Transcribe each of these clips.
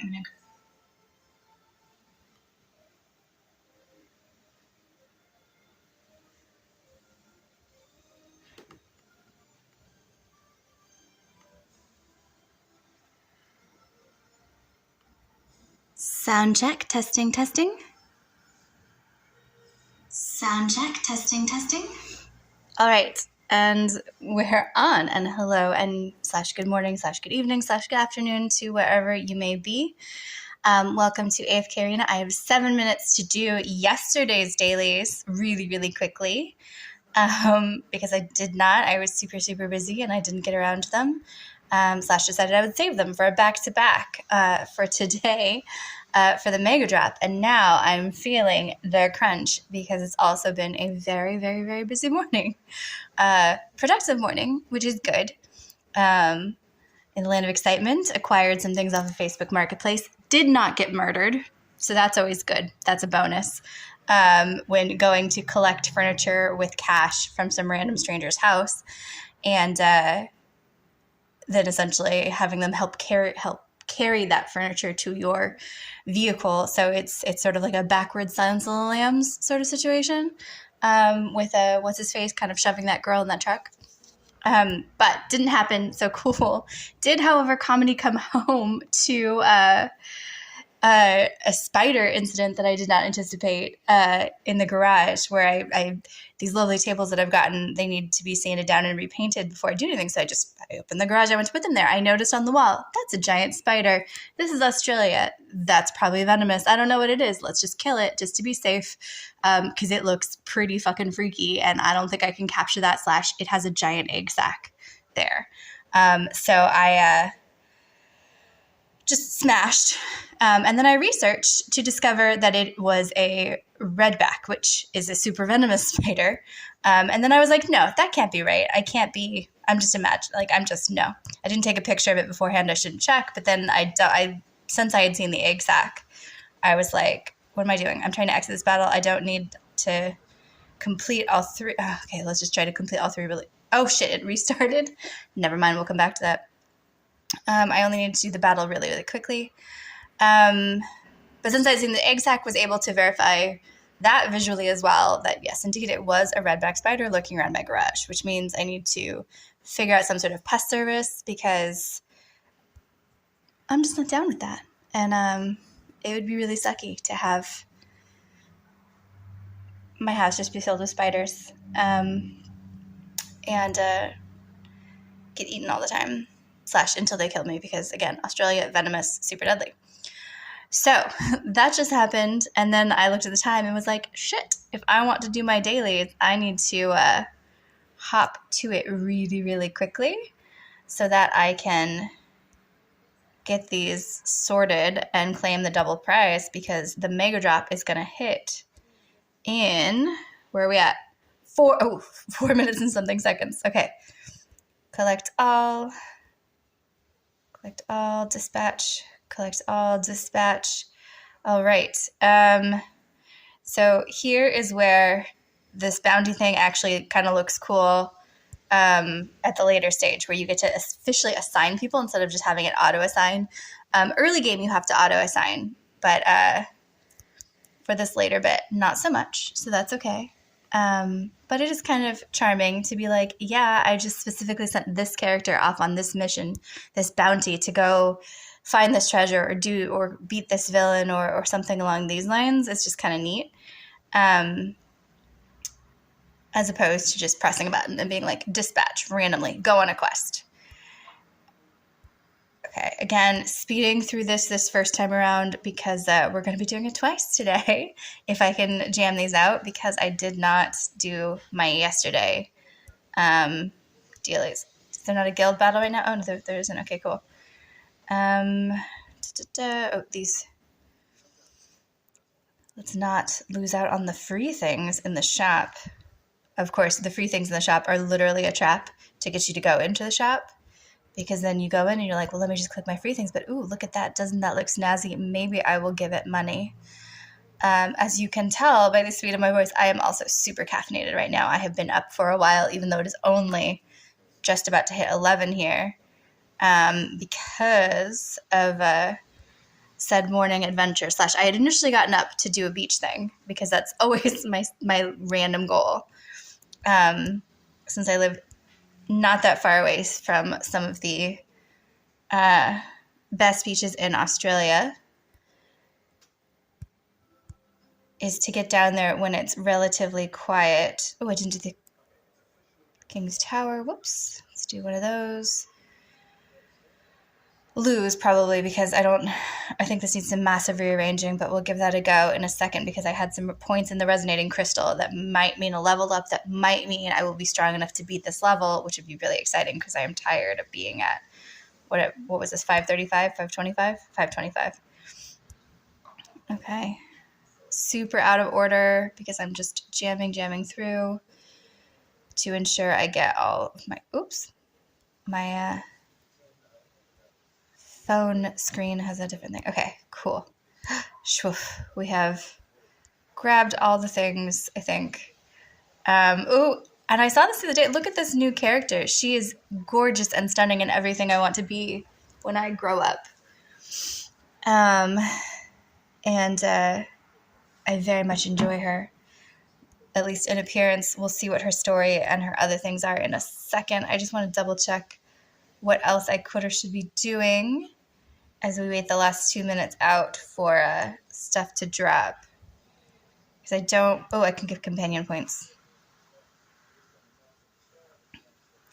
I'm gonna. Sound check, testing, testing. Sound check, testing, testing. All right, and we're on, and hello, and / good morning, / good evening, / good afternoon to wherever you may be. Welcome to AFK Arena. I have 7 minutes to do yesterday's dailies really, really quickly because I was super, super busy and I didn't get around to them. / decided I would save them for a back-to-back for today for the Mega Drop. And now I'm feeling the crunch because it's also been a very, very, very busy morning. Productive morning, which is good. In the land of excitement, acquired some things off of Facebook Marketplace. Did not get murdered, so that's always good. That's a bonus. When going to collect furniture with cash from some random stranger's house, and then essentially having them help carry that furniture to your vehicle. So it's sort of like a backwards Silence of the Lambs sort of situation, with what's his face kind of shoving that girl in that truck. But didn't happen. So cool. Did, however, comedy come home to a spider incident that I did not anticipate in the garage, where I these lovely tables that I've gotten, they need to be sanded down and repainted before I do anything. So I opened the garage. I went to put them there. I noticed on the wall, that's a giant spider. This is Australia. That's probably venomous. I don't know what it is. Let's just kill it just to be safe, because it looks pretty fucking freaky, and I don't think I can capture that. / it has a giant egg sac there. So I just smashed. And then I researched to discover that it was a redback, which is a super venomous spider. And then I was like, no, that can't be right. I'm just imagining, no. I didn't take a picture of it beforehand. I shouldn't check. But then since I had seen the egg sac, I was like, what am I doing? I'm trying to exit this battle. I don't need to complete all three. Oh, okay, let's just try to complete all three really. Oh shit, it restarted. Never mind, we'll come back to that. I only need to do the battle really, really quickly. But since I'd seen the egg sac, was able to verify that visually as well, that yes, indeed, it was a redback spider lurking around my garage, which means I need to figure out some sort of pest service, because I'm just not down with that. And it would be really sucky to have my house just be filled with spiders and get eaten all the time. / until they kill me, because again, Australia, venomous, super deadly. So that just happened, and then I looked at the time and was like, shit, if I want to do my dailies, I need to hop to it really, really quickly so that I can get these sorted and claim the double prize, because the Mega Drop is going to hit in, where are we at? 4 minutes and something seconds. Okay. Collect all, dispatch, collect all, dispatch. All right. So here is where this bounty thing actually kind of looks cool at the later stage, where you get to officially assign people instead of just having it auto-assign. Early game, you have to auto-assign, but for this later bit, not so much. So that's okay. But it is kind of charming to be like, yeah, I just specifically sent this character off on this mission, this bounty, to go find this treasure or beat this villain or something along these lines. It's just kind of neat. As opposed to just pressing a button and being like, dispatch, randomly, go on a quest. Okay, again, speeding through this first time around, because we're going to be doing it twice today, if I can jam these out, because I did not do my yesterday dealies. Is there not a guild battle right now? Oh, no, there isn't. Okay, cool. These. Let's not lose out on the free things in the shop. Of course, the free things in the shop are literally a trap to get you to go into the shop. Because then you go in and you're like, well, let me just click my free things. But, ooh, look at that. Doesn't that look snazzy? Maybe I will give it money. As you can tell by the speed of my voice, I am also super caffeinated right now. I have been up for a while, even though it is only just about to hit 11 here, because of said morning adventure / I had initially gotten up to do a beach thing because that's always my random goal. Since I live not that far away from some of the best beaches in Australia, is to get down there when it's relatively quiet. Oh, I didn't do the King's Tower. Whoops. Let's do one of those. Lose probably because I think this needs some massive rearranging, but we'll give that a go in a second because I had some points in the resonating crystal that might mean a level up, that might mean I will be strong enough to beat this level, which would be really exciting because I am tired of being at, what was this, 535, 525? 525. Okay. Super out of order because I'm just jamming through to ensure I get all of my phone screen has a different thing. Okay, cool. We have grabbed all the things, I think. And I saw this the other day. Look at this new character. She is gorgeous and stunning and everything I want to be when I grow up. I very much enjoy her, at least in appearance. We'll see what her story and her other things are in a second. I just want to double check what else I could or should be doing as we wait the last 2 minutes out for stuff to drop. Because I can give companion points.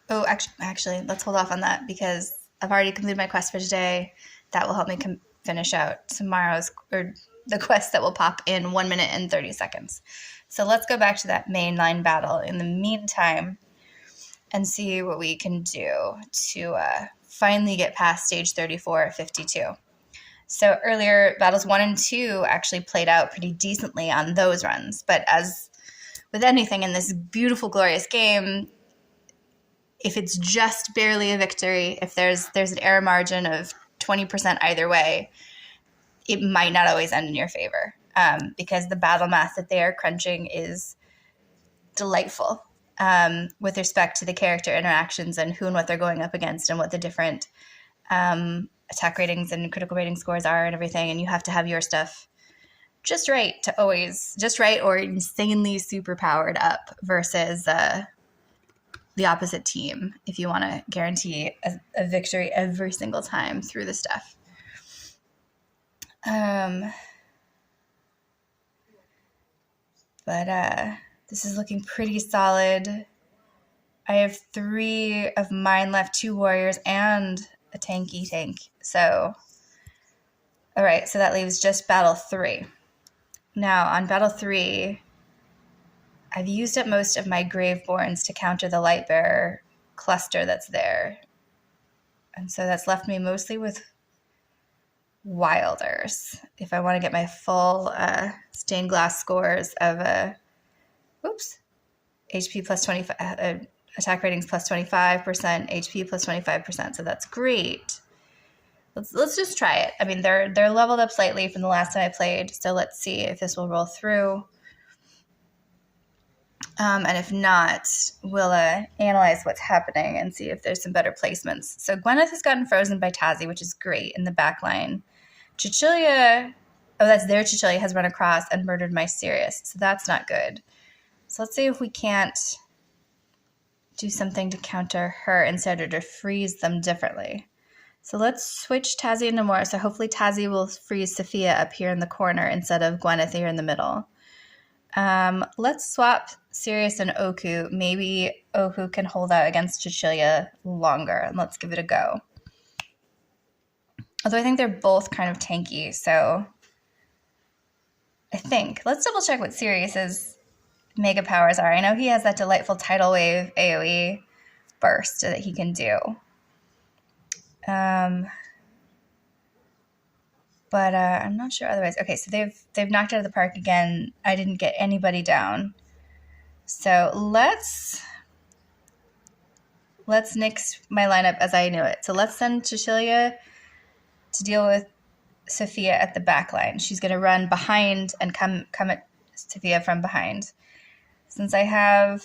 Oh, actually, let's hold off on that because I've already completed my quest for today. That will help me finish out tomorrow's, or the quest that will pop in 1 minute and 30 seconds. So let's go back to that mainline battle in the meantime and see what we can do to finally get past stage 34 52. So earlier, battles 1 and 2 actually played out pretty decently on those runs. But as with anything in this beautiful, glorious game, if it's just barely a victory, if there's an error margin of 20% either way, it might not always end in your favor because the battle math that they are crunching is delightful with respect to the character interactions and who and what they're going up against and what the different attack ratings and critical rating scores are and everything. And you have to have your stuff just right or insanely super powered up versus the opposite team if you want to guarantee a victory every single time through the stuff. But this is looking pretty solid. I have 3 of mine left, 2 warriors and a tanky tank. So, all right, so that leaves just battle 3. Now, on battle 3, I've used up most of my Graveborns to counter the Lightbearer cluster that's there. And so that's left me mostly with Wilders if I want to get my full stained glass scores of HP plus 25, attack ratings plus 25%, HP plus 25%. So that's great. Let's just try it. I mean, they're leveled up slightly from the last time I played, so let's see if this will roll through. And if not, we'll analyze what's happening and see if there's some better placements. So Gwyneth has gotten frozen by Tazi, which is great in the back line. Cecilia, that's their Cecilia, has run across and murdered my Sirius. So that's not good. So let's see if we can't do something to counter her instead or to freeze them differently. So let's switch Tazi into more. So hopefully Tazi will freeze Sophia up here in the corner instead of Gwyneth here in the middle. Let's swap Sirius and Oku. Maybe Oku can hold out against Cecilia longer, and let's give it a go. Although I think they're both kind of tanky, so I think. Let's double check what Sirius's mega powers are. I know he has that delightful tidal wave AoE burst that he can do. But I'm not sure otherwise. Okay, so they've knocked out of the park again. I didn't get anybody down. So let's nix my lineup as I knew it. So let's send Cecilia to deal with Sophia at the back line. She's going to run behind and come at Sophia from behind. Since I have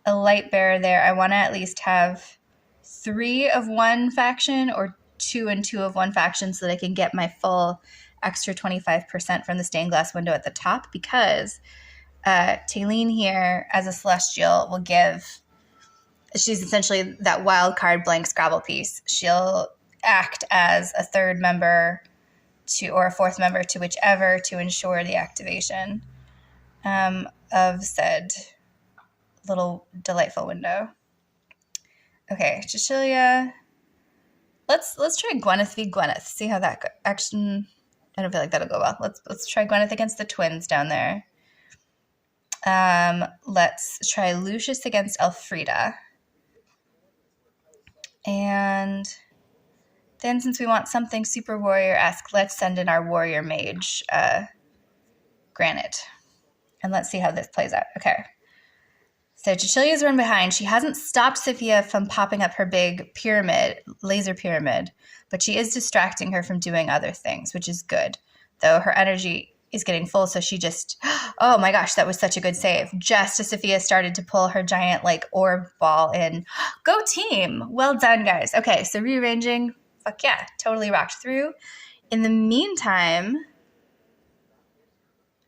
a light bearer there, I want to at least have 3 of one faction or 2 and 2 of one faction so that I can get my full extra 25% from the stained glass window at the top, because Taylene here as a Celestial will give, she's essentially that wild card blank Scrabble piece. She'll act as a third member or a fourth member to whichever to ensure the activation of said little delightful window. Okay, Cecilia. Let's try Gwyneth v. Gwyneth. See how that action. I don't feel like that'll go well. Let's try Gwyneth against the twins down there. Let's try Lucius against Elfrida. And then, since we want something super warrior-esque, let's send in our warrior mage, Granite. And let's see how this plays out. Okay. So Cecilia's run behind. She hasn't stopped Sophia from popping up her big laser pyramid, but she is distracting her from doing other things, which is good. Though her energy is getting full, so she just, oh my gosh, that was such a good save. Just as Sophia started to pull her giant orb ball in. Go team! Well done, guys. Okay, so rearranging, fuck yeah, totally rocked through. In the meantime,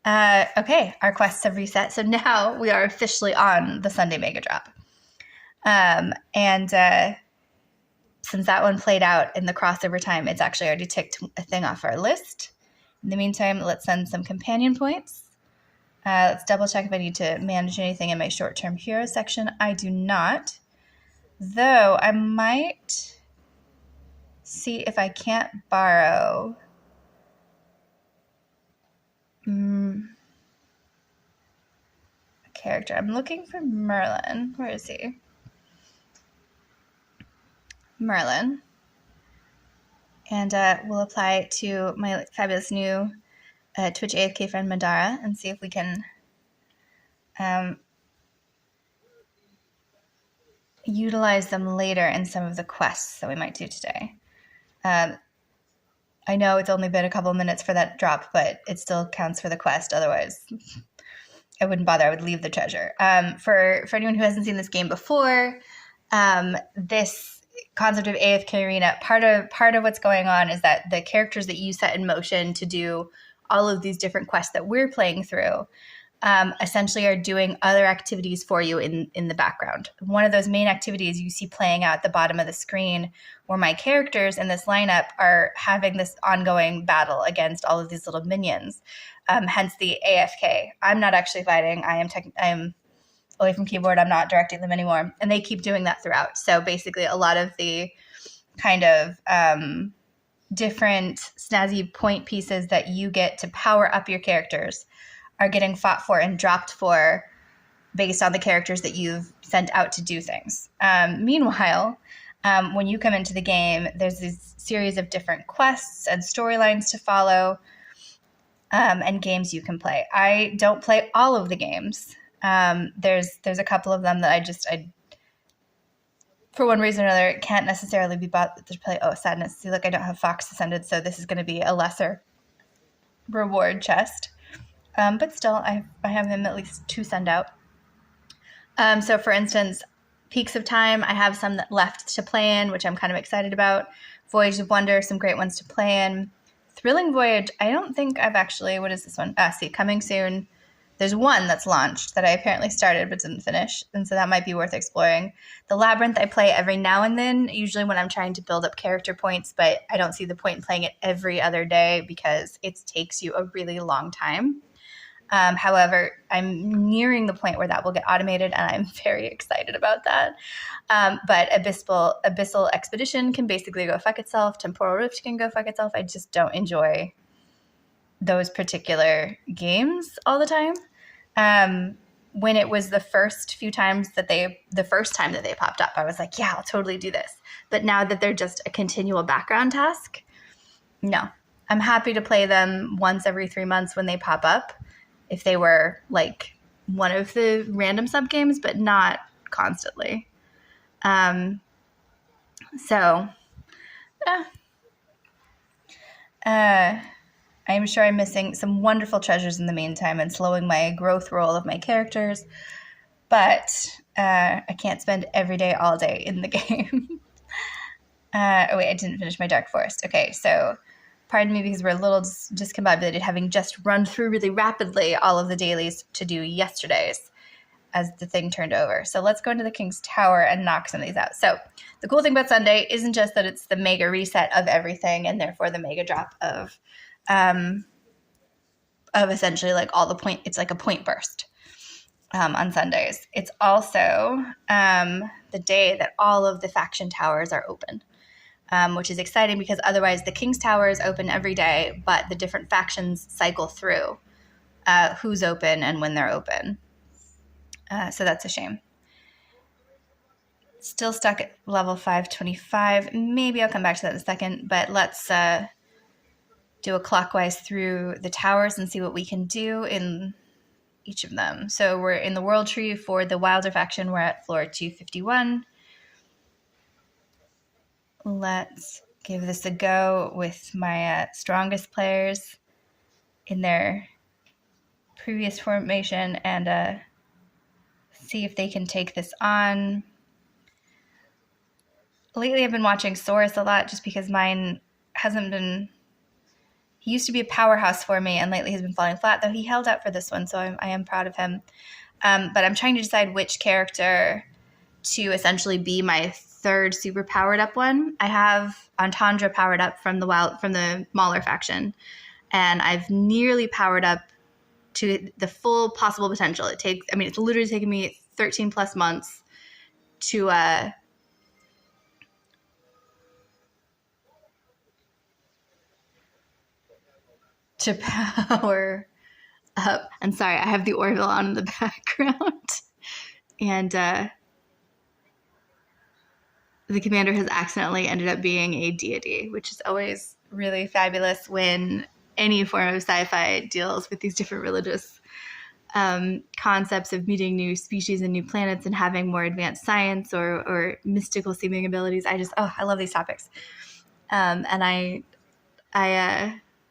okay, our quests have reset, so now we are officially on the Sunday Mega Drop. And since that one played out in the crossover time, it's actually already ticked a thing off our list. In the meantime, let's send some companion points. Let's double check if I need to manage anything in my short-term hero section. I do not, though I might see if I can't borrow a character. I'm looking for Merlin. Where is he? Merlin. And we'll apply it to my fabulous new Twitch AFK friend Madara and see if we can utilize them later in some of the quests that we might do today. I know it's only been a couple minutes for that drop, but it still counts for the quest. Otherwise, I wouldn't bother. I would leave the treasure. For anyone who hasn't seen this game before, this concept of AFK Arena, part of what's going on is that the characters that you set in motion to do all of these different quests that we're playing through essentially are doing other activities for you in the background. One of those main activities you see playing out at the bottom of the screen, where my characters in this lineup are having this ongoing battle against all of these little minions, hence the AFK. I'm not actually fighting. I'm away from keyboard. I'm not directing them anymore. And they keep doing that throughout. So basically a lot of the kind of different snazzy point pieces that you get to power up your characters are getting fought for and dropped for based on the characters that you've sent out to do things. Meanwhile, when you come into the game, there's this series of different quests and storylines to follow and games you can play. I don't play all of the games. There's a couple of them that I for one reason or another can't necessarily be bought to play. Oh, sadness. See, look, I don't have Fox Ascended, so this is going to be a lesser reward chest. But still, I have him at least 2 send out. So for instance, Peaks of Time, I have some left to play in, which I'm kind of excited about. Voyage of Wonder, some great ones to play in. Thrilling Voyage, I don't think I've actually, what is this one? See, coming soon. There's one that's launched that I apparently started but didn't finish, and so that might be worth exploring. The Labyrinth I play every now and then, usually when I'm trying to build up character points, but I don't see the point in playing it every other day because it takes you a really long time. However, I'm nearing the point where that will get automated, and I'm very excited about that. But Abyssal Expedition can basically go fuck itself. Temporal Rift can go fuck itself. I just don't enjoy those particular games all the time. When it was the first time that they popped up, I was like, yeah, I'll totally do this. But now that they're just a continual background task, no. I'm happy to play them once every 3 months when they pop up, if they were like one of the random sub games, but not constantly. I'm sure I'm missing some wonderful treasures in the meantime and slowing my growth roll of my characters, but I can't spend every day all day in the game. Oh wait, I didn't finish my Dark Forest. Okay, so pardon me because we're a little discombobulated, having just run through really rapidly all of the dailies to do yesterday's as the thing turned over. So let's go into the King's Tower and knock some of these out. So the cool thing about Sunday isn't just that it's the mega reset of everything and therefore the mega drop of essentially like all the point. It's like a point burst on Sundays. It's also the day that all of the faction towers are open. Which is exciting because otherwise the King's Tower is open every day, but the different factions cycle through who's open and when they're open. So that's a shame. Still stuck at level 525. Maybe I'll come back to that in a second, but let's do a clockwise through the towers and see what we can do in each of them. So we're in the World Tree for the Wilder faction. We're at floor 251. Let's give this a go with my strongest players in their previous formation and see if they can take this on. Lately, I've been watching Saurus a lot just because mine hasn't been... He used to be a powerhouse for me, and lately he's been falling flat, though he held out for this one, so I am proud of him. But I'm trying to decide which character to essentially be my third super powered up one. I have Entendre powered up from the Mauler faction, and I've nearly powered up to the full possible potential. It's literally taken me 13 plus months to power up. And sorry, I have the Orville on in the background. And the commander has accidentally ended up being a deity, which is always really fabulous when any form of sci-fi deals with these different religious concepts of meeting new species and new planets and having more advanced science or mystical seeming abilities. I love these topics. And I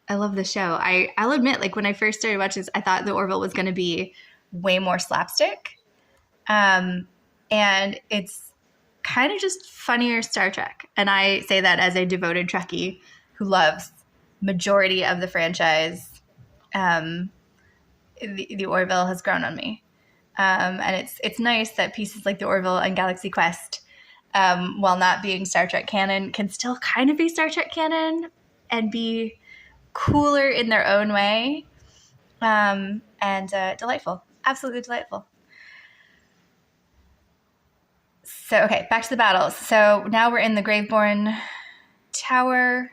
love the show. I'll admit, like when I first started watching this, I thought the Orville was going to be way more slapstick. And it's kind of just funnier Star Trek. And I say that as a devoted Trekkie who loves majority of the franchise. The Orville has grown on me. And it's nice that pieces like the Orville and Galaxy Quest, while not being Star Trek canon, can still kind of be Star Trek canon and be cooler in their own way, and delightful. Absolutely delightful. So, okay, back to the battles. So now we're in the Graveborn Tower,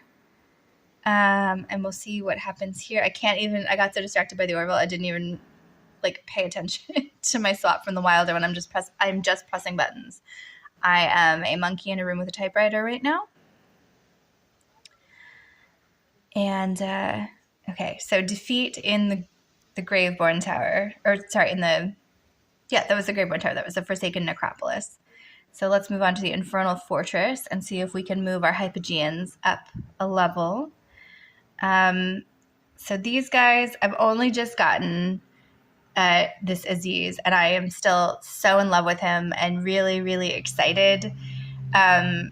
and we'll see what happens here. I got so distracted by the Orville, I didn't even pay attention to my swap from the Wilder when I'm just pressing buttons. I am a monkey in a room with a typewriter right now. And, okay, so defeat in the Graveborn Tower, that was the Graveborn Tower. That was the Forsaken Necropolis. So let's move on to the Infernal Fortress and see if we can move our Hypogeans up a level. So these guys, I've only just gotten this Aziz, and I am still so in love with him and really, really excited to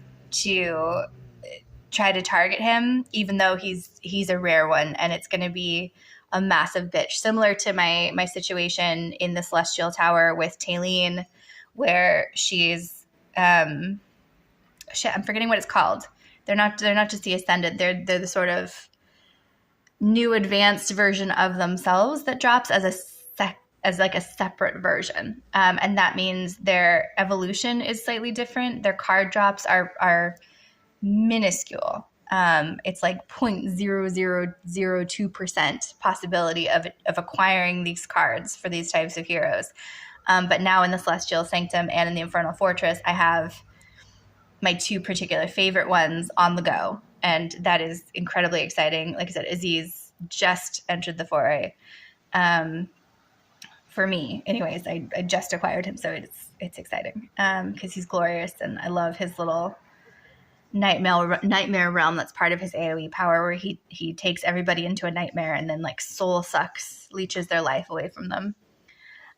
try to target him, even though he's a rare one, and it's going to be a massive bitch, similar to my situation in the Celestial Tower with Taylene, where she's I'm forgetting what it's called. They're not just the Ascended. They're the sort of new advanced version of themselves that drops as a separate version, and that means their evolution is slightly different. Their card drops are minuscule. It's like 0.0002% possibility of acquiring these cards for these types of heroes. But now in the Celestial Sanctum and in the Infernal Fortress, I have my two particular favorite ones on the go. And that is incredibly exciting. Like I said, Aziz just entered the foray. For me, anyways, I just acquired him, so it's exciting because he's glorious, and I love his little nightmare realm that's part of his AoE power, where he takes everybody into a nightmare and then soul leeches their life away from them.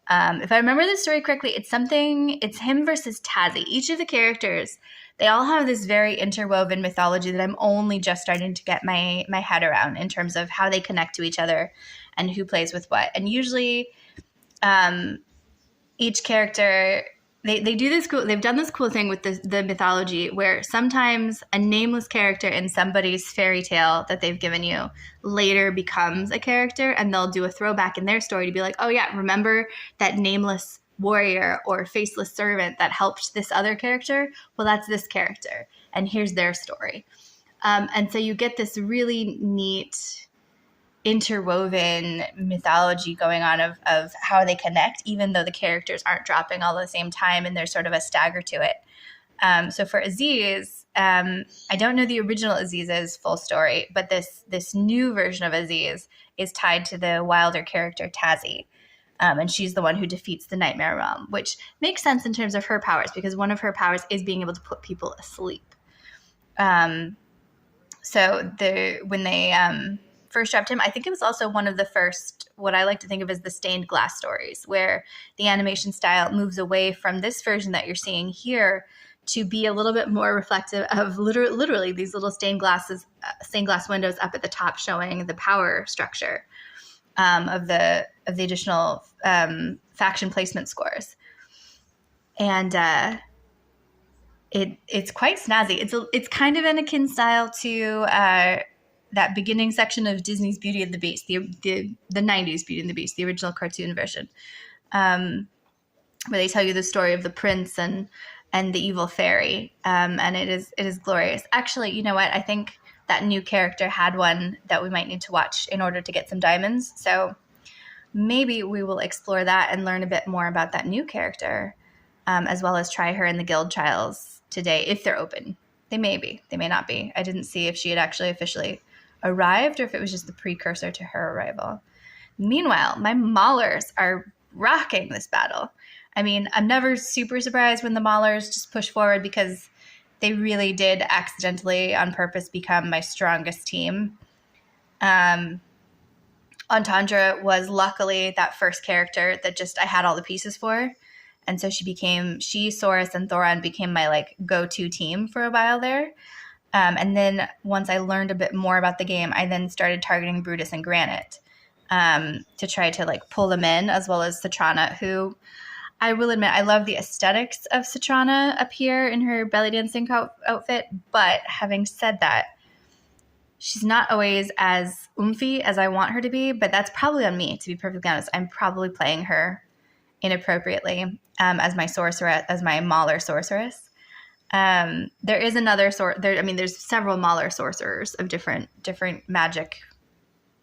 If I remember the story correctly, it's him versus Tazzy. Each of the characters, they all have this very interwoven mythology that I'm only just starting to get my head around in terms of how they connect to each other and who plays with what. And usually each character, they do this cool, they've done this cool thing with the mythology where sometimes a nameless character in somebody's fairy tale that they've given you later becomes a character, and they'll do a throwback in their story to be like, oh yeah, remember that nameless warrior or faceless servant that helped this other character? Well, that's this character, and here's their story. And so you get this really neat interwoven mythology going on of how they connect, even though the characters aren't dropping all at the same time, and there's sort of a stagger to it. So for Aziz, I don't know the original Aziz's full story, but this new version of Aziz is tied to the wilder character Tazzy. And she's the one who defeats the Nightmare Realm, which makes sense in terms of her powers, because one of her powers is being able to put people asleep. So when they first dropped him, I think it was also one of the first, what I like to think of as the stained glass stories, where the animation style moves away from this version that you're seeing here to be a little bit more reflective of literally these little stained glass windows up at the top showing the power structure of the additional faction placement scores. And it's quite snazzy. It's kind of Anakin style to that beginning section of Disney's Beauty and the Beast, the 90s Beauty and the Beast, the original cartoon version, where they tell you the story of the prince and the evil fairy, and it is glorious. Actually, you know what? I think that new character had one that we might need to watch in order to get some diamonds. So maybe we will explore that and learn a bit more about that new character, as well as try her in the guild trials today, if they're open. They may be. They may not be. I didn't see if she had actually officially arrived or if it was just the precursor to her arrival. Meanwhile, my Maulers are rocking this battle. I mean, I'm never super surprised when the Maulers just push forward, because they really did accidentally, on purpose, become my strongest team. Entendre was luckily that first character that just I had all the pieces for. And so Saurus, and Thoron became my go-to team for a while there. And then once I learned a bit more about the game, I then started targeting Brutus and Granite to try to pull them in, as well as Citrana, who I will admit I love the aesthetics of Citrana up here in her belly dancing outfit. But having said that, she's not always as oomphy as I want her to be. But that's probably on me, to be perfectly honest. I'm probably playing her inappropriately as my sorceress, as my Mauler sorceress. There is another there's several Mauler sorcerers of different magic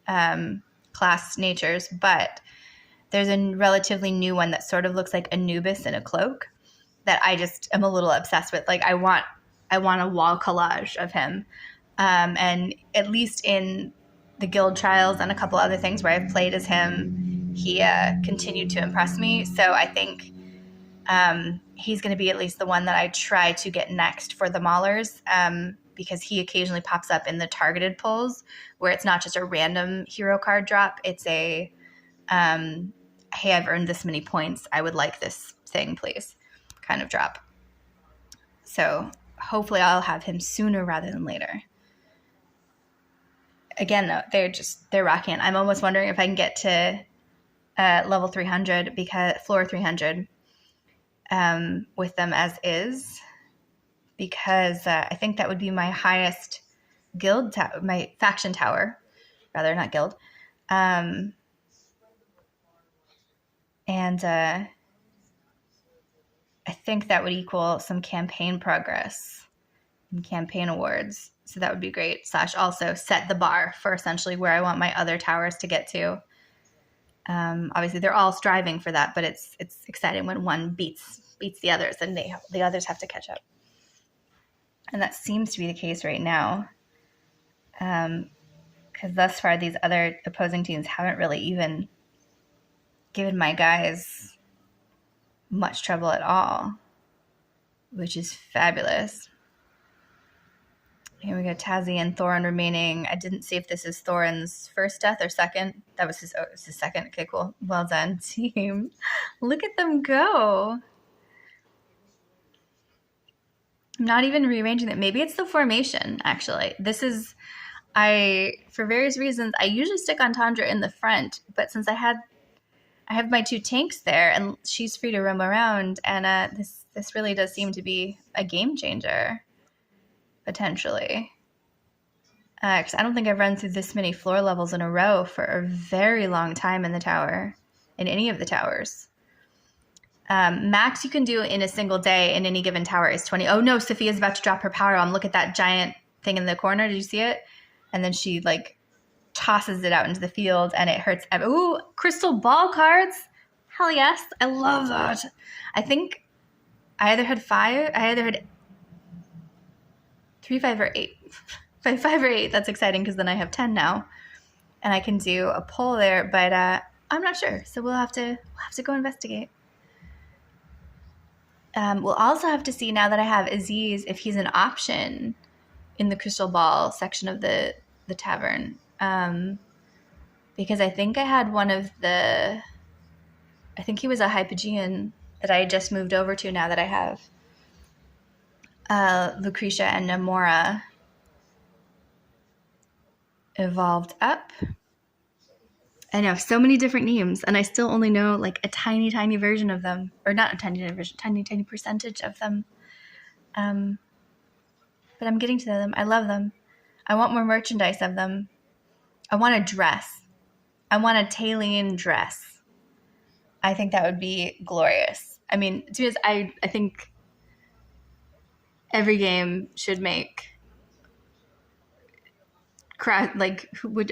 class natures, but there's a relatively new one that sort of looks like Anubis in a cloak that I just am a little obsessed with. I want a wall collage of him. And at least in the guild trials and a couple other things where I've played as him, he continued to impress me. So I think he's going to be at least the one that I try to get next for the Maulers, because he occasionally pops up in the targeted pulls where it's not just a random hero card drop. It's a, hey, I've earned this many points, I would like this thing, please, kind of drop. So hopefully I'll have him sooner rather than later. Again, though, they're rocking. I'm almost wondering if I can get to level 300, floor 300, with them as is, because I think that would be my highest guild, my faction tower, rather, not guild. And I think that would equal some campaign progress and campaign awards. So that would be great. / also set the bar for essentially where I want my other towers to get to. Obviously, they're all striving for that, but it's exciting when one beats the others, and the others have to catch up. And that seems to be the case right now, because thus far these other opposing teams haven't really even given my guys much trouble at all, which is fabulous. Here we go, Tazzy and Thorin remaining. I didn't see if this is Thorin's first death or second. That was it was his second. Okay, cool. Well done, team. Look at them go. I'm not even rearranging it. Maybe it's the formation, actually. This is, for various reasons, I usually stick Entendre in the front, but since I have my 2 tanks there, and she's free to roam around, and this really does seem to be a game changer, potentially. Because I don't think I've run through this many floor levels in a row for a very long time in the tower, in any of the towers. Max you can do in a single day in any given tower is 20. Oh no, Sophia's about to drop her power bomb. Look at that giant thing in the corner. Did you see it? And then she like tosses it out into the field and it hurts. Ooh, crystal ball cards. Hell yes. I love that. I think I either had 3, 5, or 8. 5 or 8. That's exciting because then I have 10 now. And I can do a poll there, but I'm not sure. So we'll have to go investigate. We'll also have to see now that I have Aziz if he's an option in the crystal ball section of the tavern. Because I think I had one of I think he was a Hypogean that I just moved over to now that I have Lucretia and Namora evolved up. I know, so many different names, and I still only know like a tiny, tiny version of them. Or not a tiny, tiny version, tiny, tiny percentage of them. But I'm getting to them. I love them. I want more merchandise of them. I want a dress. I want a Taline dress. I think that would be glorious. I mean, to be honest, I think every game should make like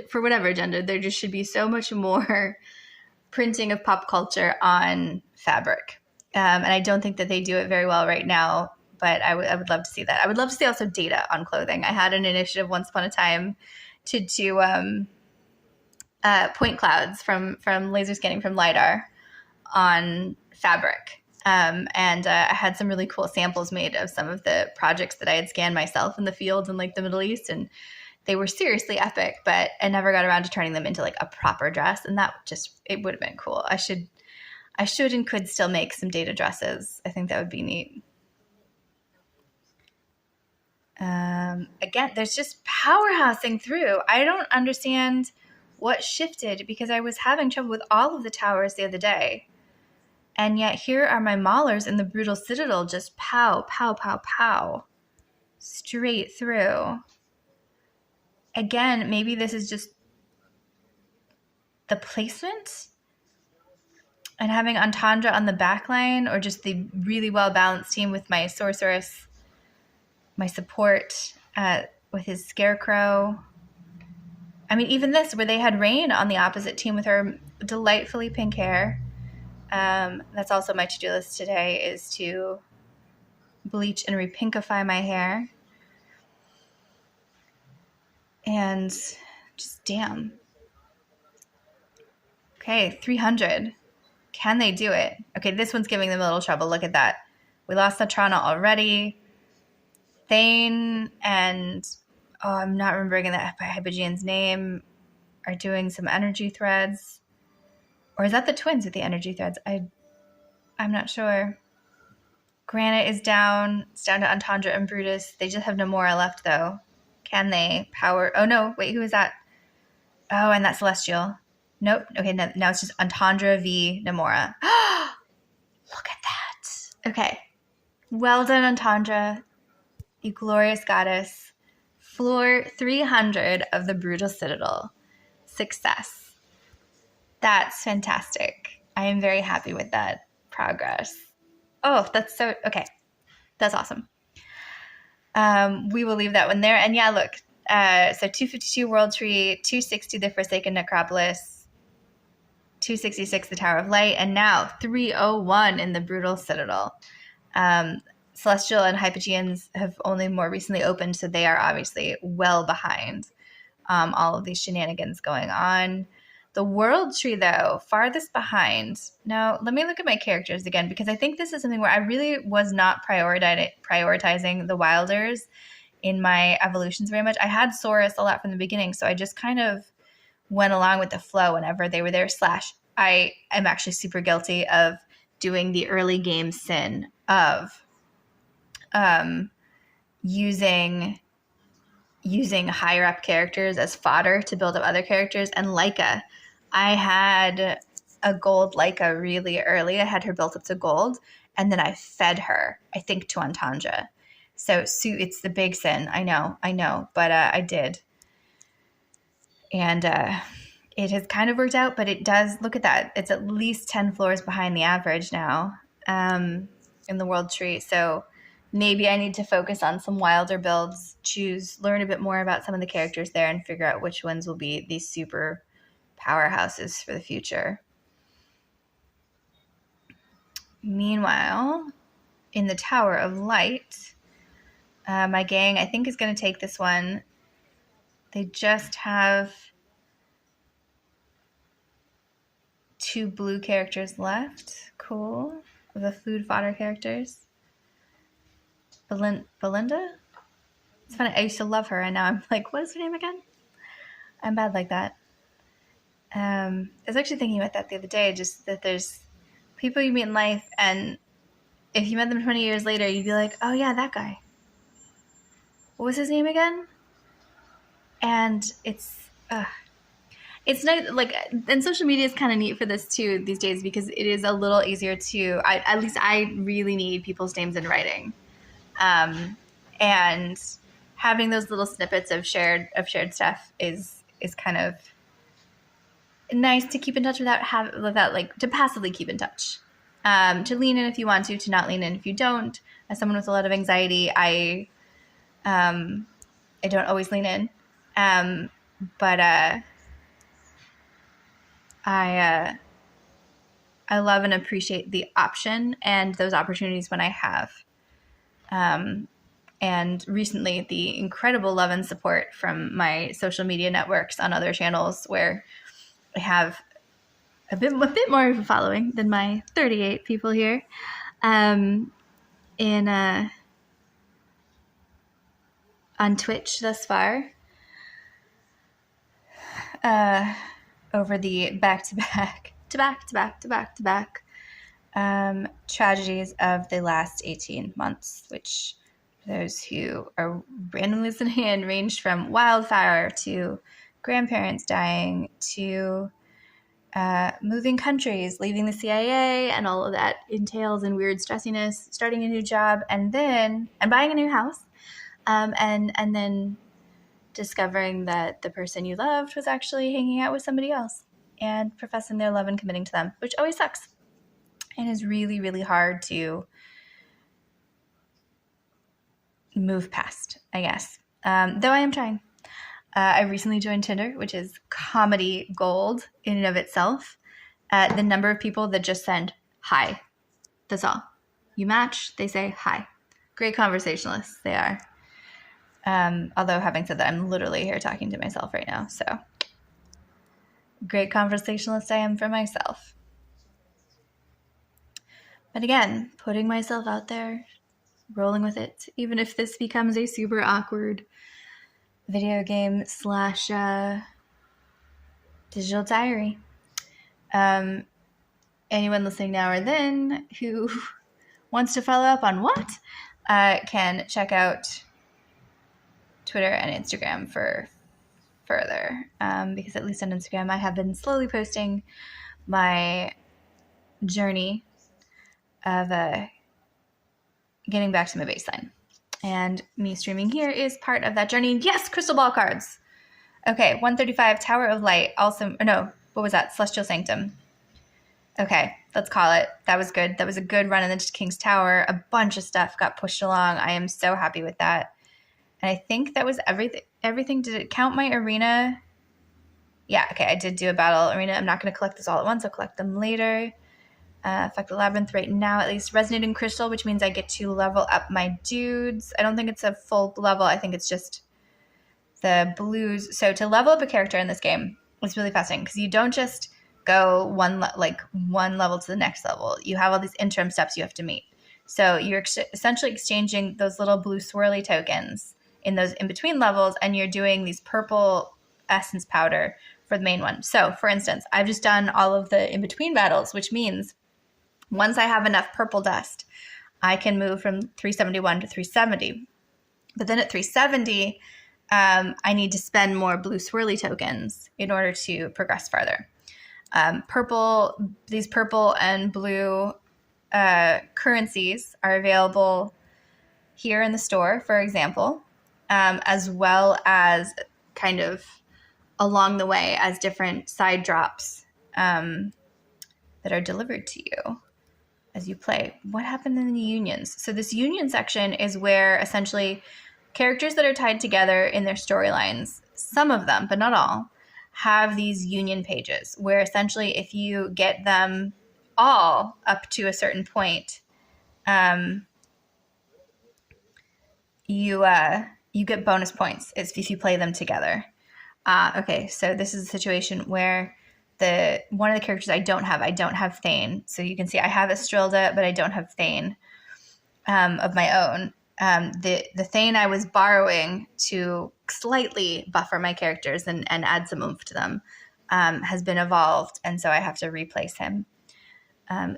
for whatever agenda, there just should be so much more printing of pop culture on fabric. And I don't think that they do it very well right now, but I would love to see that. I would love to see also data on clothing. I had an initiative once upon a time to do point clouds from laser scanning from LiDAR on fabric. And I had some really cool samples made of some of the projects that I had scanned myself in the field in like the Middle East, and they were seriously epic, but I never got around to turning them into like a proper dress. And that it would have been cool. I should and could still make some data dresses. I think that would be neat. Again, there's just powerhousing through. I don't understand what shifted because I was having trouble with all of the towers the other day. And yet here are my maulers in the Brutal Citadel just pow, pow, pow, pow. Straight through. Again, maybe this is just the placement and having Entendre on the back line, or just the really well-balanced team with my Sorceress, my support with his Scarecrow. I mean, even this, where they had Rain on the opposite team with her delightfully pink hair. That's also my to-do list today, is to bleach and repinkify my hair. And just damn. Okay, 300. Can they do it? Okay, this one's giving them a little trouble. Look at that. We lost Natrana already. Thane and, I'm not remembering that Hypogean's name, are doing some energy threads. Or is that the twins with the energy threads? I'm not sure. Granite is down. It's down to Entendre and Brutus. They just have Namora left, though. Can they power? Oh, no. Wait, who is that? Oh, and that's Celestial. Nope. Okay, now it's just Entendre v. Namora. Look at that. Okay. Well done, Entendre. You glorious goddess. Floor 300 of the Brutal Citadel. Success. That's fantastic. I am very happy with that progress. Oh, that's so... Okay. That's awesome. We will leave that one there. And yeah, look. So 252 World Tree, 260 the Forsaken Necropolis, 266 the Tower of Light, and now 301 in the Brutal Citadel. Celestial and Hypogeans have only more recently opened, so they are obviously well behind all of these shenanigans going on. The World Tree, though, farthest behind. Now, let me look at my characters again, because I think this is something where I really was not prioritizing the Wilders in my evolutions very much. I had Saurus a lot from the beginning, so I just kind of went along with the flow whenever they were there. / I am actually super guilty of doing the early game sin of using higher up characters as fodder to build up other characters. And Leica, I had a gold Leica really early. I had her built up to gold, and then I fed her, I think, to Antandra. So it's the big sin. I know, but I did. And it has kind of worked out, but it does, look at that. It's at least 10 floors behind the average now in the world tree. So maybe I need to focus on some wilder builds, learn a bit more about some of the characters there, and figure out which ones will be these super powerhouses for the future. Meanwhile, in the Tower of Light, my gang, I think, is going to take this one. They just have 2 blue characters left. Cool. The food fodder characters. Belinda? It's funny. I used to love her, and now I'm like, what is her name again? I'm bad like that. I was actually thinking about that the other day, just that there's people you meet in life, and if you met them 20 years later, you'd be like, oh yeah, that guy. What was his name again? And it's nice, like, and social media is kind of neat for this too these days, because it is a little easier to, at least I really need people's names in writing. And having those little snippets of shared stuff is kind of nice to keep in touch without like to passively keep in touch. To lean in if you want to not lean in if you don't. As someone with a lot of anxiety, I don't always lean in. But I love and appreciate the option and those opportunities when I have. And recently, the incredible love and support from my social media networks on other channels, where I have a bit more of a following than my 38 people here, on Twitch thus far. Over the back-to-back tragedies of the last 18 months, which those who are randomly listening in ranged from wildfire to grandparents dying to moving countries, leaving the CIA, and all of that entails in weird stressiness, starting a new job, and buying a new house, and then discovering that the person you loved was actually hanging out with somebody else and professing their love and committing to them, which always sucks and is really, really hard to move past, I guess. Though I am trying. I recently joined Tinder, which is comedy gold in and of itself. The number of people that just send hi. That's all. You match, they say hi. Great conversationalists, they are. Although having said that, I'm literally here talking to myself right now. So great conversationalist I am for myself. But again, putting myself out there, rolling with it, even if this becomes a super awkward video game / digital diary. Anyone listening now or then who wants to follow up on what can check out Twitter and Instagram for further, because at least on Instagram I have been slowly posting my journey of getting back to my baseline, and me streaming here is part of that journey. Yes, crystal ball cards. Okay, 135 Tower of Light. Also, no, what was that? Celestial Sanctum. Okay, let's call it. That was good. That was a good run into King's Tower. A bunch of stuff got pushed along. I am so happy with that. And I think that was everything. Did it count my arena? Yeah, okay, I did do a battle arena. I'm not going to collect this all at once. I'll collect them later. Fuck the Labyrinth right now, at least. Resonating Crystal, which means I get to level up my dudes. I don't think it's a full level. I think it's just the blues. So to level up a character in this game is really fascinating, because you don't just go one level to the next level. You have all these interim steps you have to meet. So you're essentially exchanging those little blue swirly tokens in those in-between levels, and you're doing these purple essence powder for the main one. So, for instance, I've just done all of the in-between battles, which means once I have enough purple dust, I can move from 371 to 370. But then at 370, I need to spend more blue swirly tokens in order to progress farther. These purple and blue currencies are available here in the store, for example, as well as kind of along the way as different side drops that are delivered to you as you play. What happened in the unions? So this union section is where essentially characters that are tied together in their storylines, some of them, but not all, have these union pages where essentially if you get them all up to a certain point, you get bonus points if you play them together. Okay, so this is a situation where one of the characters I don't have Thane. So you can see I have Estrilda, but I don't have Thane of my own. The Thane I was borrowing to slightly buffer my characters and add some oomph to them has been evolved, and so I have to replace him.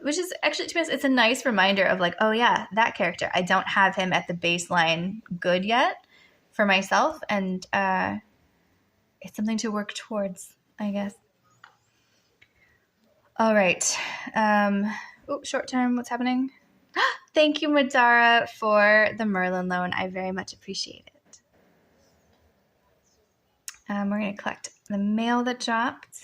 Which is actually, to be honest, it's a nice reminder of like, oh yeah, that character. I don't have him at the baseline good yet for myself, and it's something to work towards, I guess. All right. Short term, what's happening? Thank you, Madara, for the Merlin loan. I very much appreciate it. We're going to collect the mail that dropped.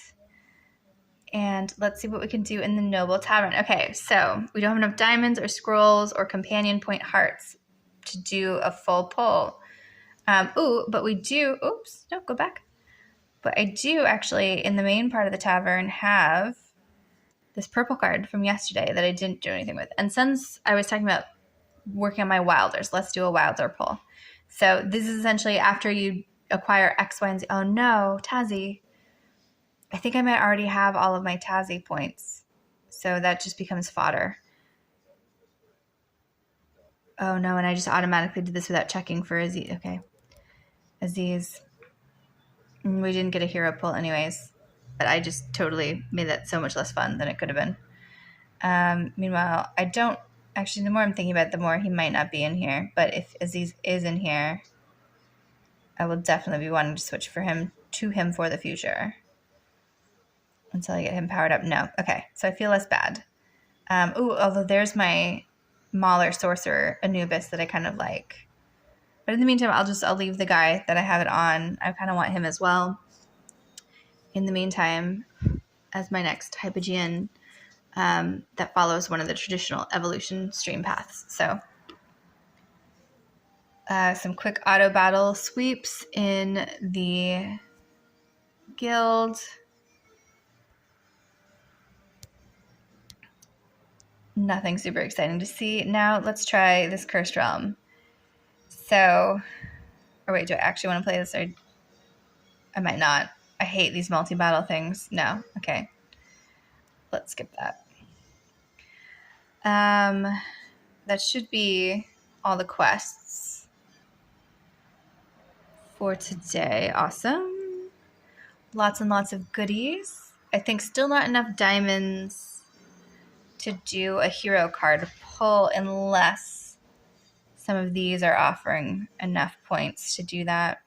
And let's see what we can do in the Noble Tavern. Okay, so we don't have enough diamonds or scrolls or companion point hearts to do a full pull. But we do, go back. But I do actually, in the main part of the tavern, have this purple card from yesterday that I didn't do anything with. And since I was talking about working on my wilders, let's do a wilder pull. So this is essentially after you acquire X, Y, and Z. Oh no, Tazzy. I think I might already have all of my Tazzy points. So that just becomes fodder. Oh no, and I just automatically did this without checking for Aziz. Okay. Aziz. We didn't get a hero pull anyways. But I just totally made that so much less fun than it could have been. Meanwhile, I don't... Actually, the more I'm thinking about it, the more he might not be in here. But if Aziz is in here, I will definitely be wanting to switch to him for the future. Until I get him powered up. No. Okay. So I feel less bad. Although there's my Mauler Sorcerer Anubis that I kind of like. But in the meantime, I'll leave the guy that I have it on. I kind of want him as well. In the meantime, as my next Hypogean that follows one of the traditional evolution stream paths. So some quick auto battle sweeps in the guild. Nothing super exciting to see. Now let's try this Cursed Realm. So, or wait, do I actually want to play this? Or I might not. I hate these multi-battle things. No. Okay. Let's skip that. That should be all the quests for today. Awesome. Lots and lots of goodies. I think still not enough diamonds to do a hero card pull unless some of these are offering enough points to do that.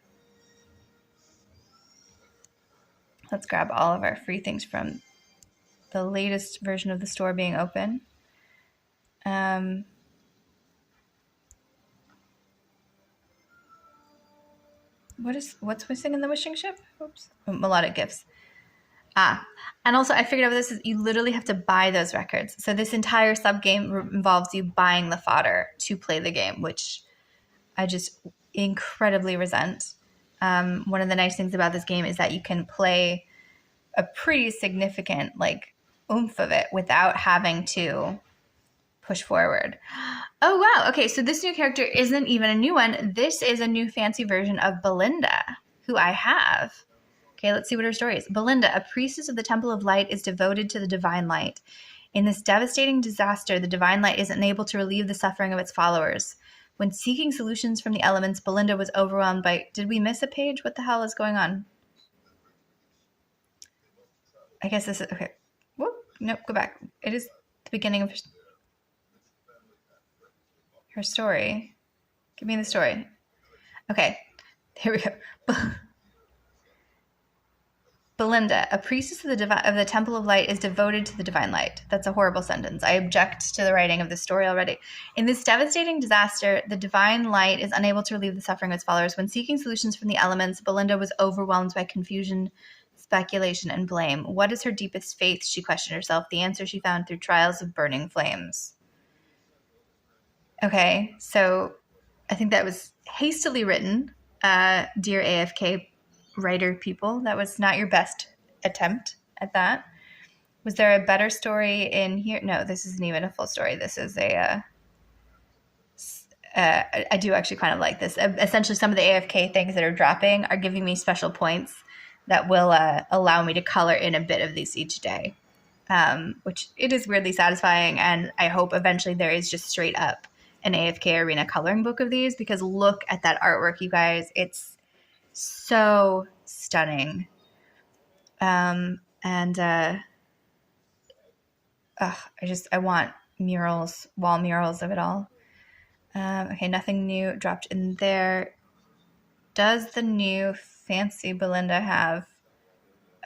Let's grab all of our free things from the latest version of the store being open. What's missing in the wishing ship? Oops. Melodic gifts. And also I figured out this is you literally have to buy those records. So this entire sub-game involves you buying the fodder to play the game, which I just incredibly resent. One of the nice things about this game is that you can play a pretty significant oomph of it without having to push forward. Oh, wow. Okay, so this new character isn't even a new one. This is a new fancy version of Belinda, who I have. Okay, let's see what her story is. Belinda, a priestess of the Temple of Light, is devoted to the divine light. In this devastating disaster, the divine light isn't able to relieve the suffering of its followers. When seeking solutions from the elements, Belinda was overwhelmed by... Did we miss a page? What the hell is going on? I guess this is... Okay. Whoop. Nope, go back. It is the beginning of her story. Give me the story. Okay. Here we go. Belinda, a priestess of the Temple of Light, is devoted to the divine light. That's a horrible sentence. I object to the writing of this story already. In this devastating disaster, the divine light is unable to relieve the suffering of its followers. When seeking solutions from the elements, Belinda was overwhelmed by confusion, speculation, and blame. What is her deepest faith? She questioned herself. The answer she found through trials of burning flames. Okay, so I think that was hastily written, dear AFK writer people. That was not your best attempt at that. Was there a better story in here? No, this isn't even a full story. This is a... I do actually kind of like this. Essentially, some of the AFK things that are dropping are giving me special points that will allow me to color in a bit of these each day, which it is weirdly satisfying. And I hope eventually there is just straight up an AFK Arena coloring book of these, because look at that artwork, you guys. It's so stunning. I want murals, wall murals of it all. Okay, nothing new dropped in there. Does the new fancy Belinda have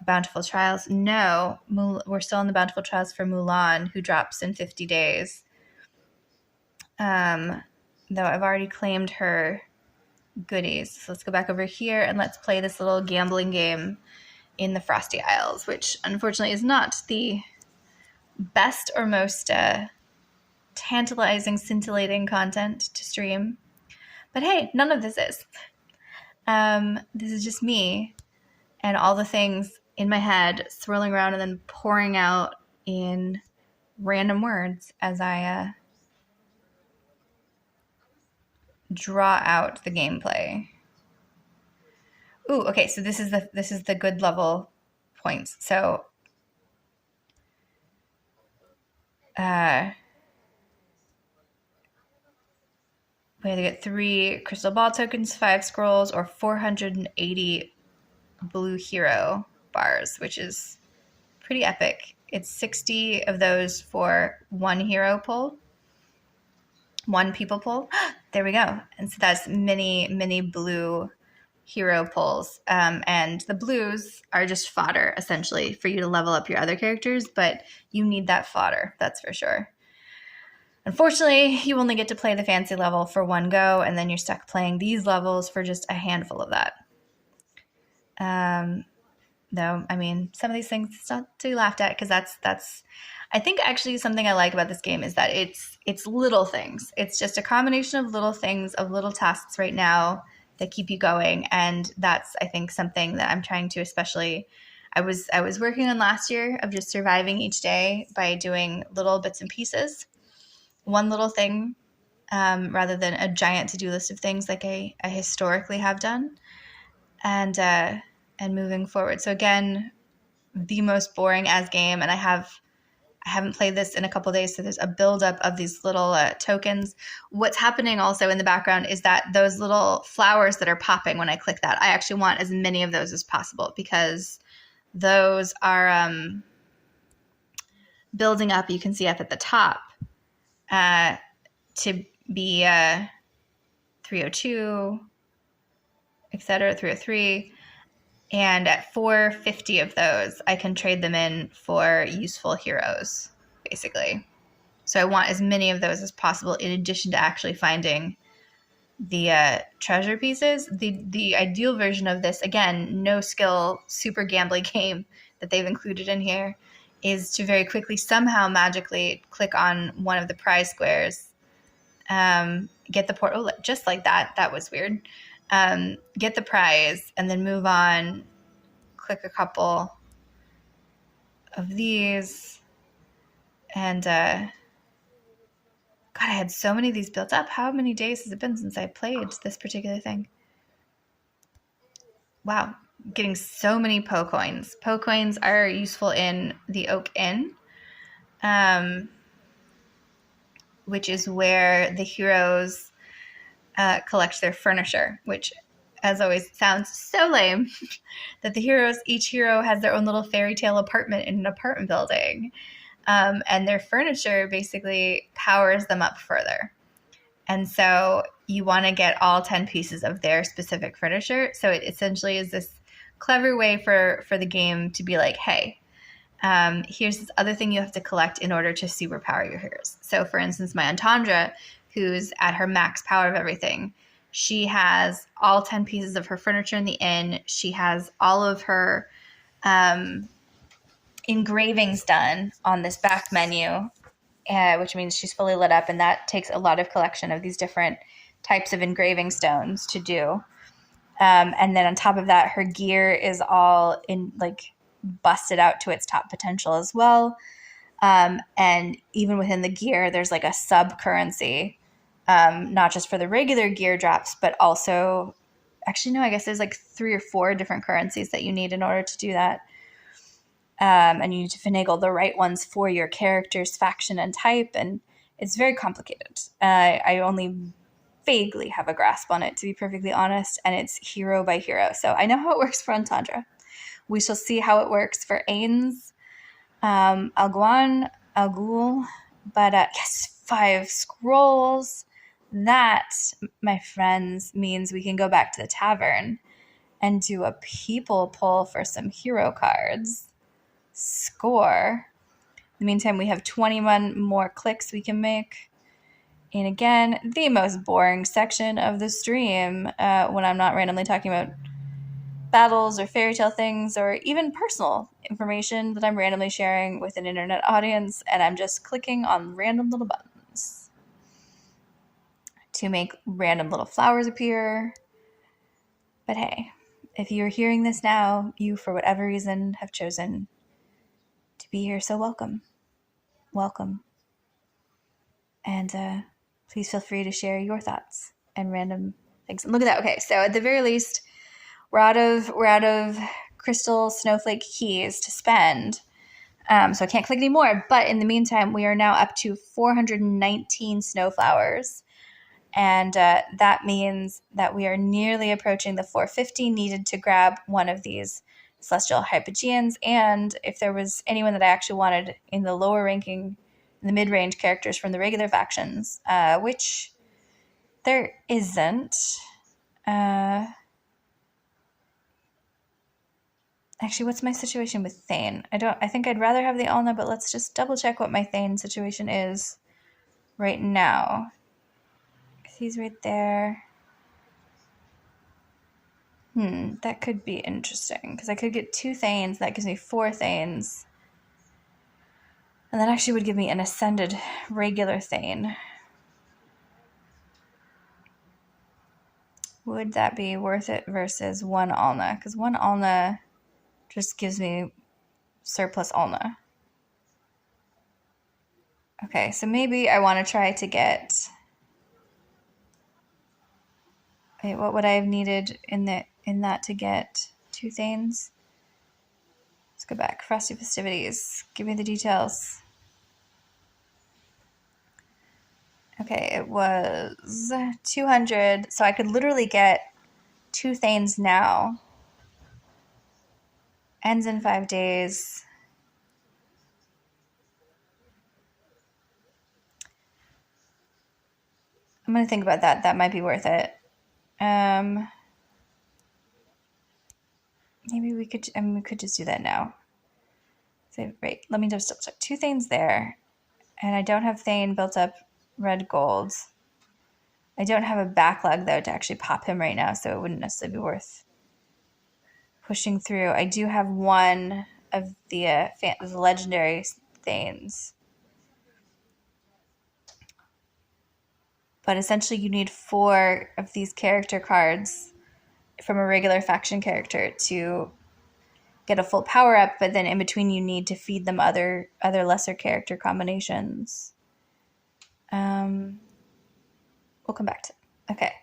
Bountiful Trials? No, we're still in the Bountiful Trials for Mulan, who drops in 50 days. Though I've already claimed her goodies. So let's go back over here and let's play this little gambling game in the Frosty Isles, which unfortunately is not the best or most tantalizing, scintillating content to stream. But hey, none of this is. This is just me and all the things in my head swirling around and then pouring out in random words as I draw out the gameplay. Ooh, okay, so this is the good level points. So we have to get 3 crystal ball tokens, 5 scrolls, or 480 blue hero bars, which is pretty epic. It's 60 of those for 1 hero pull. 1 people pull. There we go. And so that's mini blue hero pulls. And the blues are just fodder, essentially, for you to level up your other characters, but you need that fodder, that's for sure. Unfortunately, you only get to play the fancy level for 1 go, and then you're stuck playing these levels for just a handful of that. Though, I mean, some of these things it's not to be laughed at, because that's I think actually something I like about this game is that it's little things. It's just a combination of little things, of little tasks right now that keep you going, and that's, I think, something that I'm trying to especially... I was working on last year of just surviving each day by doing little bits and pieces, one little thing, rather than a giant to-do list of things like I historically have done, and moving forward. So again, the most boring as game, and I haven't played this in a couple days, so there's a buildup of these little tokens. What's happening also in the background is that those little flowers that are popping when I click that, I actually want as many of those as possible, because those are building up. You can see up at the top to be 302, etc., 303. And at 450 of those, I can trade them in for useful heroes, basically. So I want as many of those as possible, in addition to actually finding the treasure pieces. The ideal version of this, again, no skill, super gambly game that they've included in here, is to very quickly, somehow magically click on one of the prize squares, get the port, oh, just like that. That was weird. Get the prize, and then move on, click a couple of these, and God, I had so many of these built up. How many days has it been since I played this particular thing? Wow, getting so many Poe coins. Poe coins are useful in the Oak Inn, which is where the heroes collect their furniture, which, as always, sounds so lame that each hero has their own little fairy tale apartment in an apartment building. And their furniture basically powers them up further. And so you want to get all 10 pieces of their specific furniture. So it essentially is this clever way for the game to be like, hey, here's this other thing you have to collect in order to superpower your heroes. So for instance, my Entendre, who's at her max power of everything, she has all 10 pieces of her furniture in the inn. She has all of her engravings done on this back menu, which means she's fully lit up, and that takes a lot of collection of these different types of engraving stones to do. And then on top of that, her gear is all in busted out to its top potential as well. And even within the gear, there's like a sub currency, not just for the regular gear drops, but also, actually, no, I guess there's like 3 or 4 different currencies that you need in order to do that. And you need to finagle the right ones for your character's faction and type, and it's very complicated. I only vaguely have a grasp on it, to be perfectly honest, and it's hero by hero. So I know how it works for Entendre. We shall see how it works for Ains, Alguan, Algul, but yes, 5 scrolls. That, my friends, means we can go back to the tavern and do a people pull for some hero cards. Score. In the meantime, we have 21 more clicks we can make. And again, the most boring section of the stream when I'm not randomly talking about battles or fairy tale things or even personal information that I'm randomly sharing with an internet audience, and I'm just clicking on random little buttons to make random little flowers appear. But hey, if you're hearing this now, you, for whatever reason, have chosen to be here, so welcome. Welcome. And please feel free to share your thoughts and random things. And look at that. Okay, so at the very least, we're out of crystal snowflake keys to spend. So I can't click anymore. But in the meantime, we are now up to 419 snowflowers. And that means that we are nearly approaching the 450 needed to grab one of these celestial hypogeans. And if there was anyone that I actually wanted in the lower ranking, the mid-range characters from the regular factions, which there isn't. Actually, what's my situation with Thane? I think I'd rather have the Alna, but let's just double check what my Thane situation is right now. He's right there. That could be interesting, because I could get 2 Thanes. That gives me 4 Thanes. And that actually would give me an ascended regular Thane. Would that be worth it versus 1 Alna? Because 1 Alna just gives me surplus Alna. Okay, so maybe I want to try to get... Wait, what would I have needed in that to get 2 Thanes? Let's go back. Frosty Festivities. Give me the details. Okay, it was 200. So I could literally get 2 Thanes now. Ends in 5 days. I'm going to think about that. That might be worth it. Maybe we could just do that now. So, wait, let me just double check. 2 Thanes there. And I don't have Thane built up red gold. I don't have a backlog, though, to actually pop him right now, so it wouldn't necessarily be worth pushing through. I do have 1 of the legendary Thanes. But essentially you need 4 of these character cards from a regular faction character to get a full power up, but then in between you need to feed them other lesser character combinations. We'll come back to it. Okay.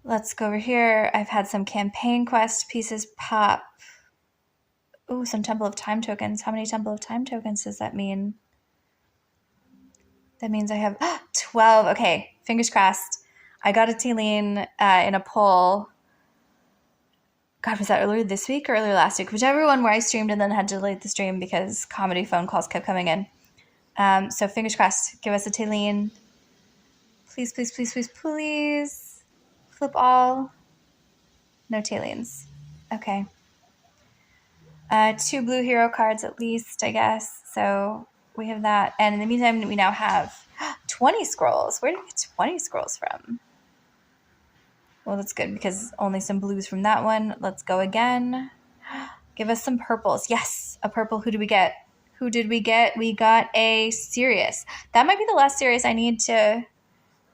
Let's go over here. I've had some campaign quest pieces pop. Ooh, some Temple of Time tokens. How many Temple of Time tokens does that mean? That means I have 12. Okay, fingers crossed. I got a Taylene in a poll. God, was that earlier this week or earlier last week? Whichever one, where I streamed and then had to delete the stream because comedy phone calls kept coming in. So fingers crossed. Give us a Taylene. Please, please, please, please, please. Flip all. No Taylenes. Okay. 2 blue hero cards at least, I guess. So we have that. And in the meantime, we now have 20 scrolls. Where did we get 20 scrolls from? Well, that's good because only some blues from that one. Let's go again. Give us some purples. Yes, a purple. Who did we get? Who did we get? We got a Sirius. That might be the last Sirius I need to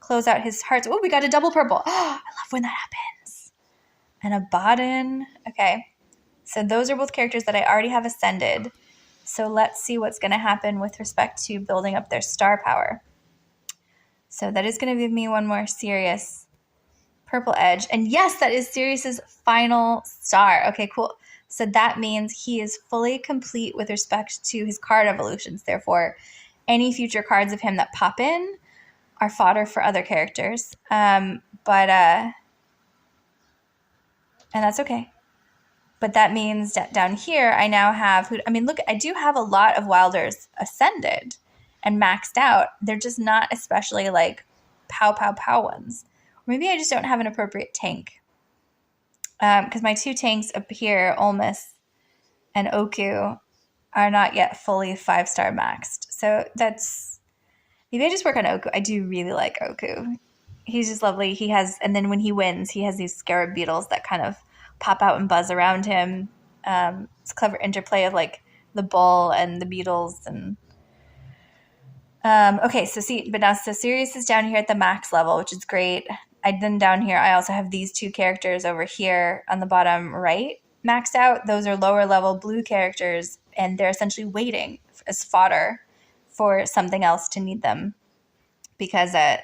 close out his hearts. Oh, we got a double purple. Oh, I love when that happens. And a Baden. Okay. So those are both characters that I already have ascended. So let's see what's going to happen with respect to building up their star power. So that is going to give me one more Sirius purple edge. And yes, that is Sirius's final star. Okay, cool. So that means he is fully complete with respect to his card evolutions. Therefore, any future cards of him that pop in are fodder for other characters. And that's okay. But that means that down here, I now have, look, I do have a lot of Wilders ascended and maxed out. They're just not especially like pow, pow, pow ones. Or maybe I just don't have an appropriate tank. Because my 2 tanks up here, Olmus and Oku, are not yet fully 5-star maxed. So maybe I just work on Oku. I do really like Oku. He's just lovely. And then when he wins, he has these scarab beetles that kind of pop out and buzz around him. It's a clever interplay of like the bull and the beetles. And okay, so Sirius is down here at the max level, which is great. Then down here, I also have these 2 characters over here on the bottom right maxed out. Those are lower level blue characters, and they're essentially waiting as fodder for something else to need them, because there's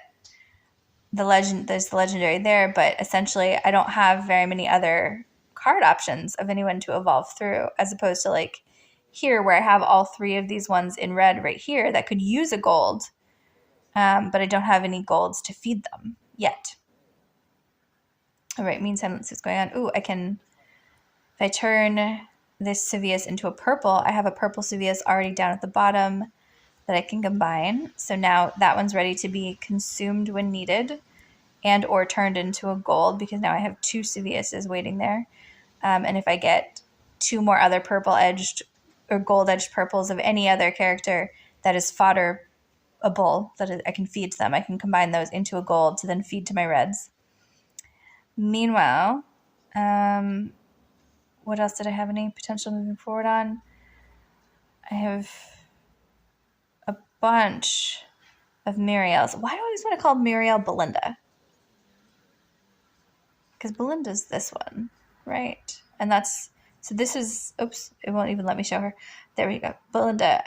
the legendary there, but essentially I don't have very many other card options of anyone to evolve through, as opposed to like here where I have all 3 of these ones in red right here that could use a gold, but I don't have any golds to feed them yet. All right, meantime, let's see what's going on. Ooh, if I turn this Sevius into a purple, I have a purple Sevius already down at the bottom that I can combine. So now that one's ready to be consumed when needed and or turned into a gold, because now I have 2 Seviuses waiting there. And if I get 2 more other purple-edged or gold-edged purples of any other character that is fodderable, that I can feed to them, I can combine those into a gold to then feed to my reds. Meanwhile, what else did I have any potential moving forward on? I have a bunch of Muriels. Why do I always want to call Muriel Belinda? Because Belinda's this one, right? And this is, oops, it won't even let me show her. There we go. Belinda.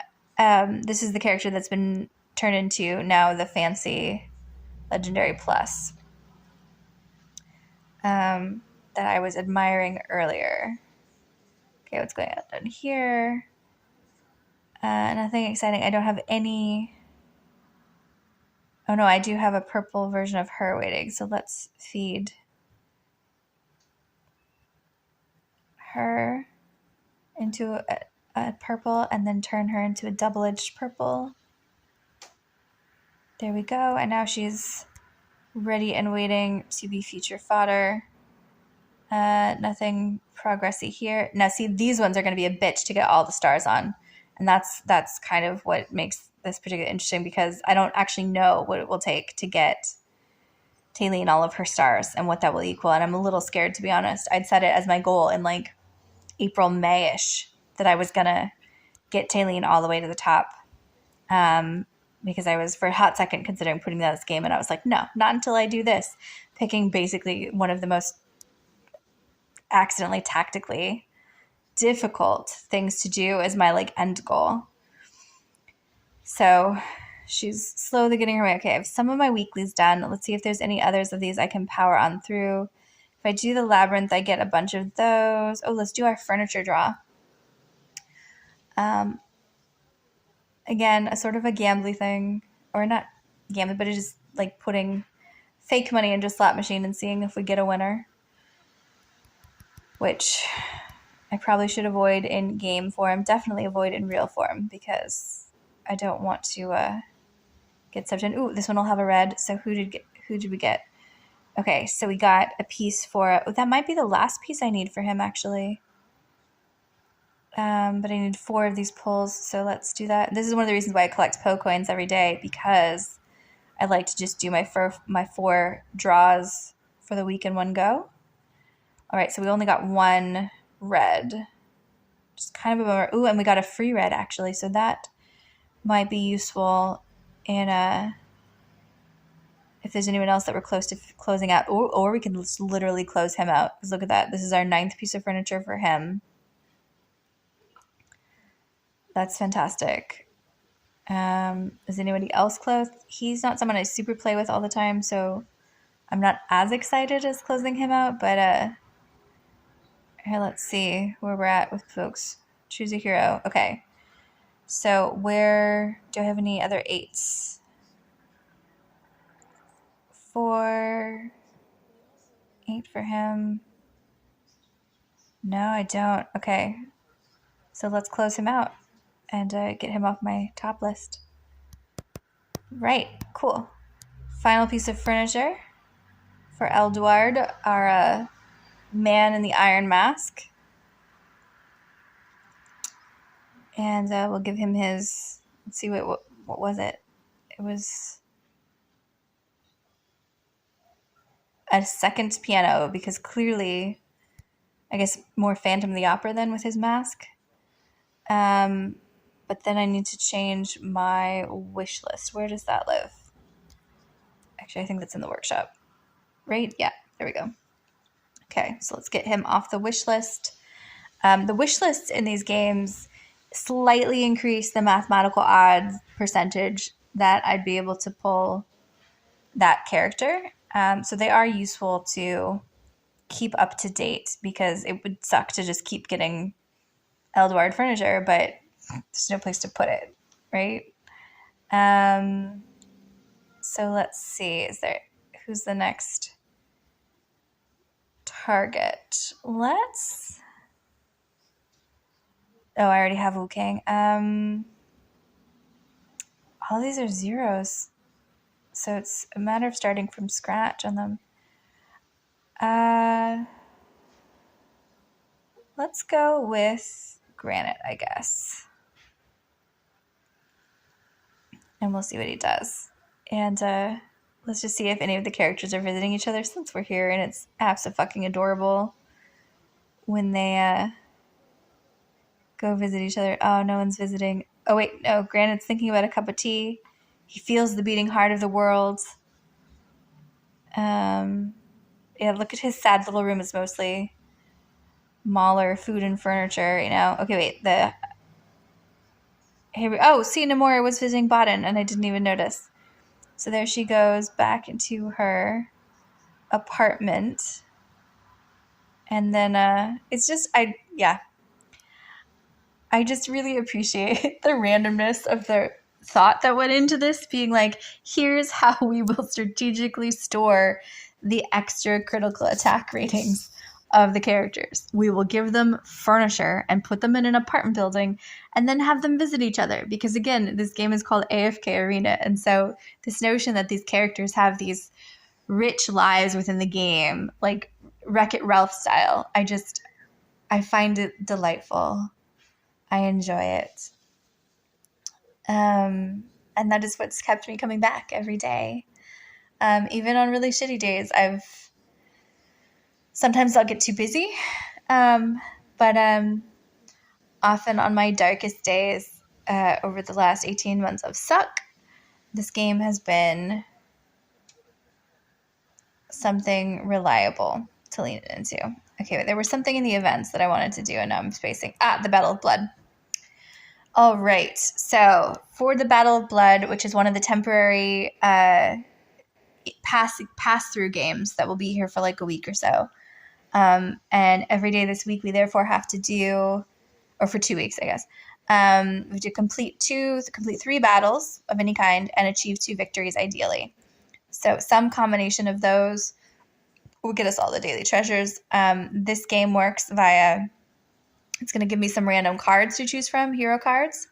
This is the character that's been turned into now the fancy legendary plus that I was admiring earlier. Okay, what's going on down here? Nothing exciting. I don't have any. Oh no, I do have a purple version of her waiting. So let's feed her into a purple and then turn her into a double-edged purple. There we go. And now she's ready and waiting to be future fodder. Nothing progressy here. Now see, these ones are going to be a bitch to get all the stars on. And that's kind of what makes this particularly interesting, because I don't actually know what it will take to get Taylene all of her stars and what that will equal. And I'm a little scared, to be honest. I'd set it as my goal in like April, May-ish that I was going to get Taylene all the way to the top. Because I was for a hot second considering putting that this game, and I was like, no, not until I do this. Picking basically one of the most accidentally tactically difficult things to do as my like end goal. So she's slowly getting her way. Okay, I have some of my weeklies done. Let's see if there's any others of these I can power on through. If I do the labyrinth, I get a bunch of those. Oh, let's do our furniture draw. Again, a sort of a gambly thing, or not gambly, but it is like putting fake money into a slot machine and seeing if we get a winner, which I probably should avoid in game form. Definitely avoid in real form because I don't want to get such an. Ooh, this one will have a red. So who did we get? Okay, so we got a piece for. Oh, that might be the last piece I need for him actually. But I need 4 of these pulls, so let's do that. This is one of the reasons why I collect Poe coins every day, because I like to just do my 4 draws for the week in one go. All right, so we only got 1 red. Just kind of a bummer. Ooh, and we got a free red actually, so that might be useful in if there's anyone else that we're close to closing out, or we can just literally close him out. Because look at that. This is our 9th piece of furniture for him. That's fantastic. Is anybody else close? He's not someone I super play with all the time, so I'm not as excited as closing him out, but here, let's see where we're at with folks. Choose a hero. Okay. So where do I have any other 8s? 4, 8 for him. No, I don't. Okay. So let's close him out and get him off my top list. Right. Cool. Final piece of furniture for Eldward, our man in the iron mask. And we'll give him his, let's see, what was it? It was a 2nd piano, because clearly, I guess, more Phantom of the Opera than with his mask. But then I need to change my wish list. Where does that live? Actually, I think that's in the workshop. Right? Yeah, there we go. Okay, so let's get him off the wish list. The wish lists in these games slightly increase the mathematical odds percentage that I'd be able to pull that character. So they are useful to keep up to date, because it would suck to just keep getting Eldward furniture, but there's no place to put it, right? So let's see, who's the next target? Oh, I already have Wu Kang. All these are 0s, so it's a matter of starting from scratch on them. Let's go with Granite, I guess. And we'll see what he does. And let's just see if any of the characters are visiting each other since we're here, and it's abso-fucking adorable when they go visit each other. Oh, no one's visiting. Oh, wait, no, Granite's thinking about a cup of tea. He feels the beating heart of the world. Yeah, look at his sad little room. It's mostly Mahler, food and furniture, you know. Okay, wait, see, Namora was visiting Baden, and I didn't even notice. So there she goes back into her apartment. And then it's just, I just really appreciate the randomness of the thought that went into this, being like, here's how we will strategically store the extra critical attack ratings of the characters. We will give them furniture and put them in an apartment building and then have them visit each other. Because again, this game is called AFK Arena. And so this notion that these characters have these rich lives within the game, like Wreck-It Ralph style, I find it delightful. I enjoy it. And that is what's kept me coming back every day. Even on really shitty days, sometimes I'll get too busy. But often on my darkest days, over the last 18 months of suck, this game has been something reliable to lean into. Okay, but there was something in the events that I wanted to do, and now I'm spacing. The Battle of Blood. All right, so for the Battle of Blood, which is one of the temporary pass-through games that will be here for like a week or so, and every day this week we therefore have to do, or for 2 weeks, I guess, we have to complete 3 battles of any kind and achieve 2 victories ideally. So some combination of those will get us all the daily treasures. This game works via, it's going to give me some random cards to choose from, hero cards.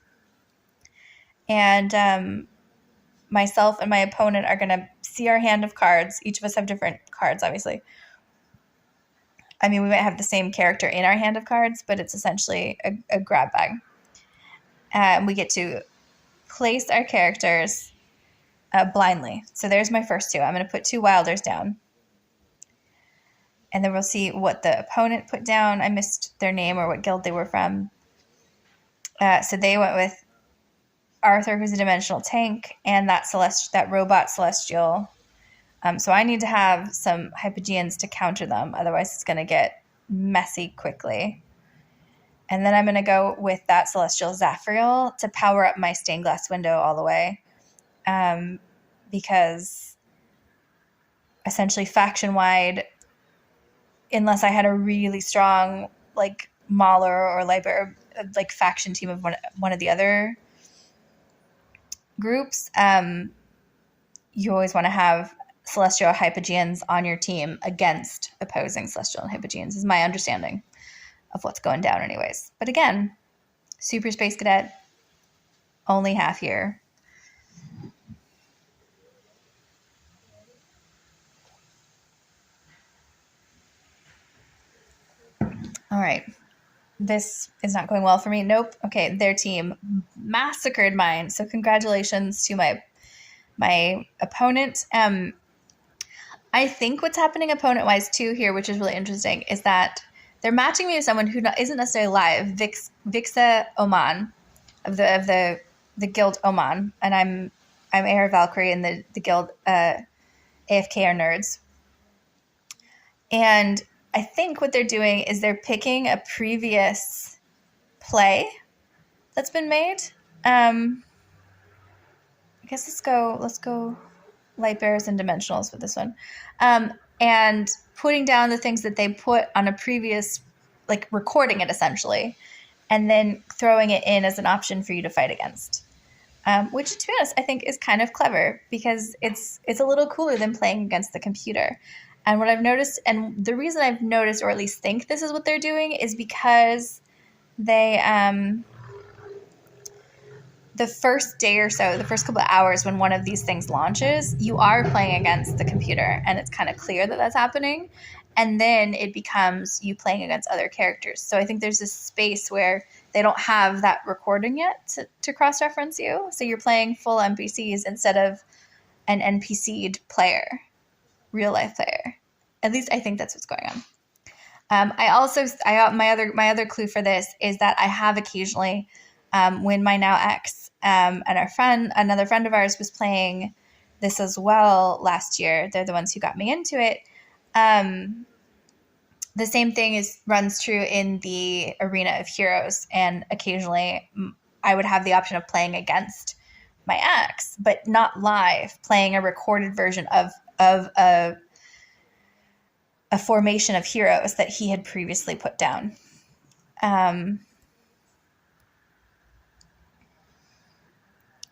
And myself and my opponent are going to see our hand of cards. Each of us have different cards, obviously. I mean, we might have the same character in our hand of cards, but it's essentially a grab bag. We get to place our characters blindly. So there's my first two. I'm going to put 2 wilders down. And then we'll see what the opponent put down. I missed their name or what guild they were from. So they went with Arthur, who's a dimensional tank, and that robot celestial. So I need to have some Hypogeans to counter them. Otherwise, it's going to get messy quickly. And then I'm going to go with that celestial Zafriel to power up my stained glass window all the way. Because essentially faction-wide, unless I had a really strong like Mauler or Liber, like faction team of one of the other groups, you always want to have Celestial Hypogeans on your team against opposing Celestial and Hypogeans, is my understanding of what's going down anyways. But again, Super Space Cadet, only half year. All right. This is not going well for me. Nope. Okay, their team massacred mine. So congratulations to my opponent. I think what's happening opponent-wise too here, which is really interesting, is that they're matching me with someone who isn't necessarily live, Vixa Oman of the guild Oman, and I'm AR Valkyrie in the guild AFK are nerds. And I think what they're doing is they're picking a previous play that's been made. I guess let's go light bearers and dimensionals with this one. And putting down the things that they put on a previous, like recording it essentially, and then throwing it in as an option for you to fight against. Which, to be honest, I think is kind of clever because it's a little cooler than playing against the computer. And what I've noticed, and the reason I've noticed, or at least think this is what they're doing, is because they, the first day or so, the first couple of hours when one of these things launches, you are playing against the computer, and it's kind of clear that that's happening. And then it becomes you playing against other characters. So I think there's this space where they don't have that recording yet to cross-reference you. So you're playing full NPCs instead of an NPC'd player, real-life player. At least I think that's what's going on. My other clue for this is that I have occasionally, when my now ex and another friend of ours was playing this as well last year. They're the ones who got me into it. The same thing runs true in the Arena of Heroes, and occasionally I would have the option of playing against my ex, but not live, playing a recorded version of a formation of heroes that he had previously put down.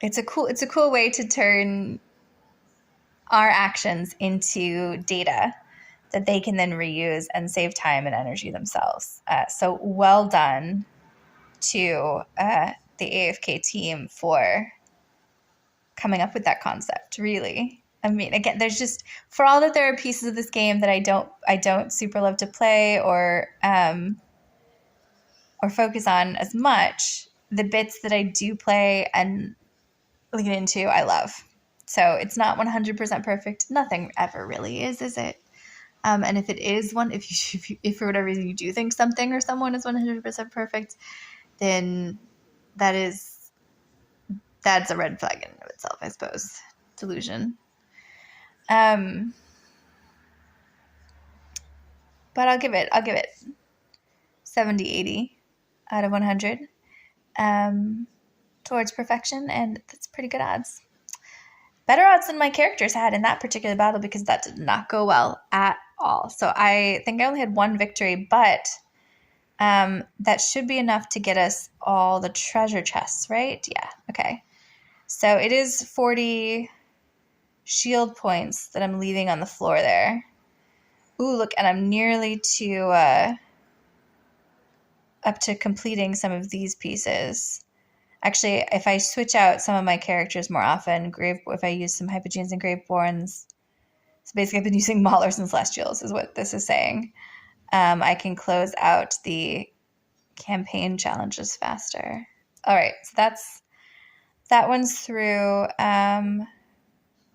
It's a cool way to turn our actions into data that they can then reuse and save time and energy themselves. So well done to the AFK team for coming up with that concept, really. I mean, again, there's just, for all that there are pieces of this game that I don't super love to play or focus on as much, the bits that I do play and lean into, I love. So it's not 100% perfect. Nothing ever really is it? And if it is if for whatever reason you do think something or someone is 100% perfect, then that's a red flag in and of itself, I suppose. Delusion. But I'll give it 70, 80 out of 100 towards perfection, and that's pretty good odds. Better odds than my characters had in that particular battle because that did not go well at all. So I think I only had one victory, but that should be enough to get us all the treasure chests, right? Yeah, okay. So it is 40 shield points that I'm leaving on the floor there. Ooh, look, and I'm nearly to up to completing some of these pieces. Actually, if I switch out some of my characters more often, if I use some Hypogenes and Graveborns, so basically I've been using Maulers and Celestials is what this is saying, I can close out the campaign challenges faster. All right, so that one's through.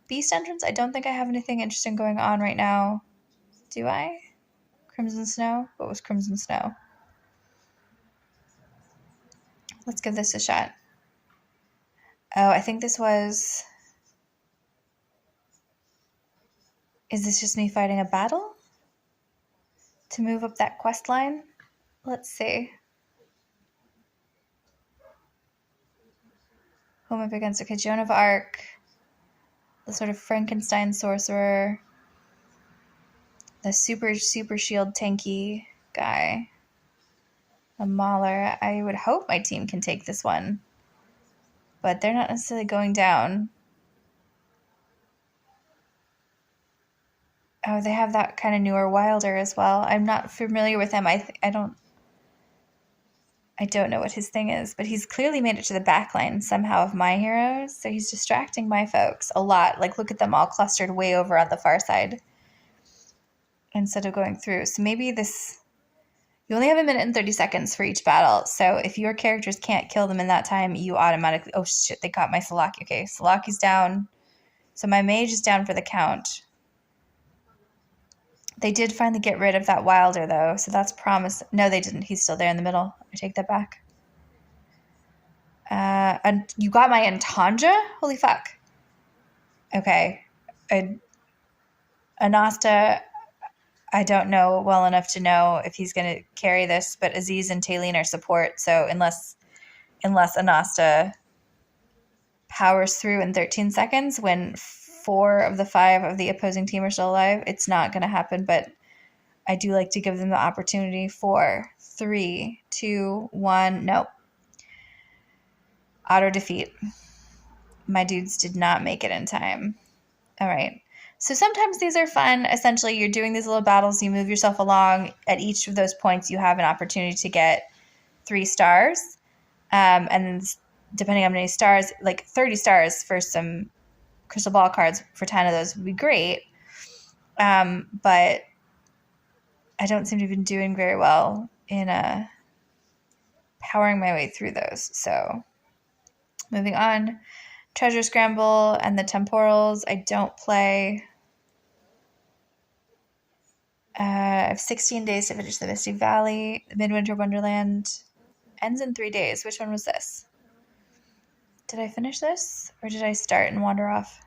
Beast Entrance, I don't think I have anything interesting going on right now. Do I? Crimson Snow? What was Crimson Snow? Let's give this a shot. Oh, I think this was... Is this just me fighting a battle? To move up that quest line? Let's see. Who am I up against? Okay, Joan of Arc. The sort of Frankenstein sorcerer. The super, super shield tanky guy. A Mauler. I would hope my team can take this one. But they're not necessarily going down. Oh, they have that kind of newer Wilder as well. I'm not familiar with him. I don't know what his thing is, but he's clearly made it to the back line somehow of my heroes. So he's distracting my folks a lot. Like, look at them all clustered way over on the far side instead of going through. So maybe this... You only have 1 minute and 30 seconds for each battle. So if your characters can't kill them in that time, you automatically... Oh, shit, they got my Salaki. Okay, Salaki's down. So my mage is down for the count. They did finally get rid of that Wilder, though, so that's promise. No, they didn't. He's still there in the middle. I take that back. And you got my Antandra? Holy fuck. Okay. Anasta, I don't know well enough to know if he's going to carry this, but Aziz and Taylene are support, so unless Anasta powers through in 13 seconds when 4 of the 5 of the opposing team are still alive, it's not going to happen, but I do like to give them the opportunity. 4, 3, 2, 1, nope. Auto defeat. My dudes did not make it in time. All right. So sometimes these are fun. Essentially, you're doing these little battles. You move yourself along. At each of those points, you have an opportunity to get 3 stars. And then depending on how many stars, like 30 stars for some crystal ball cards for 10 of those would be great. But I don't seem to have been doing very well in powering my way through those. So moving on. Treasure Scramble and the Temporals, I don't play. I have 16 days to finish the Misty Valley. The Midwinter Wonderland ends in 3 days. Which one was this? Did I finish this? Or did I start and wander off?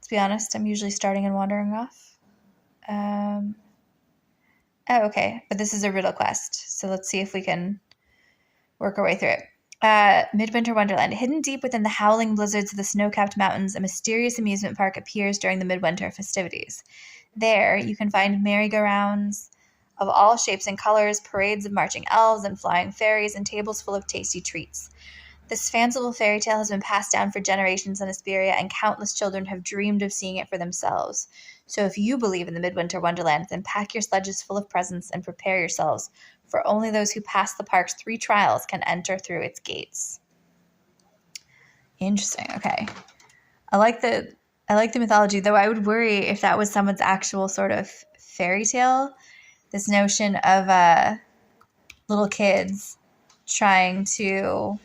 To be honest, I'm usually starting and wandering off. Oh, okay. But this is a riddle quest. So let's see if we can work our way through it. Midwinter Wonderland. Hidden deep within the howling blizzards of the snow-capped mountains, a mysterious amusement park appears during the midwinter festivities. There, you can find merry-go-rounds of all shapes and colors, parades of marching elves and flying fairies, and tables full of tasty treats. This fanciful fairy tale has been passed down for generations in Hesperia, and countless children have dreamed of seeing it for themselves. So if you believe in the Midwinter Wonderland, then pack your sledges full of presents and prepare yourselves, for only those who pass the park's 3 trials can enter through its gates. Interesting. Okay. I like the mythology, though I would worry if that was someone's actual sort of fairy tale. This notion of little kids trying to,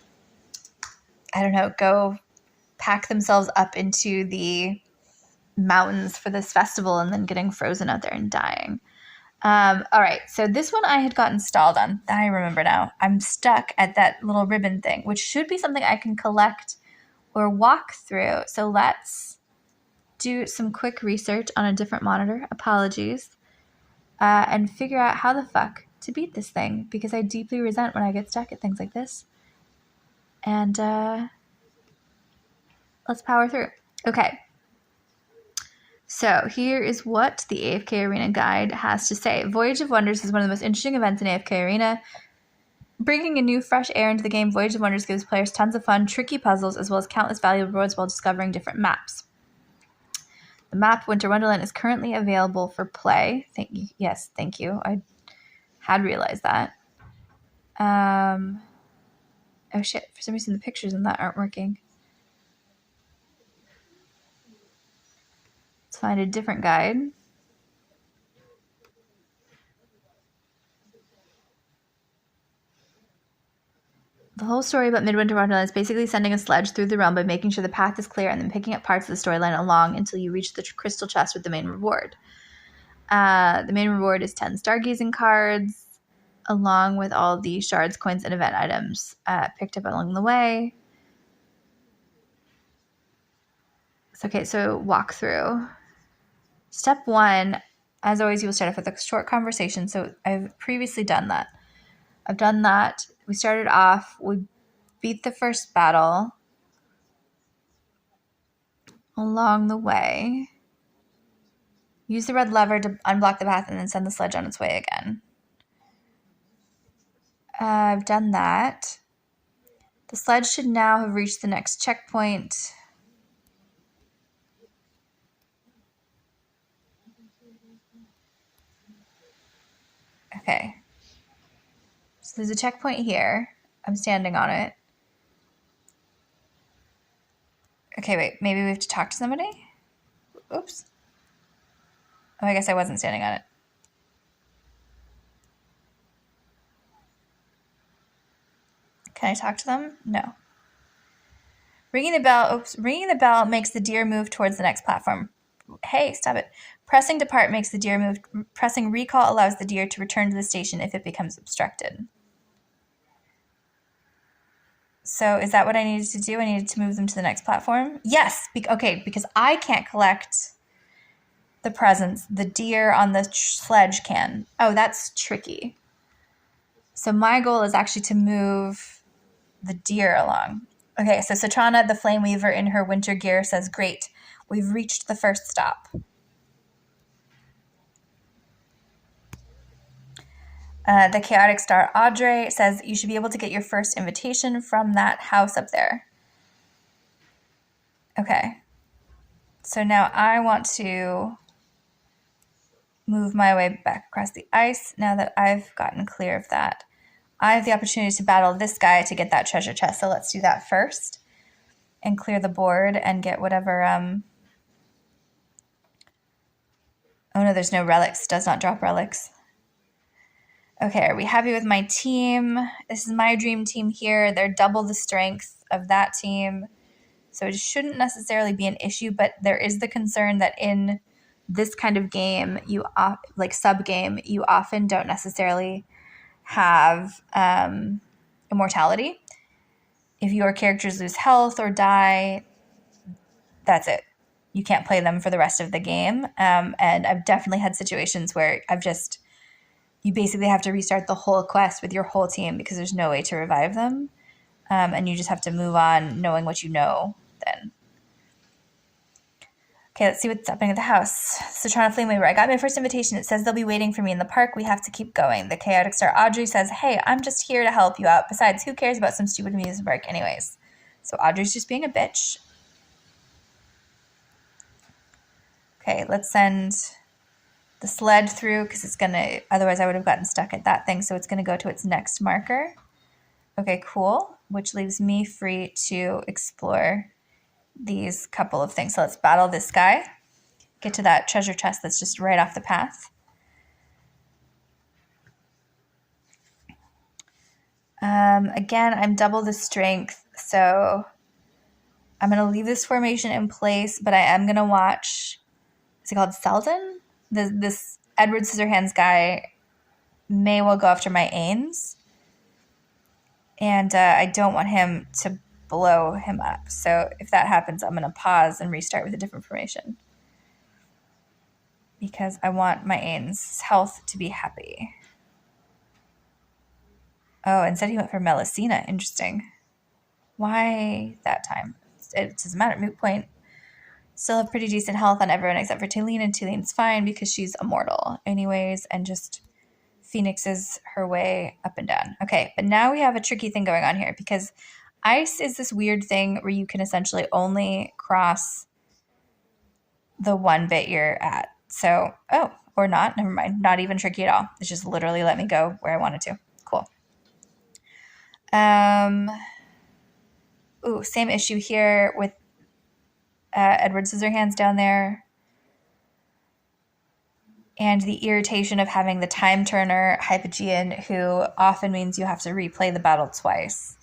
I don't know, go pack themselves up into the mountains for this festival and then getting frozen out there and dying. All right, so this one I had gotten stalled on. I remember now. I'm stuck at that little ribbon thing, which should be something I can collect or walk through. So let's do some quick research on a different monitor. Apologies. And figure out how the fuck to beat this thing, because I deeply resent when I get stuck at things like this. And let's power through. Okay. So here is what the AFK Arena Guide has to say. Voyage of Wonders is one of the most interesting events in AFK Arena. Bringing a new, fresh air into the game, Voyage of Wonders gives players tons of fun, tricky puzzles, as well as countless valuable rewards while discovering different maps. The map Winter Wonderland is currently available for play. Thank you. Yes, thank you. I had realized that. Oh shit, for some reason the pictures in that aren't working. Let's find a different guide. The whole story about Midwinter Wonderland is basically sending a sledge through the realm by making sure the path is clear and then picking up parts of the storyline along until you reach the crystal chest with the main reward. The main reward is 10 stargazing cards, along with all the shards, coins, and event items picked up along the way. Okay, so walkthrough. Step 1, as always, you will start off with a short conversation. So I've previously done that. I've done that. We started off, we beat the first battle along the way. Use the red lever to unblock the path and then send the sledge on its way again. I've done that. The sledge should now have reached the next checkpoint. Okay. So there's a checkpoint here. I'm standing on it. Okay, wait. Maybe we have to talk to somebody? Oops. Oh, I guess I wasn't standing on it. Can I talk to them? No. Ringing the bell makes the deer move towards the next platform. Hey, stop it. Pressing depart makes the deer move. Pressing recall allows the deer to return to the station if it becomes obstructed. So is that what I needed to do? I needed to move them to the next platform? Yes. Okay, because I can't collect the presents. The deer on the sledge can. Oh, that's tricky. So my goal is actually to move the deer along. Okay, so Satrana, the Flame Weaver, in her winter gear says, great, we've reached the first stop. The Chaotic Star Audrey says, you should be able to get your first invitation from that house up there. Okay. So now I want to move my way back across the ice now that I've gotten clear of that. I have the opportunity to battle this guy to get that treasure chest, so let's do that first and clear the board and get whatever... Oh no, there's no relics. Does not drop relics. Okay, are we happy with my team? This is my dream team here. They're double the strength of that team. So it shouldn't necessarily be an issue, but there is the concern that in this kind of game, like sub-game, you often don't necessarily have immortality. If your characters lose health or die, that's it. You can't play them for the rest of the game. And I've definitely had situations where you basically have to restart the whole quest with your whole team because there's no way to revive them. And you just have to move on knowing what you know then. Okay, let's see what's happening at the house. Satrana Flame Weaver, I got my first invitation. It says they'll be waiting for me in the park. We have to keep going. The Chaotic Star Audrey says, hey, I'm just here to help you out. Besides, who cares about some stupid amusement park anyways? So Audrey's just being a bitch. Okay, let's send the sled through because it's going to, otherwise I would have gotten stuck at that thing. So it's going to go to its next marker. Okay, cool. Which leaves me free to explore these couple of things. So let's battle this guy. Get to that treasure chest that's just right off the path. Again, I'm double the strength. So I'm going to leave this formation in place, but I am going to watch, is it called Selden? This Edward Scissorhands guy may well go after my Ains. And I don't want him to blow him up. So if that happens, I'm going to pause and restart with a different formation. Because I want my Ain's health to be happy. Oh, instead he went for Melusina. Interesting. Why that time? It doesn't matter. Moot point. Still have pretty decent health on everyone except for Talene, and Talene's fine because she's immortal anyways and just phoenixes her way up and down. Okay, but now we have a tricky thing going on here because ice is this weird thing where you can essentially only cross the one bit you're at. So, or not, never mind. Not even tricky at all. It's just literally let me go where I wanted to. Cool. Same issue here with Edward Scissorhands down there. And the irritation of having the time turner Hypogean, who often means you have to replay the battle twice,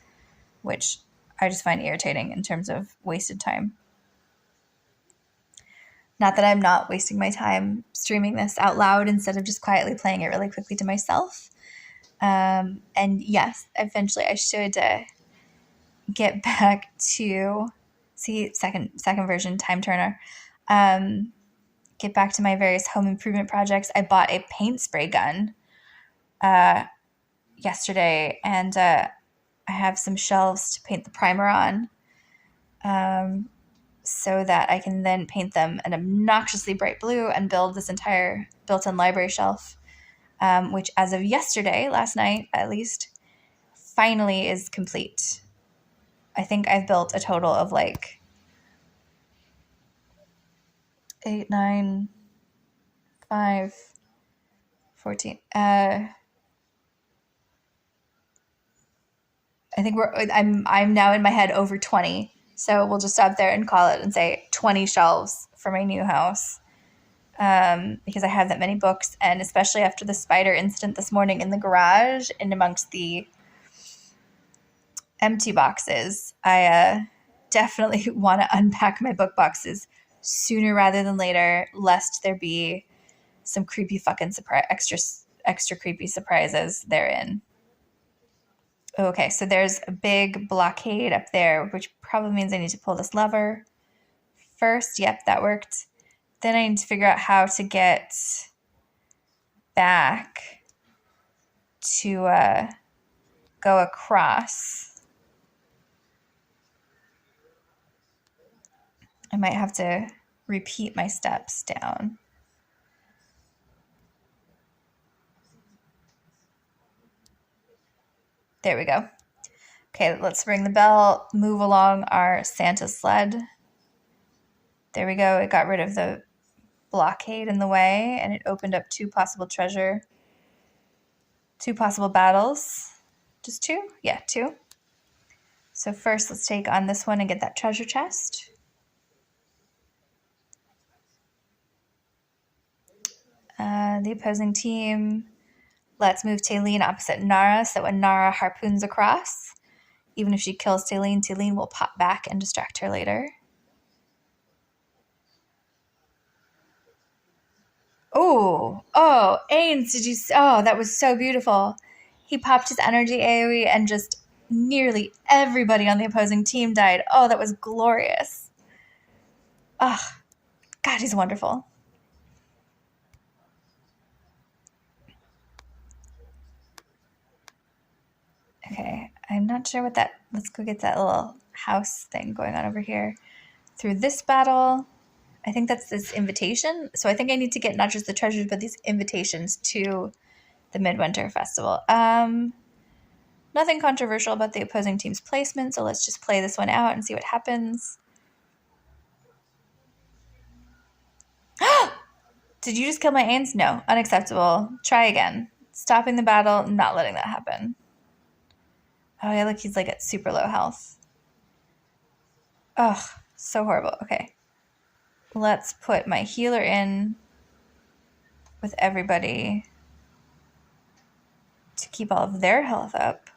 which I just find irritating in terms of wasted time. Not that I'm not wasting my time streaming this out loud instead of just quietly playing it really quickly to myself. And yes, eventually I should get back to second version time turner. Get back to my various home improvement projects. I bought a paint spray gun yesterday, and I have some shelves to paint the primer on, so that I can then paint them an obnoxiously bright blue and build this entire built-in library shelf, which as of yesterday, last night at least, finally is complete. I think I've built a total of like 8, 9, 5, 14. I think I'm now in my head over 20. So we'll just stop there and call it and say 20 shelves for my new house. Because I have that many books, and especially after the spider incident this morning in the garage and amongst the empty boxes, I definitely want to unpack my book boxes sooner rather than later, lest there be some creepy fucking extra creepy surprises therein. Okay, so there's a big blockade up there, which probably means I need to pull this lever first. Yep, that worked. Then I need to figure out how to get back to go across. I might have to repeat my steps down. There we go. Okay, let's ring the bell, move along our Santa sled. There we go. It got rid of the blockade in the way, and it opened up two possible battles. Just two? Yeah, two. So first, let's take on this one and get that treasure chest. The opposing team, let's move Taylene opposite Nara, so when Nara harpoons across, even if she kills Taylene, Taylene will pop back and distract her later. Oh, Ains, that was so beautiful. He popped his energy AoE and just nearly everybody on the opposing team died. Oh, that was glorious. Oh, God, he's wonderful. Okay, I'm not sure what that, let's go get that little house thing going on over here. Through this battle, I think that's this invitation. So I think I need to get not just the treasures, but these invitations to the Midwinter Festival. Nothing controversial about the opposing team's placement, so let's just play this one out and see what happens. Did you just kill my Ains? No. Unacceptable. Try again. Stopping the battle, not letting that happen. Oh, yeah, look, he's like at super low health. Ugh, so horrible. Okay. Let's put my healer in with everybody to keep all of their health up.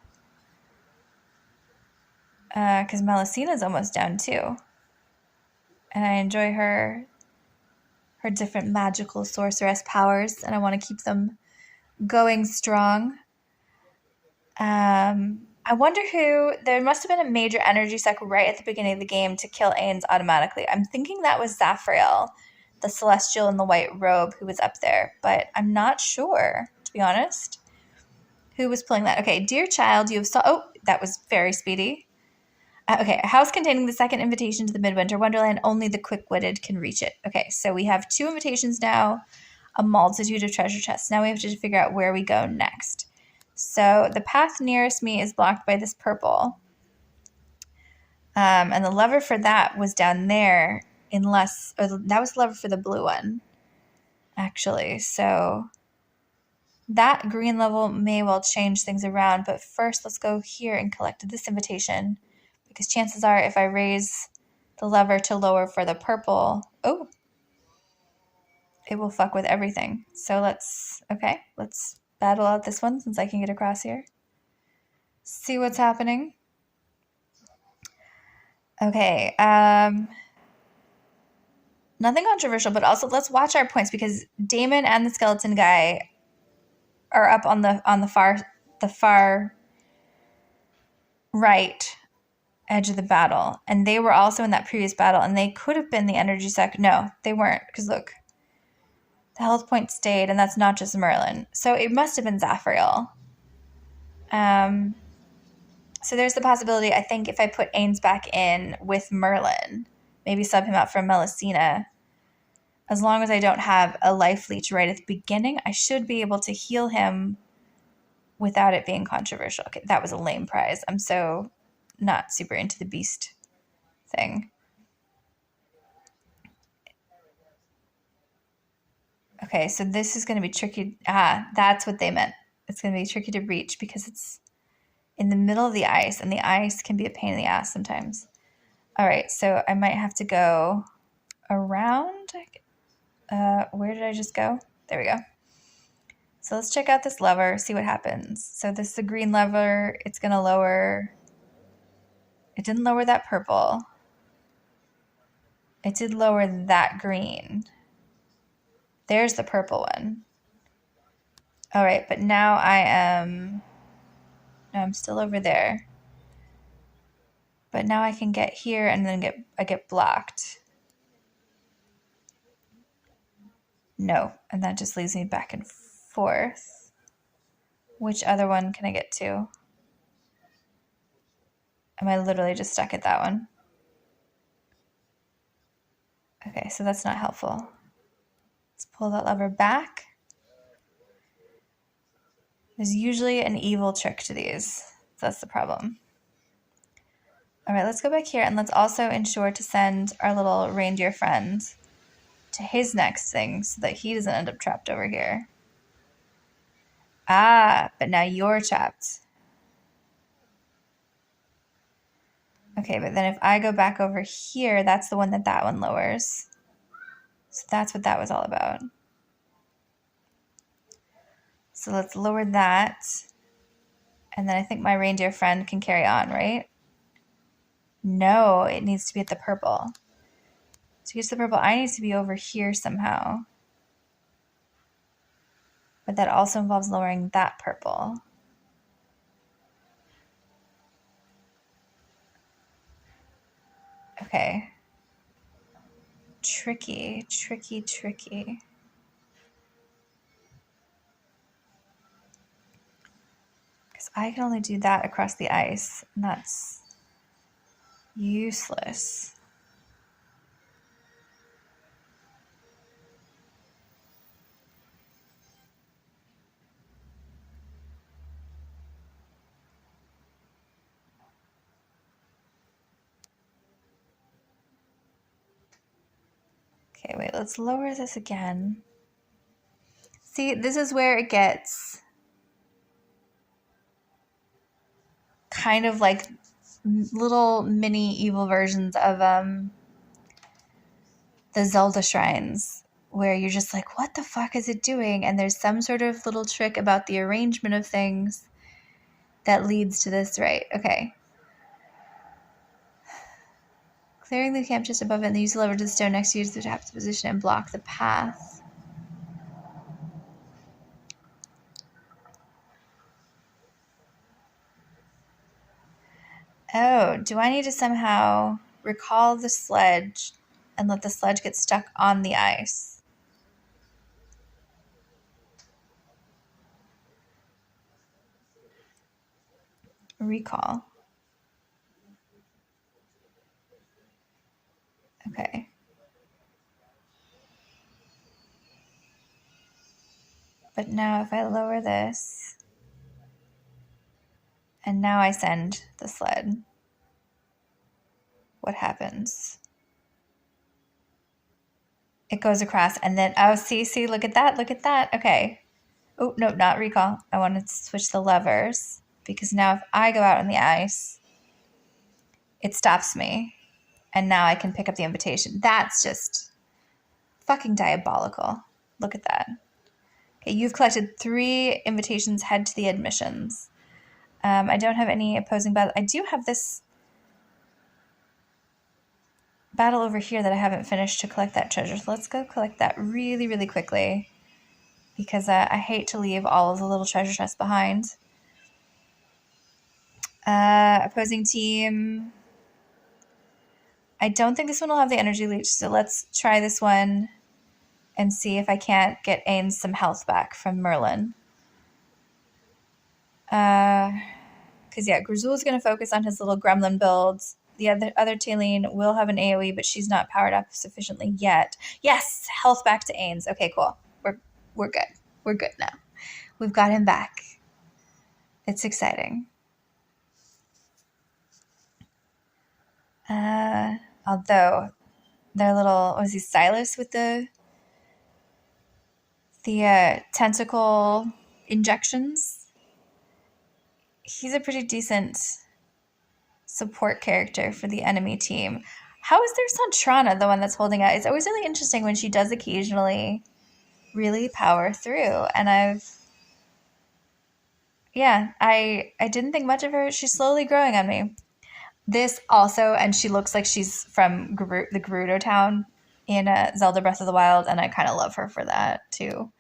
Because Melusina's almost down too. And I enjoy her different magical sorceress powers, and I want to keep them going strong. I wonder there must have been a major energy suck right at the beginning of the game to kill Ains automatically. I'm thinking that was Zafrael, the celestial in the white robe who was up there, but I'm not sure, to be honest, who was pulling that. Okay, dear child, you have that was very speedy. Okay, a house containing the second invitation to the Midwinter Wonderland, only the quick-witted can reach it. Okay, so we have 2 invitations now. a multitude of treasure chests. Now we have to figure out where we go next. So the path nearest me is blocked by this purple. And the lever for that was down there, that was the lever for the blue one, actually. So that green level may well change things around, but first let's go here and collect this invitation, because chances are if I raise the lever to lower for the purple, it will fuck with everything. So let's battle out this one since I can get across here. See what's happening. Okay, nothing controversial, but also let's watch our points, because Damon and the skeleton guy are up on the far right edge of the battle, and they were also in that previous battle, and they could have been the energy suck. No, they weren't, because look, the health point stayed, and that's not just Merlin. So it must have been Zafriel. So there's the possibility, I think, if I put Ains back in with Merlin, maybe sub him out for Melusina, as long as I don't have a life leech right at the beginning, I should be able to heal him without it being controversial. Okay, that was a lame prize. I'm so not super into the beast thing. Okay, so this is going to be tricky. That's what they meant. It's going to be tricky to reach because it's in the middle of the ice, and the ice can be a pain in the ass sometimes. All right, so I might have to go around. Where did I just go? There we go. So let's check out this lever, see what happens. So this is a green lever. It's going to lower. It didn't lower that purple. It did lower that green. There's the purple one. All right, but now I'm still over there. But now I can get here and then I get blocked. No, and that just leaves me back and forth. Which other one can I get to? Am I literally just stuck at that one? Okay, so that's not helpful. Let's pull that lever back. There's usually an evil trick to these. So that's the problem. All right, let's go back here, and let's also ensure to send our little reindeer friend to his next thing so that he doesn't end up trapped over here. But now you're trapped. Okay, but then if I go back over here, that's the one that one lowers. So that's what that was all about. So let's lower that. And then I think my reindeer friend can carry on, right? No, it needs to be at the purple. To get to the purple, I need to be over here somehow. But that also involves lowering that purple. Okay. Tricky, tricky, tricky. Because I can only do that across the ice, and that's useless. Okay, wait, let's lower this again. See, this is where it gets kind of like little mini evil versions of the Zelda shrines, where you're just like, what the fuck is it doing? And there's some sort of little trick about the arrangement of things that leads to this, right? Okay. Clearing the camp just above it, and use the lever to the stone next to you to tap the position and block the path. Oh, do I need to somehow recall the sledge and let the sledge get stuck on the ice? Recall. Okay. But now if I lower this, and now I send the sled, what happens? It goes across, and then, oh, see, look at that. Okay. Oh, no, not recall. I want to switch the levers, because now if I go out on the ice, it stops me, and now I can pick up the invitation. That's just fucking diabolical. Look at that. Okay, you've collected 3 invitations. Head to the admissions. I don't have any opposing battle. I do have this battle over here that I haven't finished to collect that treasure. So let's go collect that really, really quickly, because I hate to leave all of the little treasure chests behind. Opposing team. I don't think this one will have the energy leech, so let's try this one and see if I can't get Ains some health back from Merlin. Because, yeah, Grizul's going to focus on his little gremlin builds. The other Taline will have an AoE, but she's not powered up sufficiently yet. Yes! Health back to Ains. Okay, cool. We're good. We're good now. We've got him back. It's exciting. Although their little, was he Silas with the tentacle injections? He's a pretty decent support character for the enemy team. How is there Santrana, the one that's holding out? It's always really interesting when she does occasionally really power through. And I didn't think much of her. She's slowly growing on me. This also, and she looks like she's from the Gerudo town in Zelda Breath of the Wild, and I kind of love her for that too.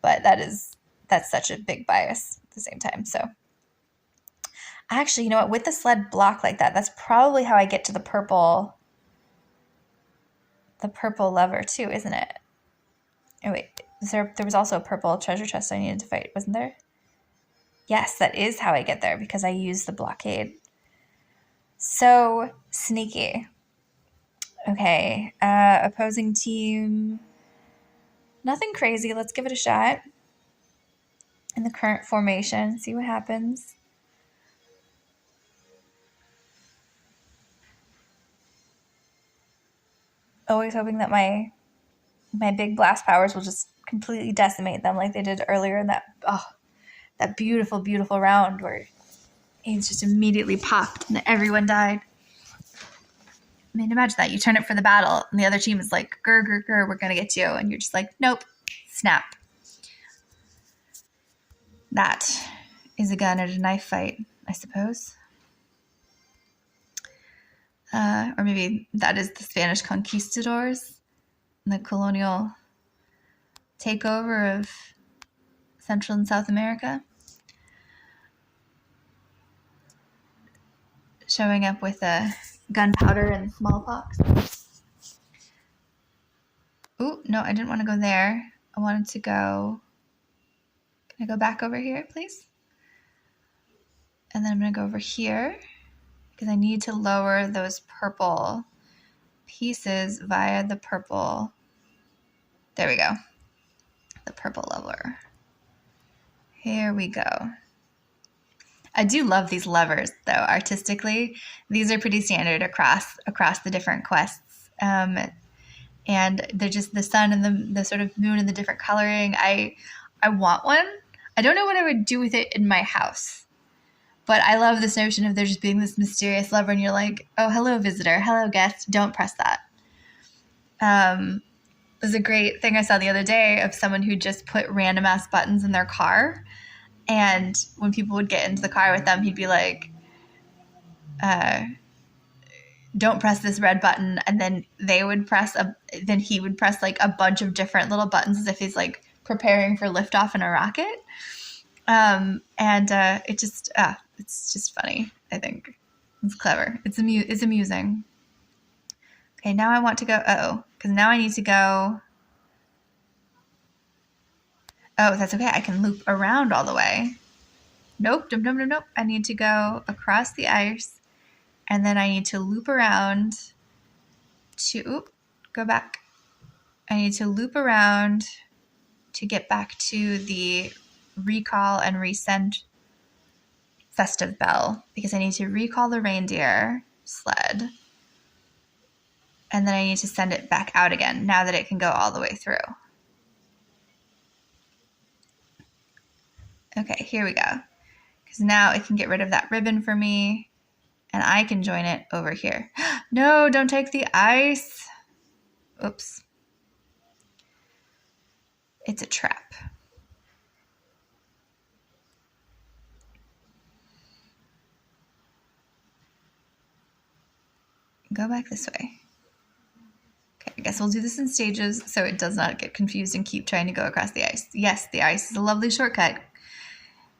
But that's such a big bias at the same time. So actually, you know what? With the sled block like that, that's probably how I get to the purple lever too, isn't it? Oh wait, there was also a purple treasure chest I needed to fight, wasn't there? Yes, that is how I get there, because I used the blockade. So sneaky. Okay, opposing team. Nothing crazy. Let's give it a shot. In the current formation, see what happens. Always hoping that my big blast powers will just completely decimate them like they did earlier in that beautiful, beautiful round where Ains just immediately popped and everyone died. I mean, imagine that. You turn it for the battle, and the other team is like, grr, grr, grr, we're going to get you. And you're just like, nope, snap. That is a gun at a knife fight, I suppose. Or maybe that is the Spanish conquistadors, the colonial takeover of Central and South America. Showing up with gunpowder and smallpox. Ooh, no, I didn't want to go there. I wanted to go... Can I go back over here, please? And then I'm going to go over here, because I need to lower those purple pieces via the purple... There we go. The purple lever. Here we go. I do love these levers, though, artistically. These are pretty standard across the different quests. And they're just the sun and the sort of moon and the different coloring. I want one. I don't know what I would do with it in my house. But I love this notion of there just being this mysterious lever, and you're like, oh, hello, visitor. Hello, guest. Don't press that. There's a great thing I saw the other day of someone who just put random-ass buttons in their car. And when people would get into the car with them, he'd be like, don't press this red button. And then he would press like a bunch of different little buttons as if he's like preparing for liftoff in a rocket. It's just funny, I think. It's clever. It's amusing. Okay, now I want to go, because now I need to go. Oh, that's okay. I can loop around all the way. Nope. I need to go across the ice, and then I need to loop around go back. I need to loop around to get back to the recall and resend festive bell because I need to recall the reindeer sled. And then I need to send it back out again now that it can go all the way through. Okay, here we go. Because now it can get rid of that ribbon for me and I can join it over here. No, don't take the ice. Oops. It's a trap. Go back this way. Okay, I guess we'll do this in stages so it does not get confused and keep trying to go across the ice. Yes, the ice is a lovely shortcut.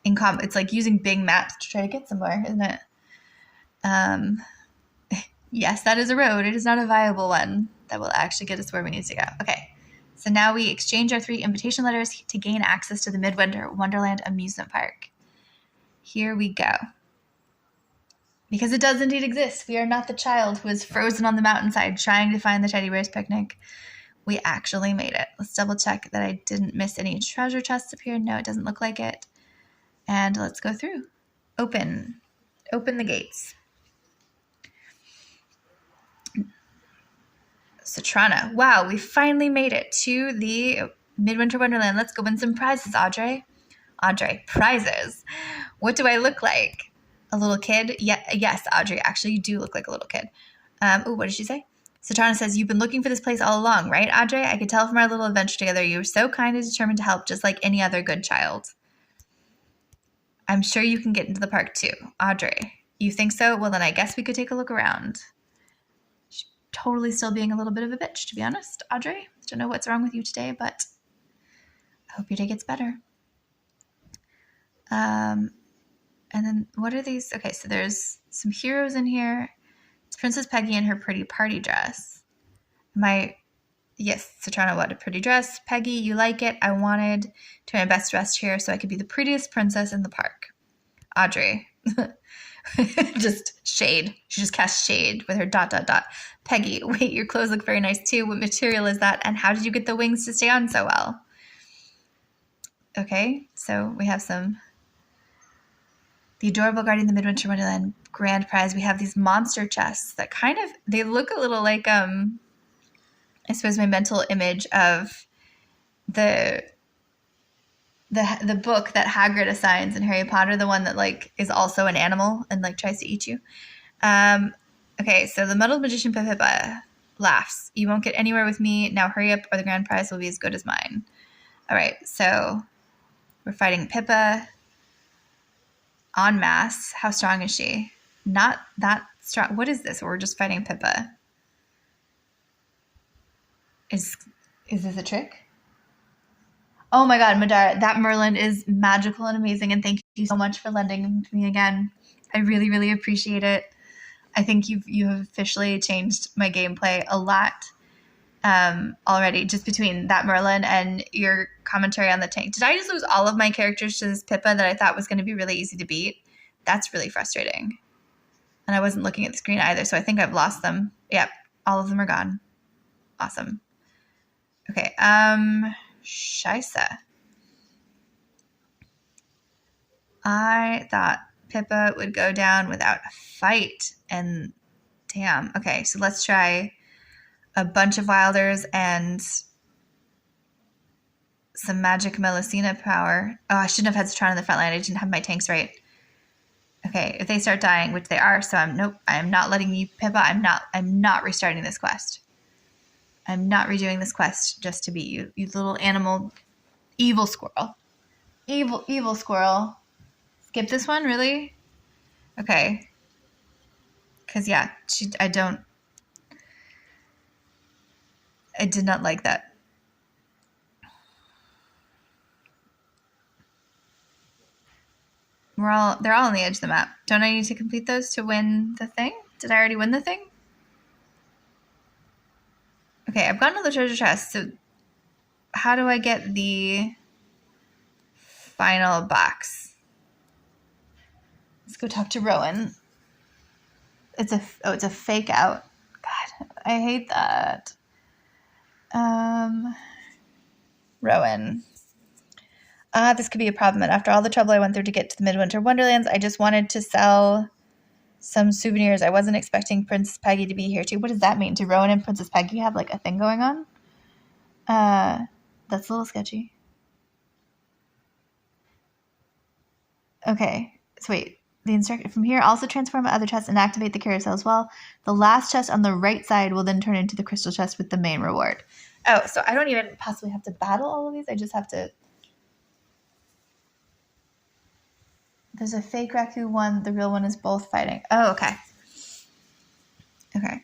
It's like using big maps to try to get somewhere, isn't it? Yes, that is a road. It is not a viable one that will actually get us where we need to go. Okay, so now we exchange our 3 invitation letters to gain access to the Midwinter Wonderland Amusement Park. Here we go. Because it does indeed exist. We are not the child who is frozen on the mountainside trying to find the teddy bear's picnic. We actually made it. Let's double check that I didn't miss any treasure chests up here. No, it doesn't look like it. And let's go through. Open the gates. Citrana. Wow, we finally made it to the Midwinter Wonderland. Let's go win some prizes, Audrey. Audrey, prizes. What do I look like? A little kid? Yes, Audrey. Actually, you do look like a little kid. What did she say? Citrana says, you've been looking for this place all along, right, Audrey? I could tell from our little adventure together you were so kind and determined to help, just like any other good child. I'm sure you can get into the park too. Audrey, you think so? Well, then I guess we could take a look around. She's totally still being a little bit of a bitch, to be honest, Audrey. Don't know what's wrong with you today, but I hope your day gets better. And then what are these? Okay, so there's some heroes in here. It's Princess Peggy in her pretty party dress. Yes, Citrana, what a pretty dress. Peggy, you like it? I wanted to wear my best dress here so I could be the prettiest princess in the park. Audrey. Just shade. She just cast shade with her ... Peggy, wait, your clothes look very nice too. What material is that? And how did you get the wings to stay on so well? Okay, so we have the adorable guardian of the Midwinter Wonderland grand prize. We have these monster chests that they look a little like, I suppose my mental image of the book that Hagrid assigns in Harry Potter, the one that like is also an animal and like tries to eat you. Okay, so the muddled magician Pippa laughs. You won't get anywhere with me. Now hurry up or the grand prize will be as good as mine. All right, so we're fighting Pippa en masse. How strong is she? Not that strong. What is this? We're just fighting Pippa. Is this a trick? Oh my God, Madara, that Merlin is magical and amazing, and thank you so much for lending him to me again. I really, really appreciate it. I think you have officially changed my gameplay a lot already, just between that Merlin and your commentary on the tank. Did I just lose all of my characters to this Pippa that I thought was going to be really easy to beat? That's really frustrating. And I wasn't looking at the screen either, so I think I've lost them. Yep, all of them are gone. Awesome. Okay, Shisa. I thought Pippa would go down without a fight, and damn. Okay, so let's try a bunch of Wilders and some magic Melusina power. Oh, I shouldn't have had Citron in the front line. I didn't have my tanks right. Okay, if they start dying, which they are, so I am not letting you, Pippa. I'm not restarting this quest. I'm not redoing this quest just to beat you. You little animal, evil squirrel. Evil squirrel. Skip this one, really? Okay. Because, yeah, I did not like that. They're all on the edge of the map. Don't I need to complete those to win the thing? Did I already win the thing? Okay, I've gotten all the treasure chests, so how do I get the final box? Let's go talk to Rowan. It's a fake out. God, I hate that. Rowan, Rowan. This could be a problem. And after all the trouble I went through to get to the Midwinter Wonderlands, I just wanted to sell some souvenirs. I wasn't expecting Princess Peggy to be here too. What does that mean? Do Rowan and Princess Peggy have like a thing going on? That's a little sketchy. Okay, so wait. The instructor from here also transform other chests and activate the carousel as well. The last chest on the right side will then turn into the crystal chest with the main reward. Oh, so I don't even possibly have to battle all of these. I just have to. There's a fake Raku one. The real one is both fighting. Oh, okay. Okay.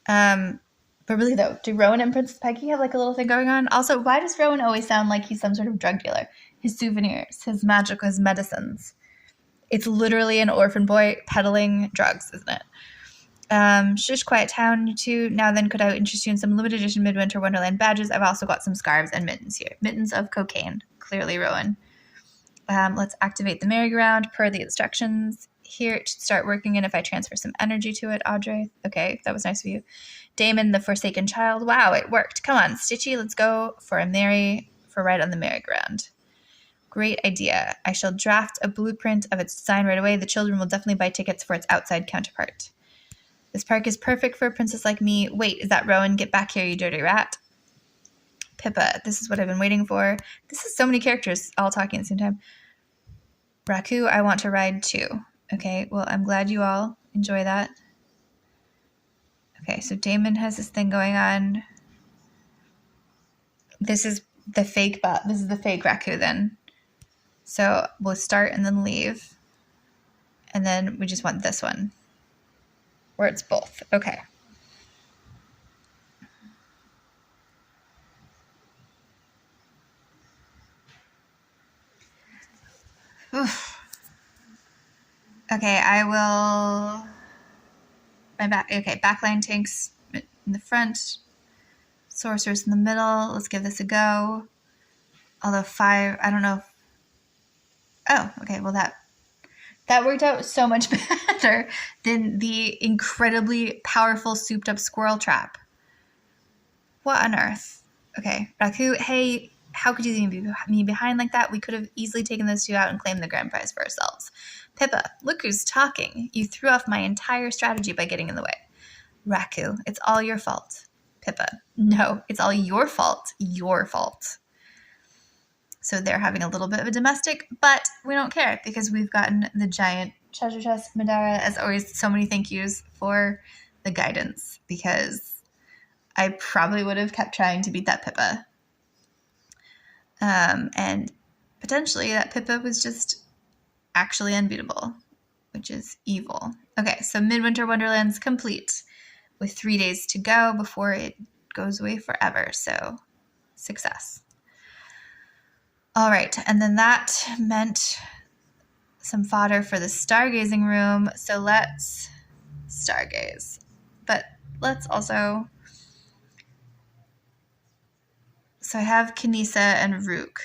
But really though, do Rowan and Princess Peggy have like a little thing going on? Also, why does Rowan always sound like he's some sort of drug dealer? His souvenirs, his magic, his medicines. It's literally an orphan boy peddling drugs, isn't it? Shush, quiet town, you two. Now then, could I interest you in some limited edition Midwinter Wonderland badges? I've also got some scarves and mittens here. Mittens of cocaine. Clearly, Rowan. Let's activate the merry-go-round per the instructions. Here to start working in if I transfer some energy to it, Audrey. Okay, that was nice of you. Damon, the Forsaken Child. Wow, it worked. Come on, Stitchy, let's go for a ride on the merry-go-round. Great idea. I shall draft a blueprint of its design right away. The children will definitely buy tickets for its outside counterpart. This park is perfect for a princess like me. Wait, is that Rowan? Get back here, you dirty rat. Pippa, this is what I've been waiting for. This is so many characters all talking at the same time. Raku, I want to ride too. Okay, well, I'm glad you all enjoy that. Okay, so Damon has this thing going on. This is the fake Raku then. So we'll start and then leave. And then we just want this one. Where it's both. Okay. Oof. Okay, I will... backline tanks in the front. Sorcerers in the middle. Let's give this a go. Although 5, I don't know. Oh, okay, well that worked out so much better than the incredibly powerful souped up squirrel trap. What on earth? Okay, Raku, hey, how could you leave me behind like that? We could have easily taken those two out and claimed the grand prize for ourselves. Pippa, look who's talking. You threw off my entire strategy by getting in the way. Raku, it's all your fault. Pippa, no, it's all your fault. Your fault. So they're having a little bit of a domestic, but we don't care because we've gotten the giant treasure chest. Madara, as always, so many thank yous for the guidance because I probably would have kept trying to beat that Pippa. And potentially that Pippa was just actually unbeatable, which is evil. Okay, so Midwinter Wonderland's complete with 3 days to go before it goes away forever. So success. All right, and then that meant some fodder for the stargazing room. So let's stargaze. But let's also... So I have Kanisa and Rook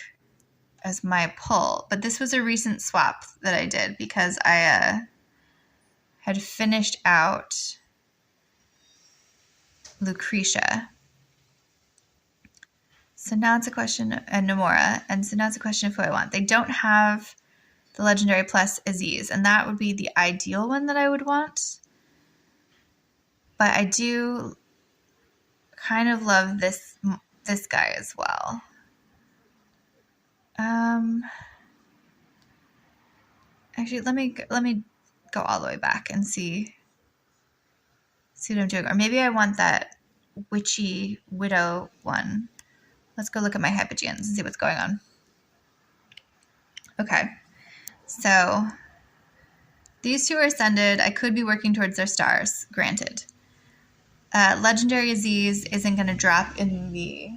as my pull. But this was a recent swap that I did because I had finished out Lucretia. So now it's a question, and Nomura, and so now it's a question of who I want. They don't have the legendary plus Aziz, and that would be the ideal one that I would want. But I do kind of love this guy as well. Actually, let me go all the way back and see what I'm doing. Or maybe I want that witchy widow one. Let's go look at my Hypogeans and see what's going on. Okay, so these two are ascended. I could be working towards their stars, granted. Legendary Aziz isn't going to drop in the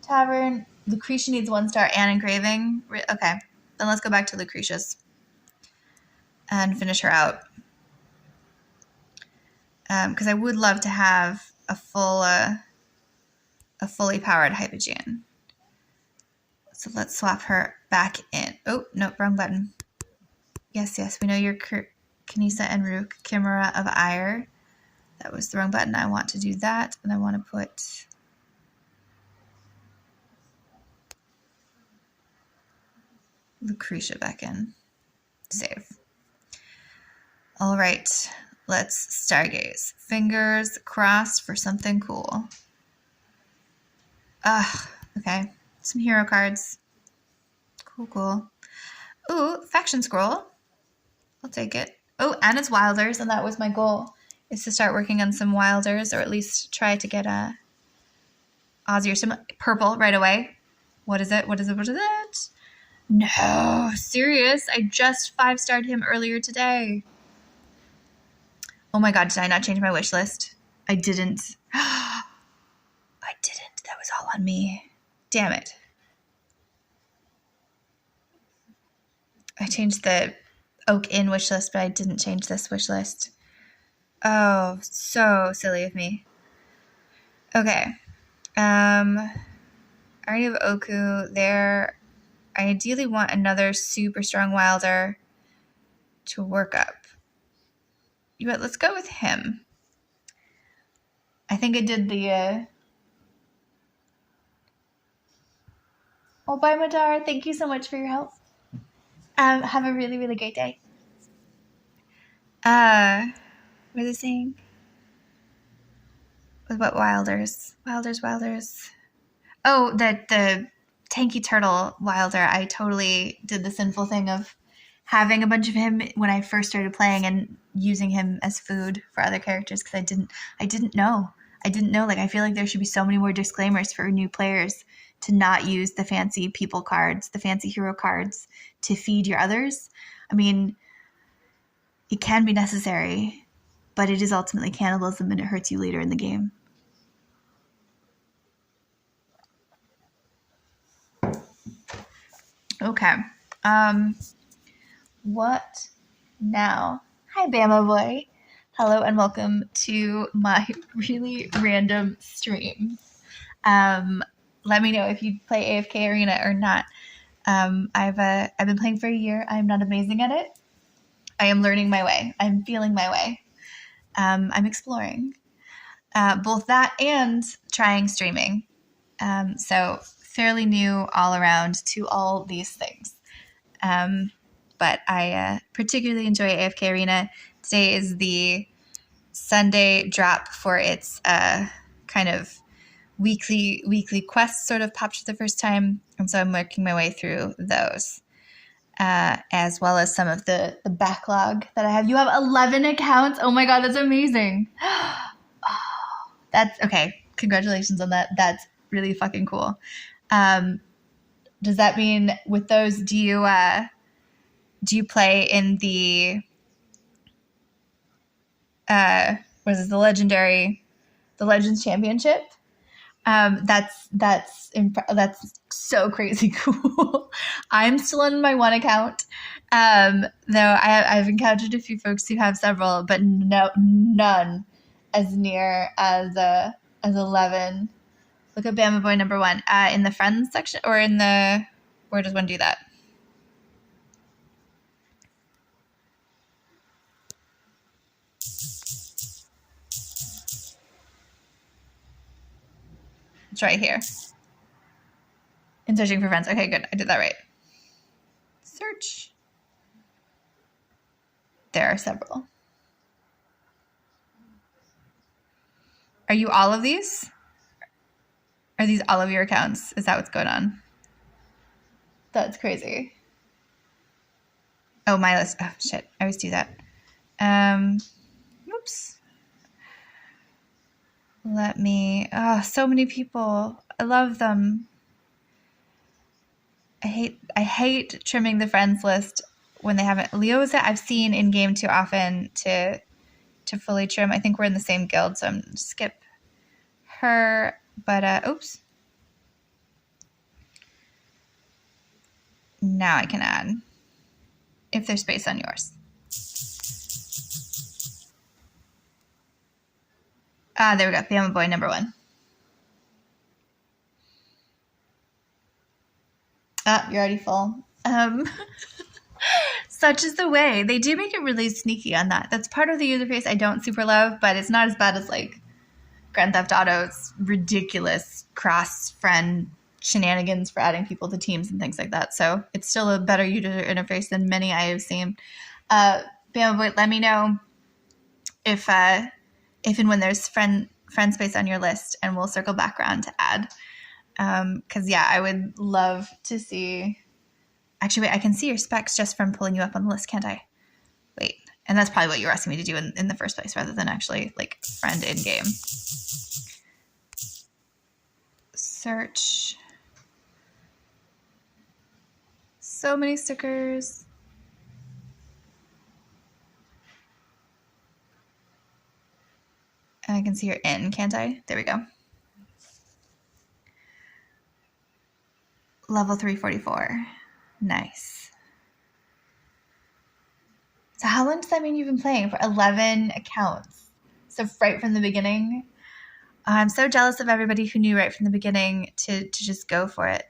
tavern. Lucretia needs 1 star and engraving. Okay, then let's go back to Lucretia's and finish her out. Because I would love to have a fully powered Hypogean. So let's swap her back in. Oh, no, wrong button. Yes, we know you're Kanisa and Rook, Chimera of Ire. That was the wrong button. I want to do that, and I want to put Lucretia back in. Save. All right. Let's stargaze. Fingers crossed for something cool. Okay. Some hero cards. Cool. Ooh, faction scroll. I'll take it. Oh, and it's wilders, and that was my goal, is to start working on some wilders, or at least try to get a Aussie or some purple right away. What is it? No, serious? I just 5-starred him earlier today. Oh my god, did I not change my wish list? I didn't. I didn't. That was all on me. Damn it. I changed the Oak Inn wish list, but I didn't change this wish list. Oh, so silly of me. Okay. I already have Oku there. I ideally want another super strong wilder to work up. But let's go with him. I think I did the... Oh, bye, Madar. Thank you so much for your help. Have a really, really great day. What are they saying? What wilders? Wilders. Oh, the tanky turtle wilder. I totally did the sinful thing of having a bunch of him when I first started playing and using him as food for other characters because I didn't know. Like, I feel like there should be so many more disclaimers for new players to not use the fancy people cards, the fancy hero cards to feed your others. I mean, it can be necessary, but it is ultimately cannibalism and it hurts you later in the game. Okay. What now? Hi, Bama boy. Hello and welcome to my really random stream. Let me know if you play AFK Arena or not. I've been playing for a year. I'm not amazing at it. I am learning my way. I'm feeling my way. I'm exploring both that and trying streaming. So fairly new all around to all these things. But I particularly enjoy AFK Arena. Today is the Sunday drop for its kind of weekly quests sort of popped for the first time. And so I'm working my way through those. As well as some of the backlog that I have. You have 11 accounts? Oh my god, that's amazing. That's okay. Congratulations on that. That's really fucking cool. Does that mean with those, do you play in the the Legends Championship? That's so crazy cool. I'm still on my one account, though I've encountered a few folks who have several, but none as near as 11. Look at Bama Boy number 1 in the friends section, or in the, where does one do that? It's right here. In searching for friends. Okay, good. I did that right. Search. There are several. Are you all of these? Are these all of your accounts? Is that what's going on? That's crazy. Oh, my list. Oh, shit. I always do that. Whoops. So many people. I love them. I hate trimming the friends list when they haven't. Leoza I've seen in game too often to fully trim. I think we're in the same guild, so I'm gonna skip her. But oops. Now I can add if there's space on yours. There we go. Bama Boy number 1. You're already full. Such is the way. They do make it really sneaky on that. That's part of the user base I don't super love, but it's not as bad as like Grand Theft Auto's ridiculous cross-friend shenanigans for adding people to teams and things like that. So it's still a better user interface than many I have seen. Bama Boy, let me know if and when there's friend space on your list, and we'll circle back around to add. Because I would love to see. Actually, wait, I can see your specs just from pulling you up on the list, can't I? Wait, and that's probably what you were asking me to do in the first place, rather than actually like friend in game. Search. So many stickers. And I can see you're in, can't I? There we go. Level 344. Nice. So how long does that mean you've been playing? For 11 accounts. So right from the beginning. I'm so jealous of everybody who knew right from the beginning to just go for it.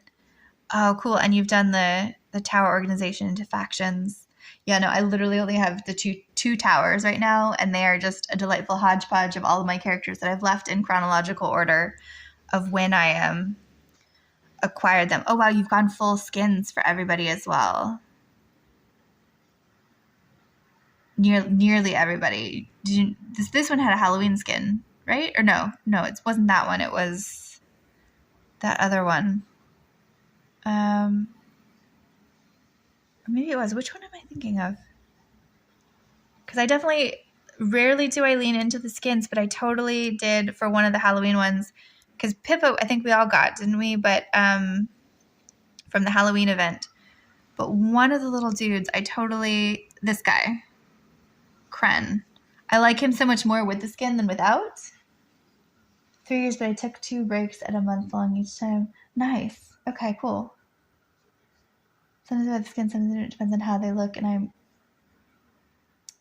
Oh, cool. And you've done the tower organization into factions. Yeah, no, I literally only have the two towers right now, and they are just a delightful hodgepodge of all of my characters that I've left in chronological order of when I acquired them. Oh, wow, you've gone full skins for everybody as well. Nearly everybody. This one had a Halloween skin, right? Or no, it wasn't that one. It was that other one. Maybe it was. Which one am I thinking of? Because I definitely, rarely do I lean into the skins, but I totally did for one of the Halloween ones. Because Pippa, I think we all got, didn't we? But from the Halloween event. But one of the little dudes, this guy, Kren. I like him so much more with the skin than without. 3 years, but I took 2 breaks at a month long each time. Nice. Okay, cool. Sometimes about the skin, sometimes it depends on how they look, and I'm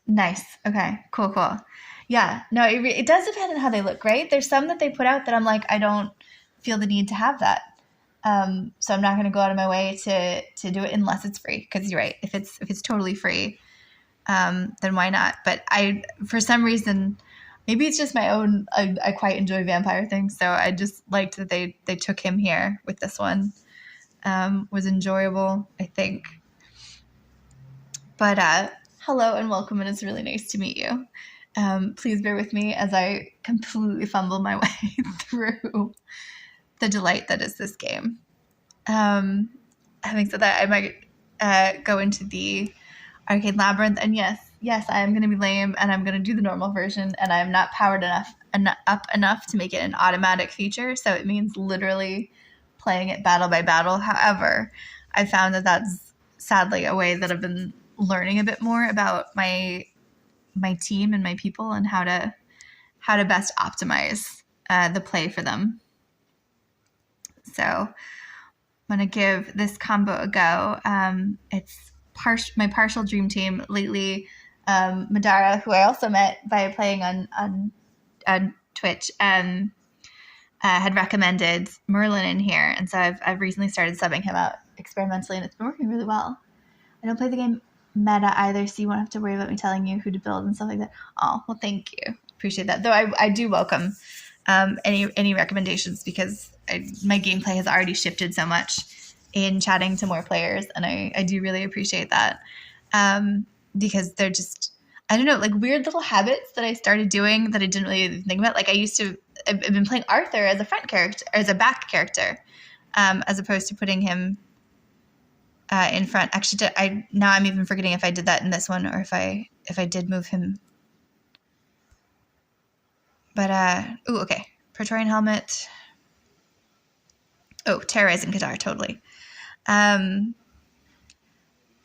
nice. Okay, cool. Yeah, no, it does depend on how they look, right? There's some that they put out that I'm like, I don't feel the need to have that. So I'm not going to go out of my way to do it unless it's free. Because you're right, if it's totally free, then why not? But for some reason, maybe it's just my own. I quite enjoy vampire things, so I just liked that they took him here with this one. Was enjoyable, I think. But hello and welcome, and it's really nice to meet you. Please bear with me as I completely fumble my way through the delight that is this game. Having said that, I might go into the Arcade Labyrinth, and yes, I am going to be lame, and I'm going to do the normal version, and I'm not powered up enough to make it an automatic feature, so it means literally playing it battle by battle. However, I found that that's sadly a way that I've been learning a bit more about my team and my people and how to best optimize the play for them. So I'm going to give this combo a go. It's my partial dream team lately. Madara, who I also met by playing on Twitch, had recommended Merlin in here, and so I've recently started subbing him out experimentally, and it's been working really well. I don't play the game meta either, so you won't have to worry about me telling you who to build and stuff like that. Oh, well, thank you. Appreciate that. Though I do welcome any recommendations, because my gameplay has already shifted so much in chatting to more players, and I do really appreciate that, because they're just, I don't know, like weird little habits that I started doing that I didn't really think about. Like I've been playing Arthur as a front character, or as a back character, as opposed to putting him in front. Actually, now I'm even forgetting if I did that in this one or if I did move him. But okay, Praetorian helmet. Oh, terrorizing Qatar, totally. And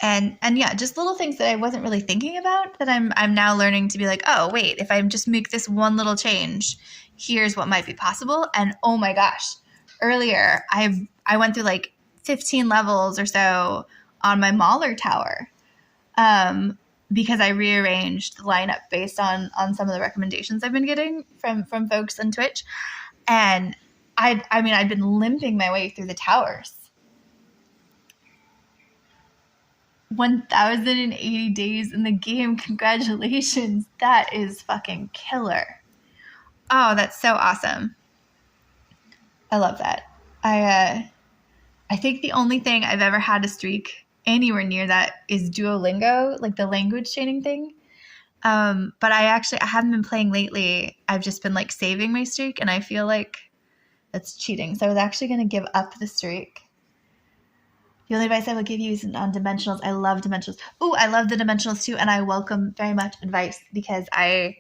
yeah, just little things that I wasn't really thinking about that I'm now learning to be like, oh wait, if I just make this one little change, here's what might be possible. And oh my gosh, earlier I went through like 15 levels or so on my Mauler tower, because I rearranged the lineup based on some of the recommendations I've been getting from folks on Twitch. And I'd been limping my way through the towers. 1,080 days in the game. Congratulations. That is fucking killer. Oh, that's so awesome. I love that. I think the only thing I've ever had a streak anywhere near that is Duolingo, like the language training thing. But I haven't been playing lately. I've just been like saving my streak, and I feel like that's cheating. So I was actually going to give up the streak. The only advice I would give you is on dimensionals. I love dimensionals. Oh, I love the dimensionals too, and I welcome very much advice because I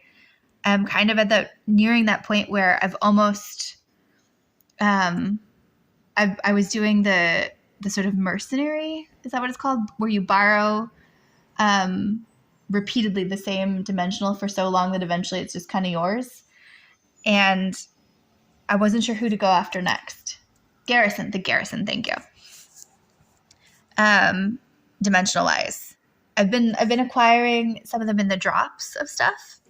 am kind of nearing that point where I've almost, I was doing the sort of mercenary. Is that what it's called? Where you borrow repeatedly the same dimensional for so long that eventually it's just kind of yours. And I wasn't sure who to go after next. The garrison. Thank you. Dimensional wise, I've been acquiring some of them in the drops of stuff.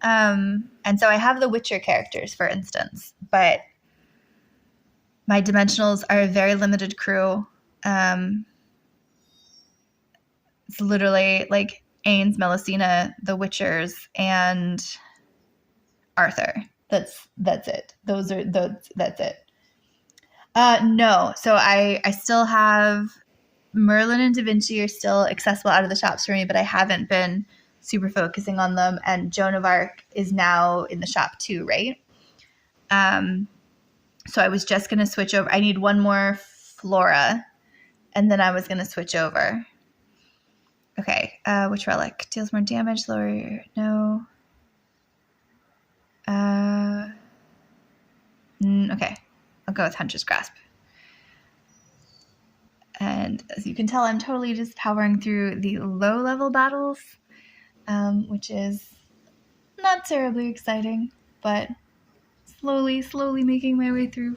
And so I have the Witcher characters, for instance, but my dimensionals are a very limited crew. It's literally like Ains, Melusina, the Witchers, and Arthur. That's it. That's it. No. So I still have Merlin and Da Vinci are still accessible out of the shops for me, but I haven't been super focusing on them. And Joan of Arc is now in the shop too, right? So I was just going to switch over. I need one more Flora, and then I was going to switch over. Okay, which relic? Deals more damage, lower... No. Okay, I'll go with Hunter's Grasp. And as you can tell, I'm totally just powering through the low-level battles, which is not terribly exciting, but slowly making my way through.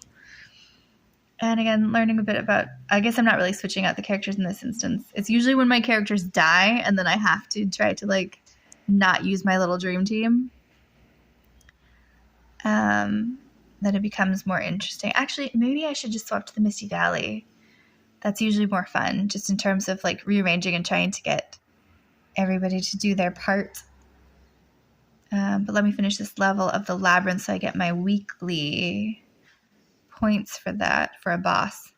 And again, learning a bit about... I guess I'm not really switching out the characters in this instance. It's usually when my characters die, and then I have to try to, like, not use my little dream team. That it becomes more interesting. Actually, maybe I should just swap to the Misty Valley. That's usually more fun, just in terms of like rearranging and trying to get everybody to do their part. But let me finish this level of the labyrinth so I get my weekly points for that for a boss.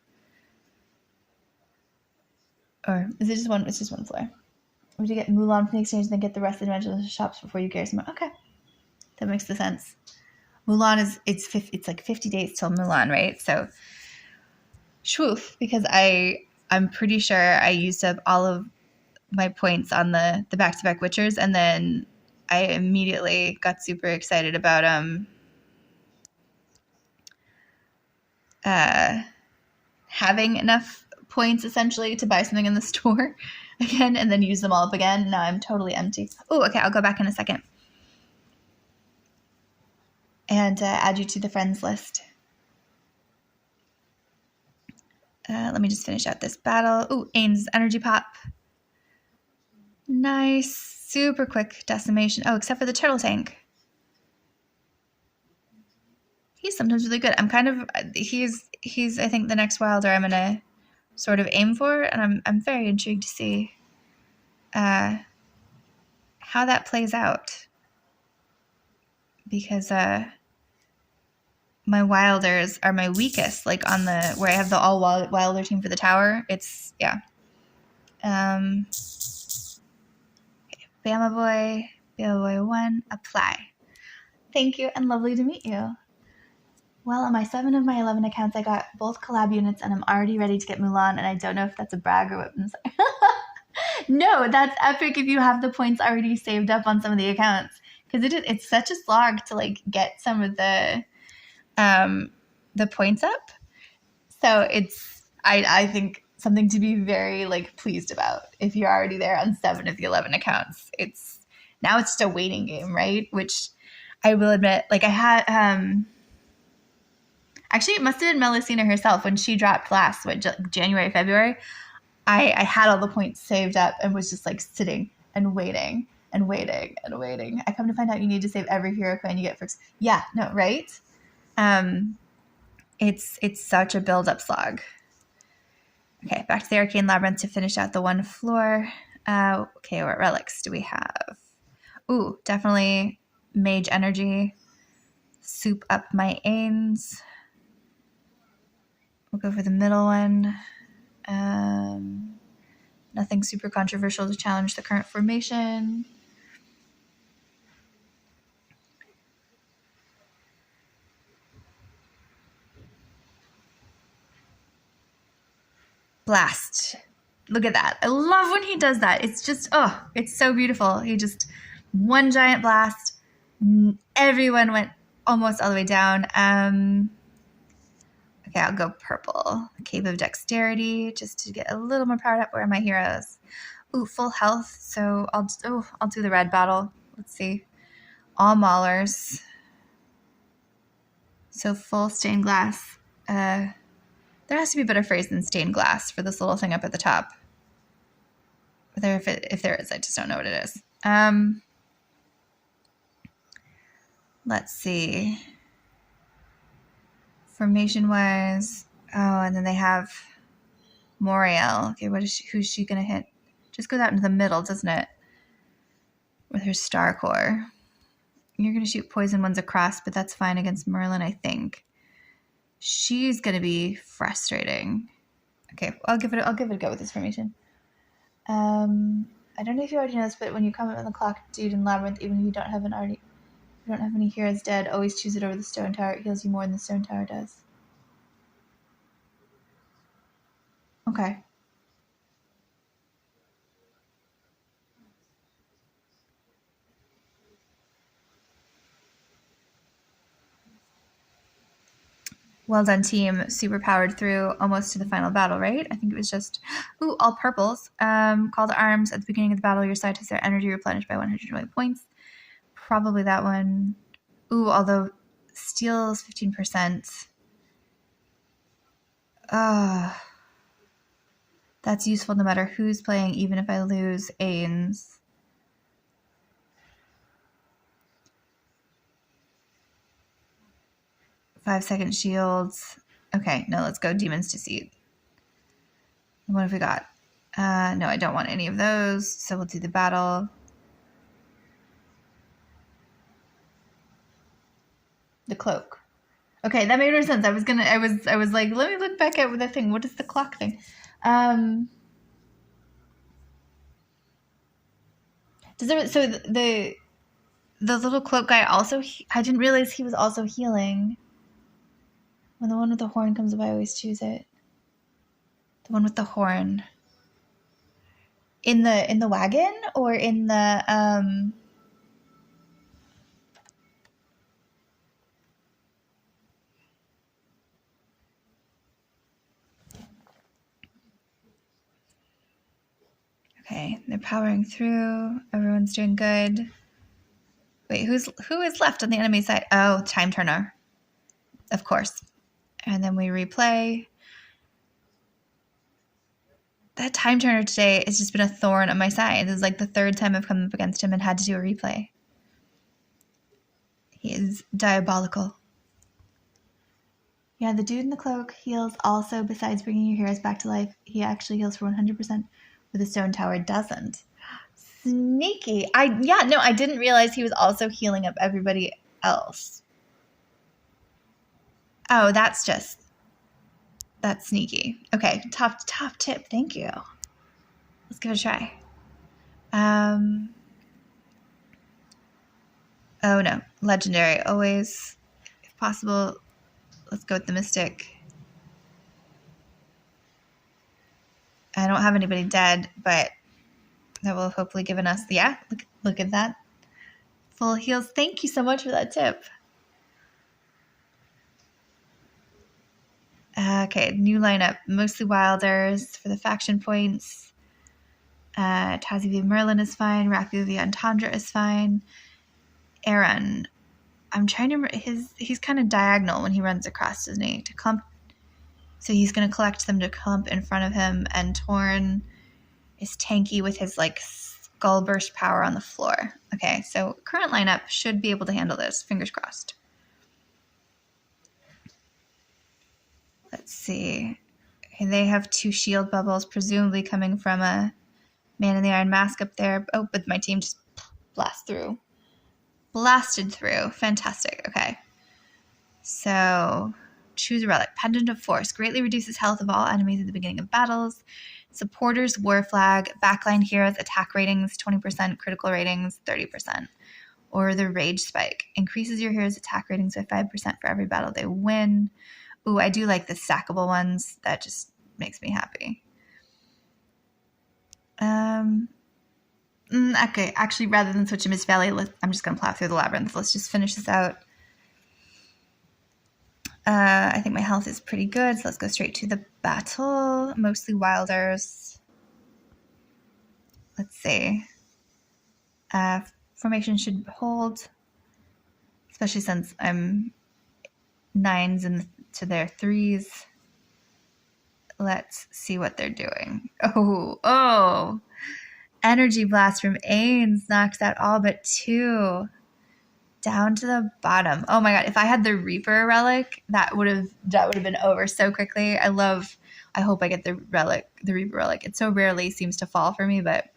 Or is it just one? It's just one floor. Or do you get Mulan from the exchange and then get the rest of the dimensional shops before you garrison more? Okay, that makes the sense. Mulan it's like 50 days till Mulan, right? So, shwoof, because I'm pretty sure I used up all of my points on the back-to-back Witchers, and then I immediately got super excited about having enough points essentially to buy something in the store again, and then use them all up again. Now I'm totally empty. Oh, okay, I'll go back in a second and add you to the friends list. Let me just finish out this battle. Ooh, Ains' energy pop. Nice. Super quick decimation. Oh, except for the turtle tank. He's sometimes really good. He's I think the next wilder I'm gonna sort of aim for, and I'm very intrigued to see how that plays out. Because my wilders are my weakest, like on the where I have the all wilder team for the tower. It's okay, Bama Boy 1, apply. Thank you and lovely to meet you. Well, on my 7 of my 11 accounts, I got both collab units, and I'm already ready to get Mulan, and I don't know if that's a brag or what. No, that's epic if you have the points already saved up on some of the accounts, because it's such a slog to like get some of the points up. So it's I think something to be very like pleased about if you're already there on 7 of the 11 accounts. It's just a waiting game, right? Which I will admit, like I had actually it must have been Melusina herself when she dropped last, January, February. I had all the points saved up and was just like sitting and waiting and waiting and waiting. I come to find out you need to save every hero coin you get for... Yeah, no, right? It's such a build-up slog. Okay, back to the Arcane Labyrinth to finish out the one floor. Okay, what relics do we have? Ooh, definitely Mage Energy. Soup up my Ains. We'll go for the middle one. Nothing super controversial to challenge the current formation. Blast. Look at that. I love when he does that. It's just, oh, it's so beautiful. He just, one giant blast. Everyone went almost all the way down. Okay, I'll go purple. Cave of Dexterity, just to get a little more powered up. Where are my heroes? Ooh, full health. So I'll do the red battle. Let's see. All Maulers. So full stained glass. There has to be a better phrase than stained glass for this little thing up at the top. If there is, I just don't know what it is. Let's see. Formation-wise, oh, and then they have Moriel. Okay, who's she gonna hit? Just goes out into the middle, doesn't it? With her Star Core. You're gonna shoot poison ones across, but that's fine against Merlin, I think. She's gonna be frustrating. Okay, I'll give it a go with this formation. I don't know if you already know this, but when you comment on the clock, dude, in Labyrinth, even if you don't have any heroes dead, always choose it over the Stone Tower. It heals you more than the Stone Tower does. Okay. Well done, team. Super powered through almost to the final battle, right? I think it was just, ooh, all purples. Call to arms. At the beginning of the battle, your side has their energy replenished by 120 points. Probably that one. Ooh, although steals 15%. That's useful no matter who's playing, even if I lose Ains. Five-second shields. Okay, no, let's go Demon's Deceit. What have we got? No, I don't want any of those, so we'll do the battle. The cloak. Okay, that made more sense. I was like, let me look back at the thing. What is the clock thing? So the little cloak guy also, I didn't realize he was also healing. When the one with the horn comes up, I always choose it. The one with the horn. In the wagon or in the Okay, they're powering through. Everyone's doing good. Wait, who is left on the enemy side? Oh, Time Turner. Of course. And then we replay. That Time Turner today has just been a thorn on my side. This is like the third time I've come up against him and had to do a replay. He is diabolical. Yeah, the dude in the cloak heals also. Besides bringing your heroes back to life, he actually heals for 100%, but the Stone Tower doesn't. Sneaky. I didn't realize he was also healing up everybody else. Oh, that's sneaky. Okay, top tip. Thank you. Let's give it a try. Oh no, legendary. Always, if possible, let's go with the Mystic. I don't have anybody dead, but that will have hopefully given us, look at that. Full heals. Thank you so much for that tip. Okay, new lineup. Mostly Wilders for the faction points. Tazi v. Merlin is fine. Raku v. Entendre is fine. Aaron. I'm trying to remember, he's kind of diagonal when he runs across, isn't he? To clump. So he's going to collect them to clump in front of him, and Torn is tanky with his skull burst power on the floor. Okay, so current lineup should be able to handle this. Fingers crossed. Let's see. Okay, they have 2 shield bubbles, presumably coming from a Man in the Iron Mask up there. Oh, but my team just blasted through. Fantastic. Okay. So choose a relic. Pendant of Force. Greatly reduces health of all enemies at the beginning of battles. Supporters, War Flag. Backline heroes, attack ratings 20%, critical ratings 30%. Or the Rage Spike. Increases your hero's attack ratings by 5% for every battle they win. Ooh, I do like the stackable ones. That just makes me happy. Okay, actually, rather than switch to Mist Valley, I'm just going to plow through the labyrinth. Let's just finish this out. I think my health is pretty good, so let's go straight to the battle. Mostly wilders. Let's see. Formation should hold, especially since I'm 9s to their 3s. Let's see what they're doing. Oh. Energy Blast from Ains knocks out all but 2. Down to the bottom. Oh my god, if I had the Reaper relic, that would have been over so quickly. I hope I get the Reaper relic. It so rarely seems to fall for me, but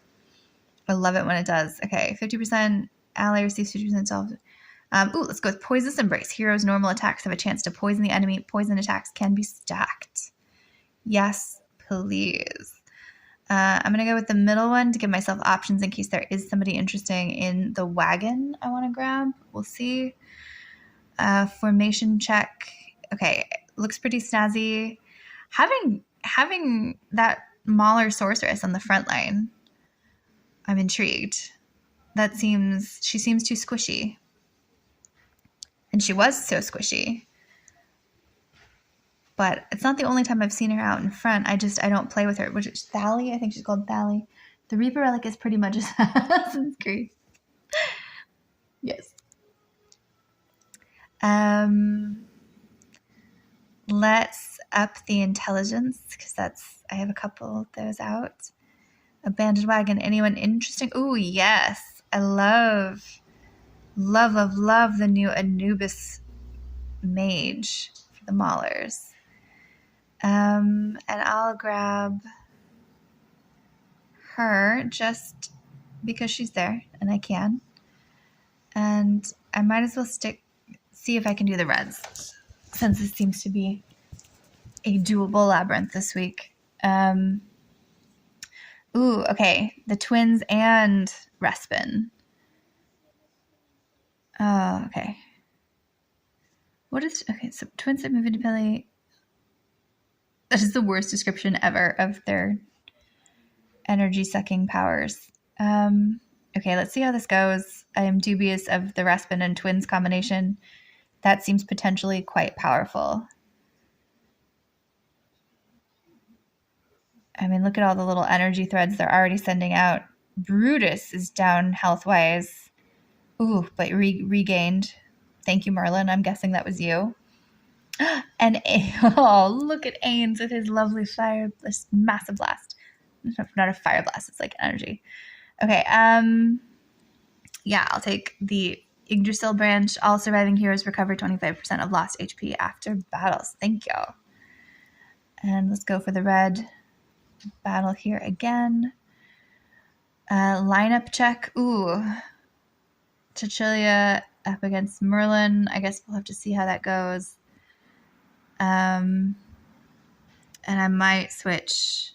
I love it when it does. Okay, 50% ally receives 50% self. Let's go with Poisonous Embrace. Heroes' normal attacks have a chance to poison the enemy. Poison attacks can be stacked. Yes, please. I'm going to go with the middle one to give myself options in case there is somebody interesting in the wagon I want to grab. We'll see. Formation check. Okay, looks pretty snazzy. Having that Mauler Sorceress on the front line, I'm intrigued. She seems too squishy. And she was so squishy. But it's not the only time I've seen her out in front. I don't play with her. Which is Thali? I think she's called Thali. The Reaper relic is pretty much Assassin's Creed. Yes. Let's up the intelligence because I have a couple of those out. Abandoned wagon. Anyone interesting? Ooh, yes. I love the new Anubis mage for the Maulers. And I'll grab her just because she's there and I can. And I might as well see if I can do the reds since this seems to be a doable labyrinth this week. Okay. The twins and Respin. Oh, okay. So twins that move independently. That is the worst description ever of their energy-sucking powers. Okay, let's see how this goes. I am dubious of the Respin and Twins combination. That seems potentially quite powerful. I mean, look at all the little energy threads they're already sending out. Brutus is down health-wise. Ooh, but regained. Thank you, Merlin. I'm guessing that was you. And look at Ains with his lovely fire, this massive blast. Not a fire blast, it's like energy. Okay, yeah, I'll take the Yggdrasil branch. All surviving heroes recover 25% of lost HP after battles. Thank you. And let's go for the red battle here again. Lineup check. Ooh. Cecilia up against Merlin. I guess we'll have to see how that goes. And I might switch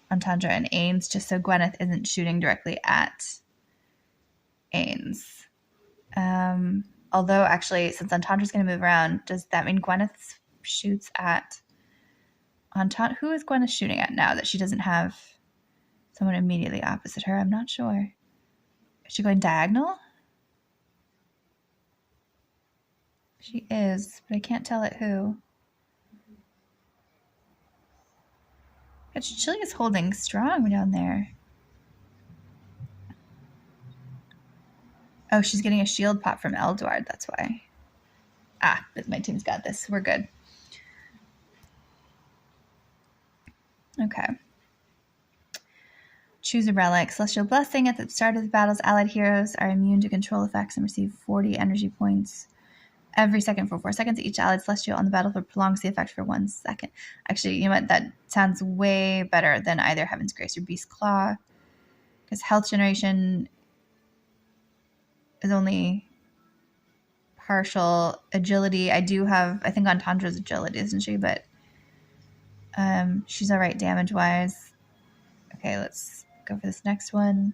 Entendre and Ains just so Gwyneth isn't shooting directly at Ains. Although, actually, since Entendre's going to move around, does that mean Gwyneth shoots at Entendre? Who is Gwyneth shooting at now that she doesn't have someone immediately opposite her? I'm not sure. Is she going diagonal? She is, but I can't tell at who. Cecilia's holding strong down there. Oh, she's getting a shield pop from Eldward, that's why. But my team's got this. We're good. Okay. Choose a relic. Celestial Blessing. At the start of the battles, allied heroes are immune to control effects and receive 40 energy points every second for 4 seconds. Each allied celestial on the battlefield prolongs the effect for 1 second. Actually, you know what? That sounds way better than either Heaven's Grace or Beast Claw. Because health generation is only partial agility. I do have, I think Entendra's agility, isn't she? But she's all right damage-wise. Okay, let's go for this next one.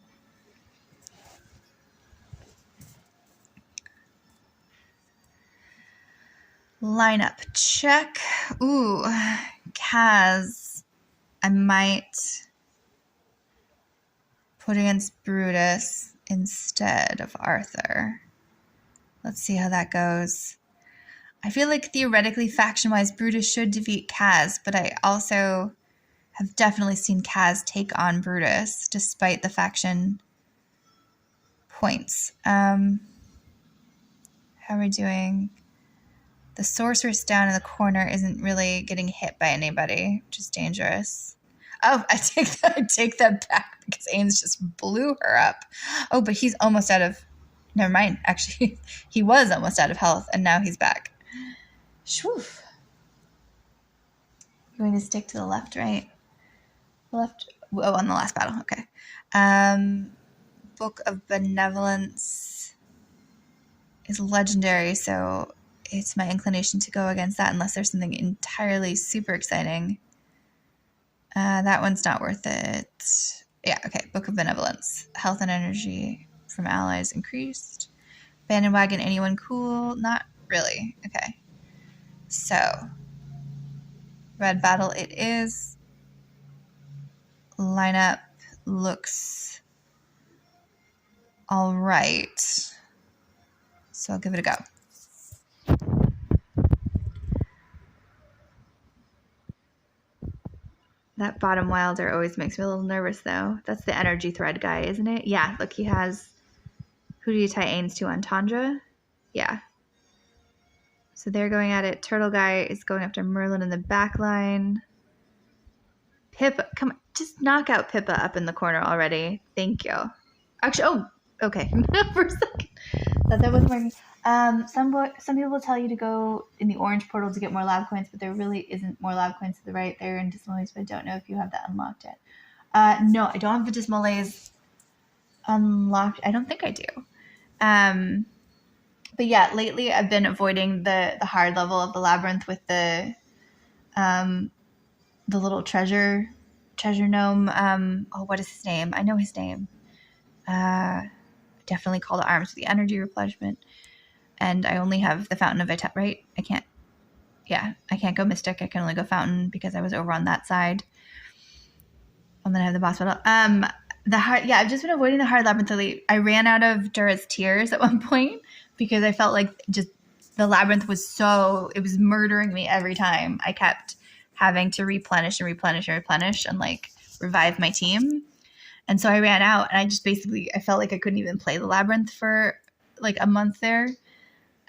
Lineup check. Ooh, Kaz. I might put against Brutus instead of Arthur. Let's see how that goes. I feel like theoretically, faction-wise, Brutus should defeat Kaz, but I also have definitely seen Kaz take on Brutus, despite the faction points. How are we doing? The sorceress down in the corner isn't really getting hit by anybody, which is dangerous. Oh, I take that back because Ains just blew her up. Oh, but he's almost out of... Never mind. Actually, he was almost out of health, and now he's back. Shwoof. You want to stick to the left, right? Left? Oh, on the last battle. Okay. Book of Benevolence is legendary, so it's my inclination to go against that unless there's something entirely super exciting. That one's not worth it. Yeah, okay. Book of Benevolence. Health and energy from allies increased. Bandit wagon, anyone cool? Not really. Okay. So, red battle it is. Lineup looks all right. So I'll give it a go. That bottom wilder always makes me a little nervous, though. That's the energy thread guy, isn't it? Yeah, look, he has... Who do you tie Ains to? Entendre? Yeah. So they're going at it. Turtle guy is going after Merlin in the back line. Pippa, come on. Just knock out Pippa up in the corner already. Thank you. Actually, oh, okay. For a second. Thought that wasn't working. Some people will tell you to go in the orange portal to get more lab coins, but there really isn't more lab coins to the right there in Dismalays, but I don't know if you have that unlocked yet. No, I don't have the Dismalays unlocked. I don't think I do. But yeah, lately I've been avoiding the hard level of the labyrinth with the little treasure gnome. Oh, what is his name? I know his name. Definitely call to arms for the energy replenishment. And I only have the Fountain of Vitality, right? I can't go Mystic. I can only go Fountain because I was over on that side. And then I have the boss battle. I've just been avoiding the hard labyrinth lately. I ran out of Dura's Tears at one point because I felt like just the labyrinth was it was murdering me every time. I kept having to replenish and like revive my team. And so I ran out and I felt like I couldn't even play the labyrinth for like a month there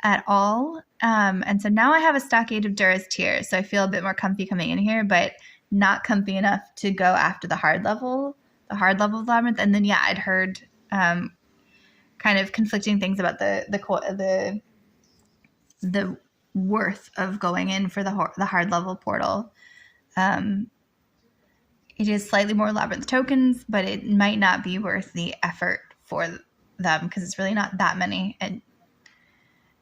at all. And so now I have a stockade of Dura's Tears. So I feel a bit more comfy coming in here, but not comfy enough to go after the hard level of labyrinth. And then, yeah, I'd heard kind of conflicting things about the worth of going in for the hard level portal. It is slightly more labyrinth tokens, but it might not be worth the effort for them because it's really not that many, and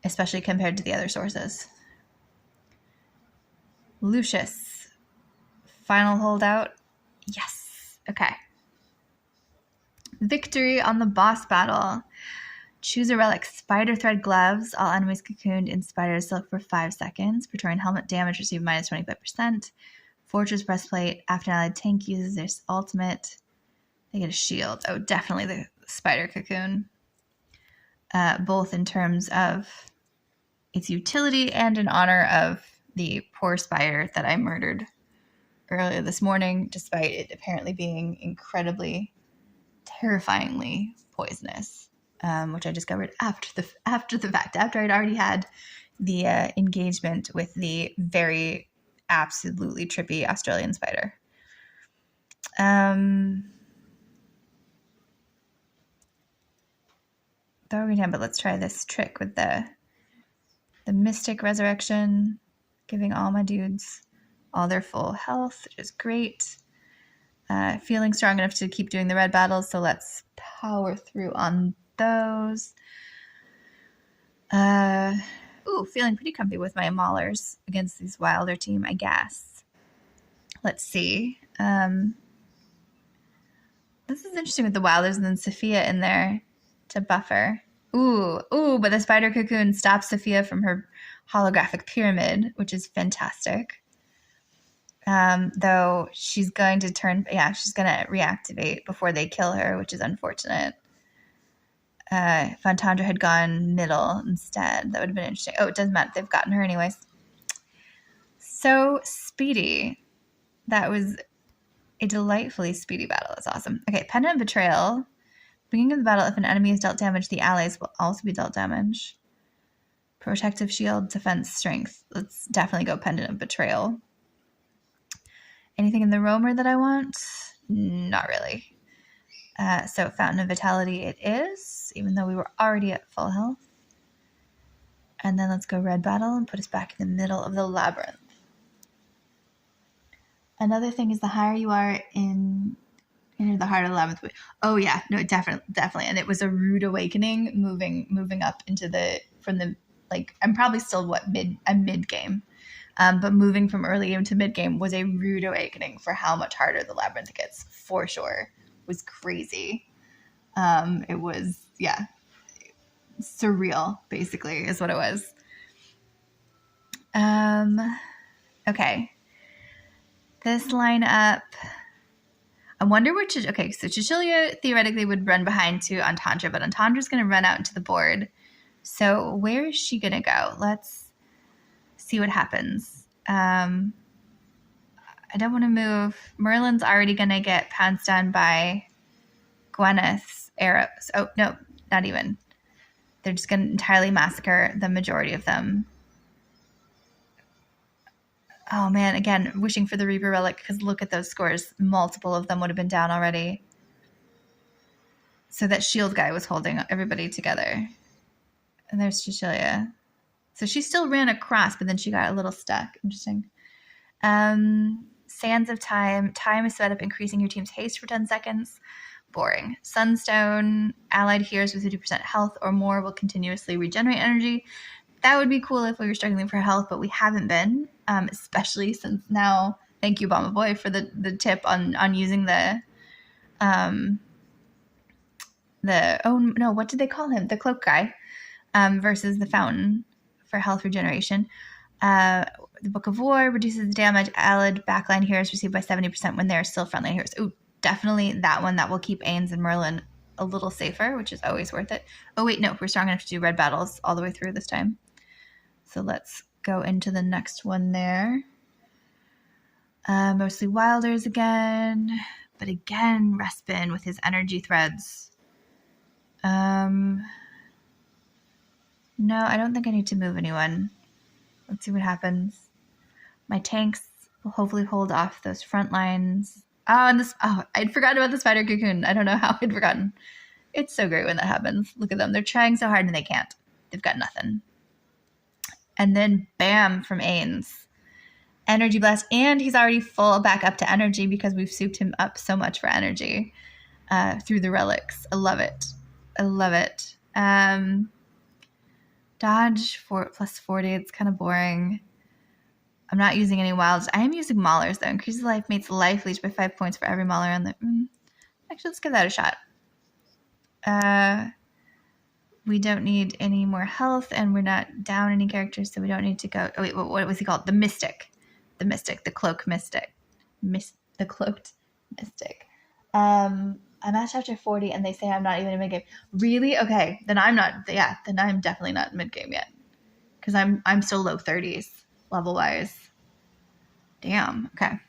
especially compared to the other sources. Lucius, final holdout. Yes. Okay. Victory on the boss battle. Choose a relic. Spider thread gloves. All enemies cocooned in spider silk for 5 seconds. Praetorian helmet damage received minus 25%. Fortress breastplate. After an allied tank uses their ultimate, they get a shield. Oh, definitely the spider cocoon. Both in terms of its utility and in honor of the poor spider that I murdered earlier this morning, despite it apparently being incredibly, terrifyingly poisonous, which I discovered after the fact, after I'd already had the engagement with the very absolutely trippy Australian spider. But let's try this trick with the Mystic Resurrection, giving all my dudes all their full health, which is great. Feeling strong enough to keep doing the red battles, so let's power through on those. Ooh, feeling pretty comfy with my maulers against this Wilder team, I guess. Let's see. This is interesting with the Wilders and then Sophia in there to buffer. Ooh, but the spider cocoon stops Sophia from her holographic pyramid, which is fantastic. Though she's going to she's going to reactivate before they kill her, which is unfortunate. Fontandra had gone middle instead. That would have been interesting. Oh, it doesn't matter. They've gotten her anyways. So speedy. That was a delightfully speedy battle. That's awesome. Okay, Pendant of Betrayal. Beginning of the battle, if an enemy is dealt damage, the allies will also be dealt damage. Protective shield, defense, strength. Let's definitely go Pendant of Betrayal. Anything in the roamer that I want? Not really. So Fountain of Vitality it is, even though we were already at full health. And then let's go red battle and put us back in the middle of the labyrinth. Another thing is the higher you are in the heart of the labyrinth. Oh yeah, no, definitely. And it was a rude awakening moving up into I'm probably still mid game. But moving from early game to mid game was a rude awakening for how much harder the labyrinth gets, for sure. It was crazy. It was, surreal, basically, is what it was. Okay. This lineup, I wonder which is, okay, so Cecilia theoretically would run behind to Entendre, but Entendre's going to run out into the board. So where is she going to go? Let's see what happens. I don't want to move. Merlin's already going to get pounced on by Gwyneth's arrows. Oh, no, not even. They're just going to entirely massacre the majority of them. Oh, man, again, wishing for the Reaper Relic, because look at those scores. Multiple of them would have been down already. So that shield guy was holding everybody together. And there's Cecilia. So she still ran across, but then she got a little stuck. Interesting. Sands of Time. Time is sped up, increasing your team's haste for 10 seconds. Boring. Sunstone. Allied heroes with 50% health or more will continuously regenerate energy. That would be cool if we were struggling for health, but we haven't been, especially since now, thank you, Bomba Boy, for the tip on using what did they call him? The cloak guy versus the fountain for health regeneration. The Book of War reduces the damage allied backline heroes received by 70% when they're still frontline heroes. Ooh, definitely that one. That will keep Ains and Merlin a little safer, which is always worth it. Oh, wait, no, we're strong enough to do red battles all the way through this time. So let's go into the next one there. Mostly Wilders again, but again, Respin with his energy threads. No, I don't think I need to move anyone. Let's see what happens. My tanks will hopefully hold off those front lines. I'd forgotten about the spider cocoon. I don't know how I'd forgotten. It's so great when that happens. Look at them. They're trying so hard and they can't. They've got nothing. And then bam from Ains. Energy blast. And he's already full back up to energy because we've souped him up so much for energy through the relics. I love it. Dodge for plus 40. It's kind of boring. I'm not using any wilds. I am using maulers though. Increases life mate's life leech by 5 points for every mauler on the... Actually, let's give that a shot. We don't need any more health, and we're not down any characters, so we don't need to go... Oh, wait, what was he called? The Mystic. The Cloak Mystic. The Cloaked Mystic. I'm at chapter 40, and they say I'm not even in mid-game. Really? Okay, then I'm not... Yeah, then I'm definitely not in mid-game yet. Because I'm still low 30s, level-wise. Damn, okay.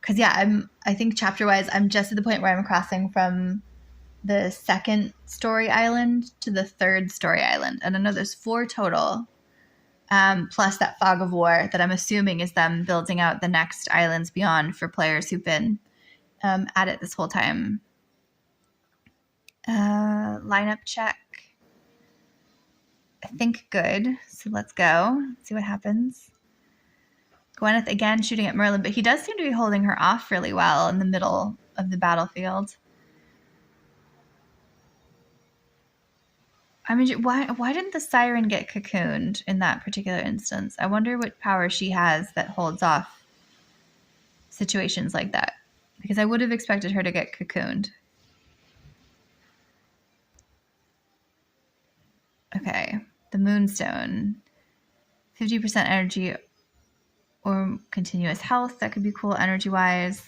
Because I think chapter-wise, I'm just at the point where I'm crossing from the second story island to the third story island. And I know there's 4 total, plus that Fog of War that I'm assuming is them building out the next islands beyond for players who've been at it this whole time. Lineup check. I think good. So let's go. See what happens. Gwyneth again shooting at Merlin, but he does seem to be holding her off really well in the middle of the battlefield. I mean, why didn't the siren get cocooned in that particular instance? I wonder what power she has that holds off situations like that. Because I would have expected her to get cocooned. Okay. The Moonstone. 50% energy or continuous health. That could be cool energy-wise.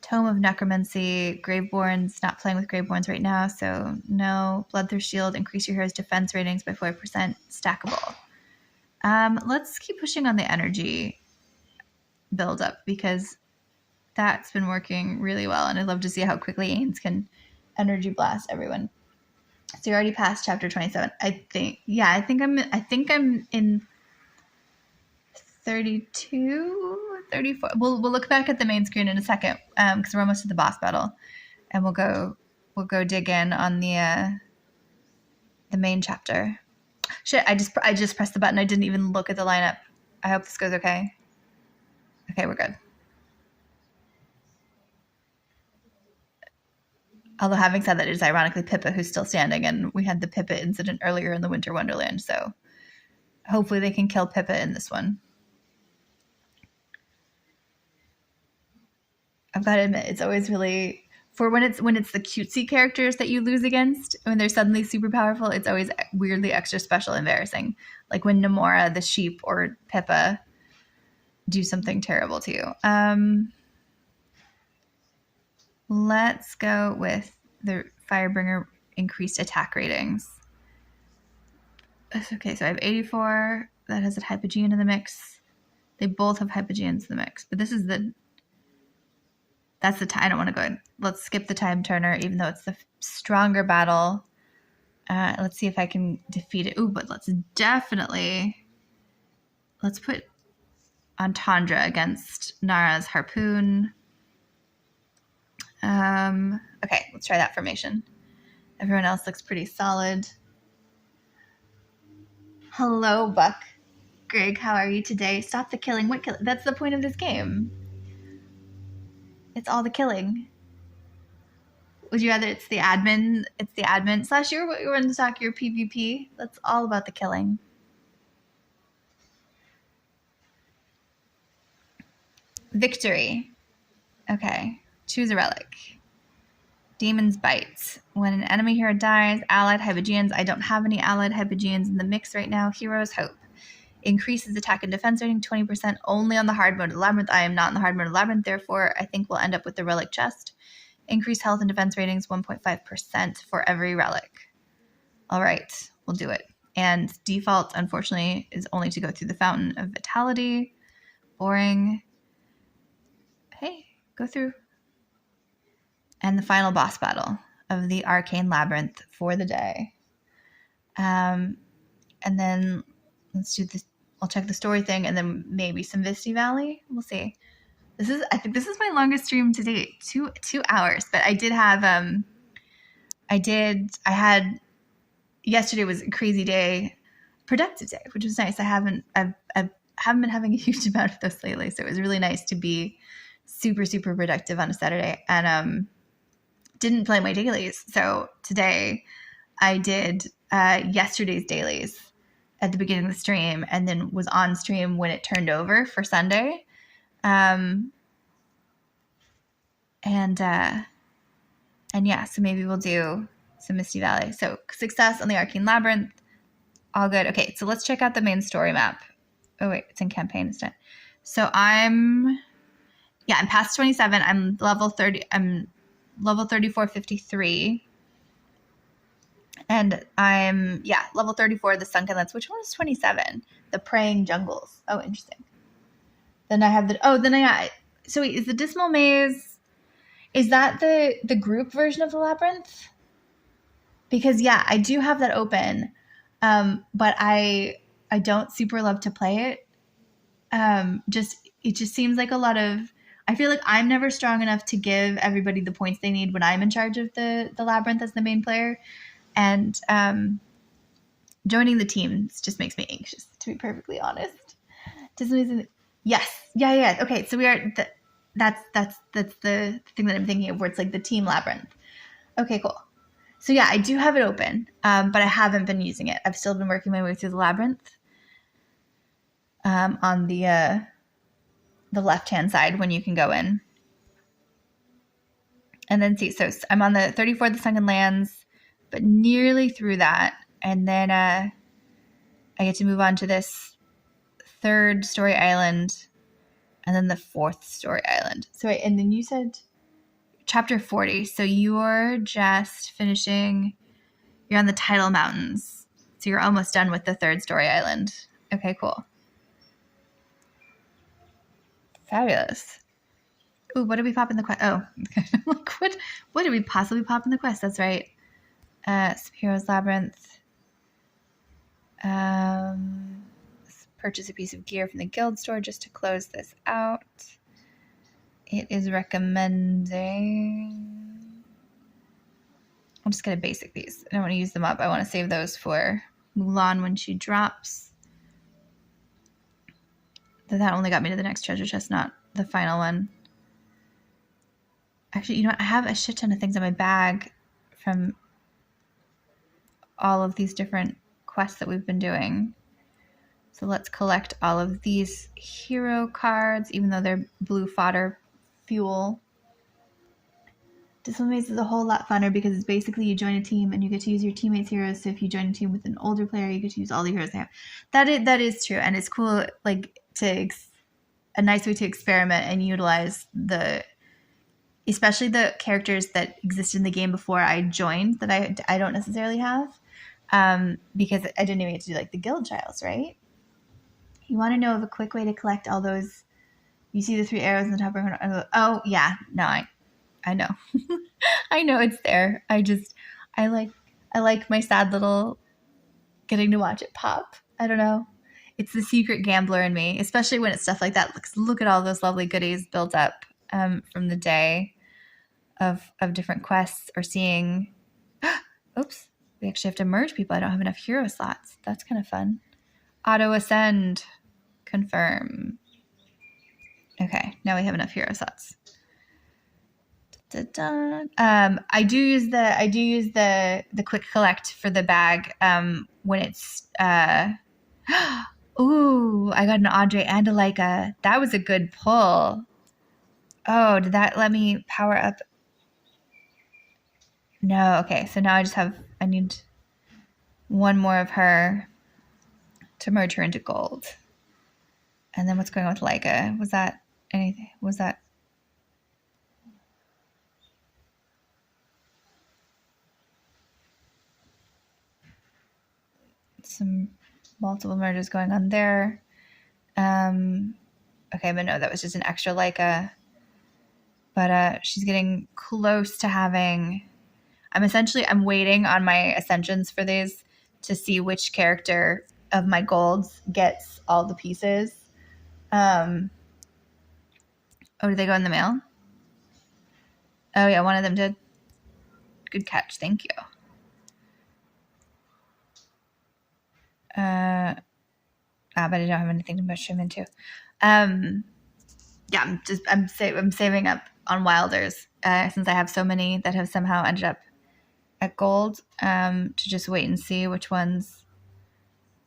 Tome of Necromancy. Graveborns. Not playing with Graveborns right now, so no. Bloodthirst Shield. Increase your hero's defense ratings by 4%. Stackable. Let's keep pushing on the energy build-up because that's been working really well, and I'd love to see how quickly Ains can energy blast everyone. So you already passed chapter 27. I think I'm in 32, 34. We'll look back at the main screen in a second because we're almost at the boss battle, and we'll go dig in on the main chapter. Shit, I just pressed the button. I didn't even look at the lineup. I hope this goes okay. Okay, we're good. Although having said that, it is ironically Pippa who's still standing, and we had the Pippa incident earlier in the Winter Wonderland, so hopefully they can kill Pippa in this one. I've got to admit, it's always really, for when it's the cutesy characters that you lose against, when they're suddenly super powerful, it's always weirdly extra special embarrassing. Like when Namora, the sheep, or Pippa do something terrible to you. Let's go with the Firebringer increased attack ratings. Okay, so I have 84. That has a Hypogean in the mix. They both have Hypogeans in the mix. But this is that's the time. I don't want to go in. Let's skip the time turner, even though it's the stronger battle. Let's see if I can defeat it. Ooh, but let's put Entendre against Nara's Harpoon. Okay, let's try that formation. Everyone else looks pretty solid. Hello, Buck. Greg, how are you today? Stop the killing. What killing? That's the point of this game. It's all the killing. Would you rather it's the admin / you want to talk your PvP? That's all about the killing. Victory. Okay. Choose a relic. Demon's Bite. When an enemy hero dies, allied Hypogeans. I don't have any allied Hypogeans in the mix right now. Hero's Hope. Increases attack and defense rating 20% only on the hard mode of the Labyrinth. I am not in the hard mode of the Labyrinth, therefore I think we'll end up with the relic chest. Increase health and defense ratings 1.5% for every relic. All right, we'll do it. And default, unfortunately, is only to go through the Fountain of Vitality. Boring. Hey, go through. And the final boss battle of the Arcane Labyrinth for the day. And then let's do this. I'll check the story thing and then maybe some Misty Valley. We'll see. I think this is my longest stream to date. 2 hours. But I did have yesterday was a crazy day, productive day, which was nice. I haven't been having a huge amount of those lately, so it was really nice to be super, super productive on a Saturday. And didn't play my dailies. So today I did yesterday's dailies at the beginning of the stream and then was on stream when it turned over for Sunday. And yeah, so maybe we'll do some Misty Valley. So success on the Arcane Labyrinth. All good. Okay, so let's check out the main story map. Oh wait, it's in campaign instead. So I'm past 27. I'm level 30. I'm level 3453. And I'm, level 34, the Sunken Lands. Which one is 27? The Praying Jungles. Oh, interesting. Then I have so wait, is the Dismal Maze, is that the group version of the Labyrinth? Because, I do have that open, but I don't super love to play it. It just seems like a lot of, I feel like I'm never strong enough to give everybody the points they need when I'm in charge of the Labyrinth as the main player. And joining the teams just makes me anxious, to be perfectly honest. Yes. Yeah. Okay, so we are, that's the thing that I'm thinking of where it's like the team Labyrinth. Okay, cool. So yeah, I do have it open, but I haven't been using it. I've still been working my way through the labyrinth on the left-hand side when you can go in. And then see, so I'm on the 34th of Sunken Lands, but nearly through that. And then I get to move on to this 3rd story island and then the 4th story island. So, and then you said chapter 40. So you're just finishing, you're on the Tidal Mountains. So you're almost done with the 3rd story island. Okay, cool. Fabulous. Ooh, what did we pop in the quest? Oh, like what did we possibly pop in the quest? That's right. Heroes Labyrinth. Purchase a piece of gear from the guild store just to close this out. It is recommending. I'm just going to basic these. I don't want to use them up. I want to save those for Mulan when she drops. That only got me to the next treasure chest, not the final one. Actually, you know what? I have a shit ton of things in my bag from all of these different quests that we've been doing. So let's collect all of these hero cards, even though they're blue fodder fuel. This one makes it a whole lot funner because it's basically you join a team and you get to use your teammates' heroes. So if you join a team with an older player, you get to use all the heroes they have. That is true, and it's cool. Like a nice way to experiment and utilize especially the characters that existed in the game before I joined that I don't necessarily have, because I didn't even get to do like the guild trials, right? You want to know of a quick way to collect all those? You see the 3 arrows in the top right corner. Oh yeah, no, I know. I know it's there. I like my sad little getting to watch it pop. I don't know. It's the secret gambler in me, especially when it's stuff like that. Look at all those lovely goodies built up from the day of different quests or seeing. Oops, we actually have to merge people. I don't have enough hero slots. That's kind of fun. Auto ascend. Confirm. Okay, now we have enough hero slots. I do use the quick collect for the bag when it's ooh, I got an Audrey and a Leica. That was a good pull. Oh, did that let me power up? No, okay. So now I need one more of her to merge her into gold. And then what's going on with Leica? Was that anything? Was that some multiple merges going on there? Okay, but no, that was just an extra Leica. But she's getting close to having. I'm waiting on my ascensions for these to see which character of my golds gets all the pieces. Oh, did they go in the mail? Oh yeah, one of them did. Good catch, thank you. But I don't have anything to push him into. Yeah, I'm saving up on Wilders since I have so many that have somehow ended up at gold, to just wait and see which ones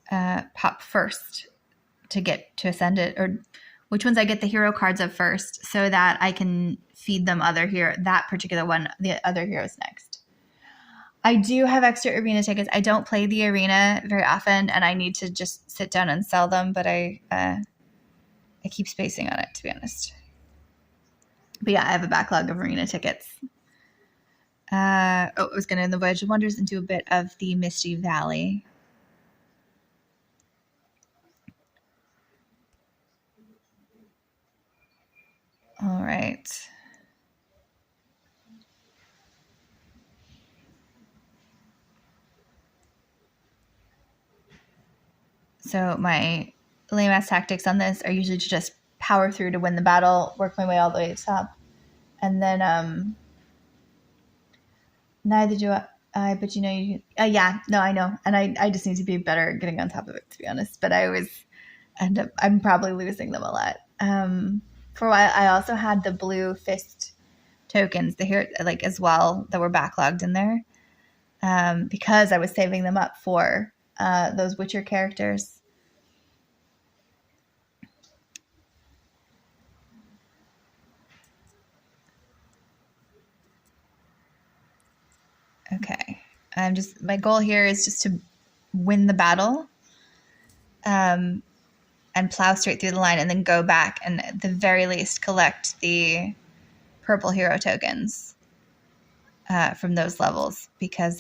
pop first to get to ascend it, or which ones I get the hero cards of first, so that I can feed them that particular one, the other heroes next. I do have extra arena tickets. I don't play the arena very often, and I need to just sit down and sell them, but I keep spacing on it, to be honest. But yeah, I have a backlog of arena tickets. I was going to, in the Voyage of Wonders, and do a bit of the Misty Valley. All right. So my lame-ass tactics on this are usually to just power through to win the battle, work my way all the way to the top. And then neither do I, but you yeah, no, I know. And I just need to be better at getting on top of it, to be honest. But I always I'm probably losing them a lot. For a while, I also had the blue fist tokens, the here, like, as well, that were backlogged in there. because I was saving them up for those Witcher characters. Okay. My goal here is just to win the battle and plow straight through the line and then go back and at the very least collect the purple hero tokens from those levels, because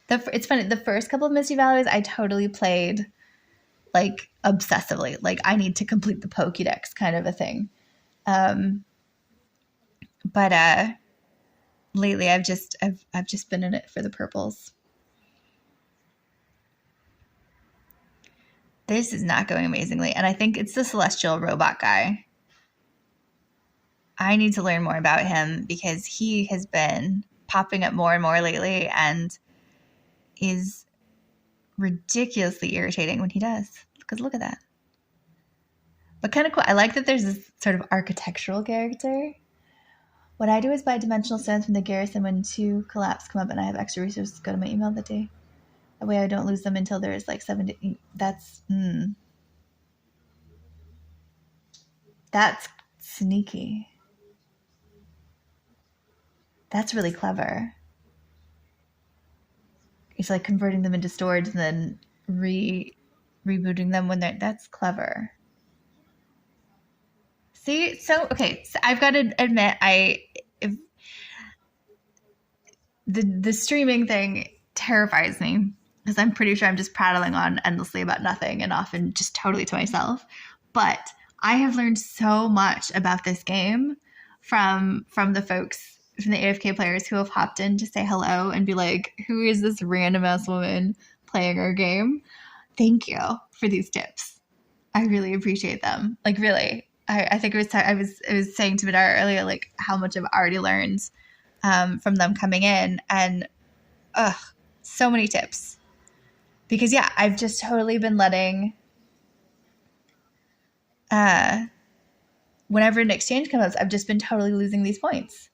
it's funny, the first couple of Misty Valleys I totally played like obsessively, like I need to complete the Pokédex kind of a thing. But lately I've just been in it for the purples. This is not going amazingly, and I think it's the celestial robot guy. I need to learn more about him because he has been popping up more and more lately and is ridiculously irritating when he does. Because look at that. But kind of cool. I like that there's this sort of architectural character. What I do is buy dimensional stones from the garrison when 2 collapse come up and I have extra resources to go to my email that day. That way I don't lose them until there is like 7 to 8. That's sneaky. That's really clever. It's like converting them into storage and then rebooting them when that's clever. See, so I've got to admit, the streaming thing terrifies me because I'm pretty sure I'm just prattling on endlessly about nothing and often just totally to myself. But I have learned so much about this game from the folks, from the AFK players who have hopped in to say hello and be like, who is this random ass woman playing our game? Thank you for these tips. I really appreciate them. Like, really. I think I was saying to Vidar earlier, like, how much I've already learned from them coming in, and so many tips. Because yeah, I've just totally been letting whenever an exchange comes up, I've just been totally losing these points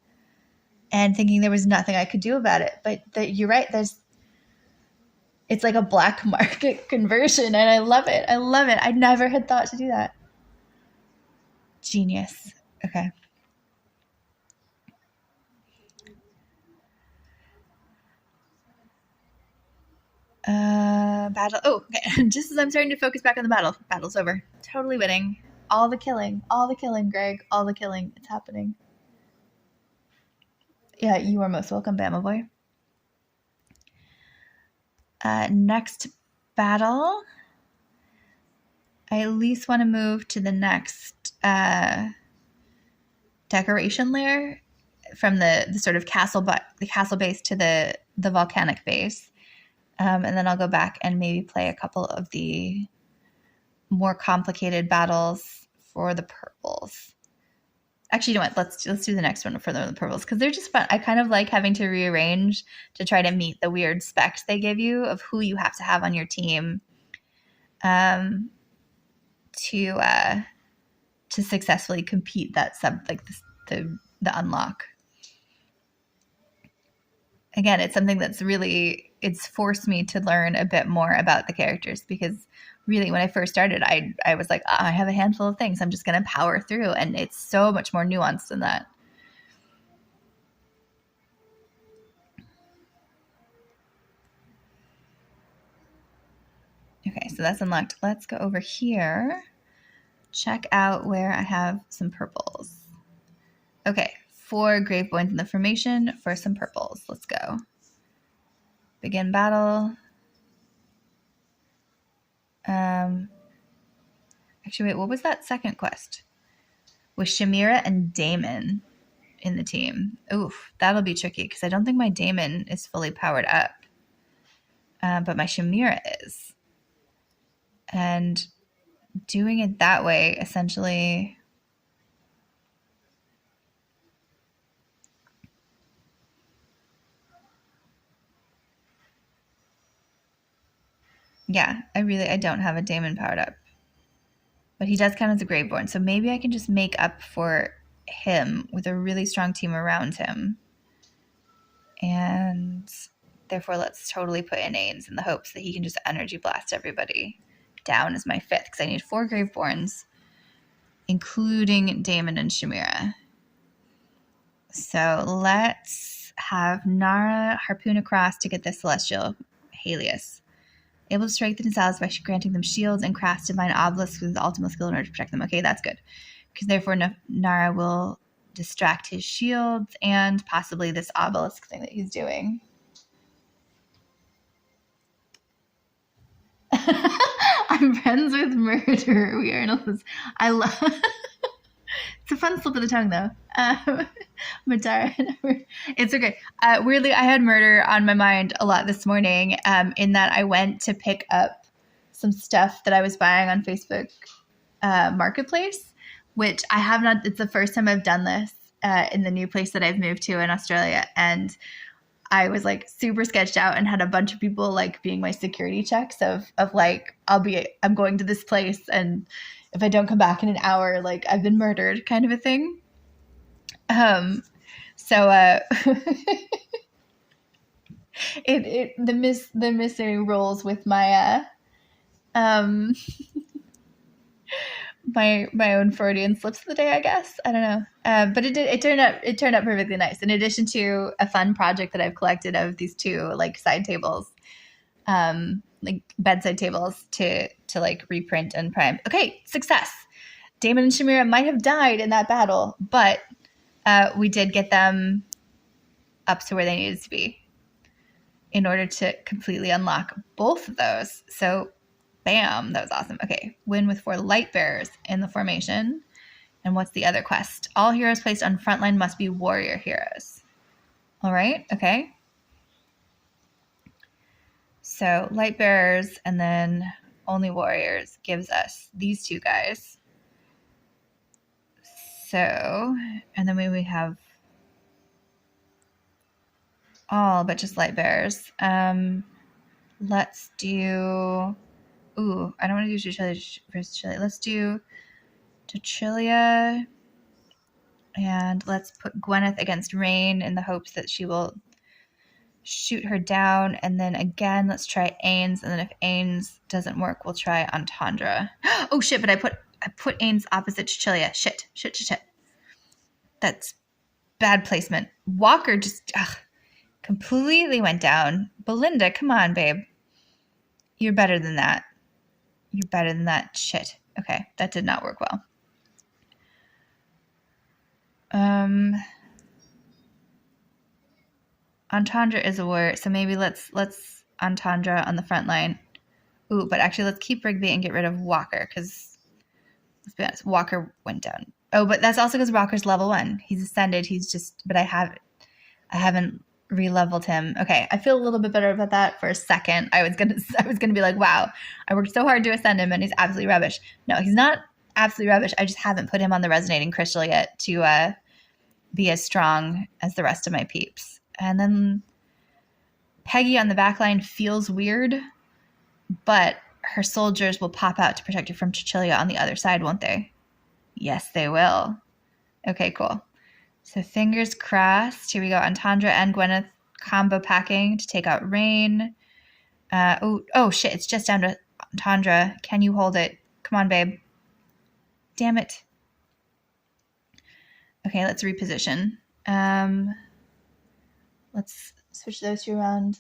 and thinking there was nothing I could do about it. But you're right, it's like a black market conversion, and I love it. I never had thought to do that. Genius. Okay. Battle. Oh, okay. Just as I'm starting to focus back on the battle's over. Totally winning. All the killing, Greg. All the killing. It's happening. Yeah, you are most welcome, Bama boy. Next battle. I at least want to move to the next decoration layer from the sort of castle base to the volcanic base. And then I'll go back and maybe play a couple of the more complicated battles for the purples. Actually, you know what? Let's do the next one for the purples because they're just fun. I kind of like having to rearrange to try to meet the weird specs they give you of who you have to have on your team to successfully compete that the unlock. Again, it's something that's really, it's forced me to learn a bit more about the characters because really when I first started, I was like, I have a handful of things. I'm just going to power through. And it's so much more nuanced than that. Okay, so that's unlocked. Let's go over here. Check out where I have some purples. Okay, 4 grave points in the formation for some purples. Let's go. Begin battle. Actually, wait, what was that second quest? With Shamira and Damon in the team. Oof, that'll be tricky because I don't think my Damon is fully powered up. But my Shamira is. And doing it that way, essentially... Yeah, I don't have a Damon powered up. But he does count as a Graveborn, so maybe I can just make up for him with a really strong team around him And therefore, let's totally put in Ains in the hopes that he can just energy blast everybody down as my 5th, because I need 4 Graveborns, including Daemon and Shamira. So let's have Nara harpoon across to get the Celestial Helios. Able to strengthen his allies by granting them shields and crafts divine obelisks with his ultimate skill in order to protect them. Okay, that's good. Because therefore Nara will distract his shields and possibly this obelisk thing that he's doing. I'm friends with murder. We are in this. I love. It's a fun slip of the tongue, though. Matara. It's okay. Weirdly, I had murder on my mind a lot this morning. In that I went to pick up some stuff that I was buying on Facebook Marketplace, which I have not. It's the first time I've done this in the new place that I've moved to in Australia, and I was like super sketched out and had a bunch of people like being my security checks of like, I'm going to this place, and if I don't come back in an hour, like I've been murdered kind of a thing. The misery rolls with my my own Freudian slips of the day, I guess. I don't know. But it turned out perfectly nice. In addition to a fun project that I've collected of these 2 like side tables, like bedside tables to like reprint and prime. Okay, success. Daemon and Shamira might have died in that battle, but we did get them up to where they needed to be in order to completely unlock both of those. So bam, that was awesome. Okay, win with 4 light bearers in the formation. And what's the other quest? All heroes placed on frontline must be warrior heroes. All right, okay. So light bearers and then only warriors gives us these 2 guys. So, and then we have all but just light bearers. Let's do... Ooh, I don't want to do Chichilia versus Chichilia. Let's do Chichilia, and let's put Gwyneth against Rain in the hopes that she will shoot her down. And then again, let's try Ains, and then if Ains doesn't work, we'll try Entendre. Oh shit! But I put Ains opposite Chichilia. Shit. That's bad placement. Walker just completely went down. Belinda, come on, babe. You're better than that. You're better than that. Shit. Okay, that did not work well. Entendre is a warrior, so maybe let's Entendre on the front line. Ooh, but actually let's keep Rigby and get rid of Walker, because let's be honest, Walker went down. Oh, but that's also because Walker's level 1. He's ascended. He's just, but I haven't re-leveled him. Okay, I feel a little bit better about that. For a second, I was gonna be like, wow, I worked so hard to ascend him, and he's absolutely rubbish. No, he's not absolutely rubbish. I just haven't put him on the resonating crystal yet to be as strong as the rest of my peeps. And then Peggy on the back line feels weird, but her soldiers will pop out to protect her from Chichilia on the other side, won't they? Yes, they will. Okay, cool. So fingers crossed. Here we go. Entendre and Gwyneth combo packing to take out Rain. Oh shit, it's just down to Entendre. Can you hold it? Come on, babe. Damn it. Okay, let's reposition. Let's switch those 2 around.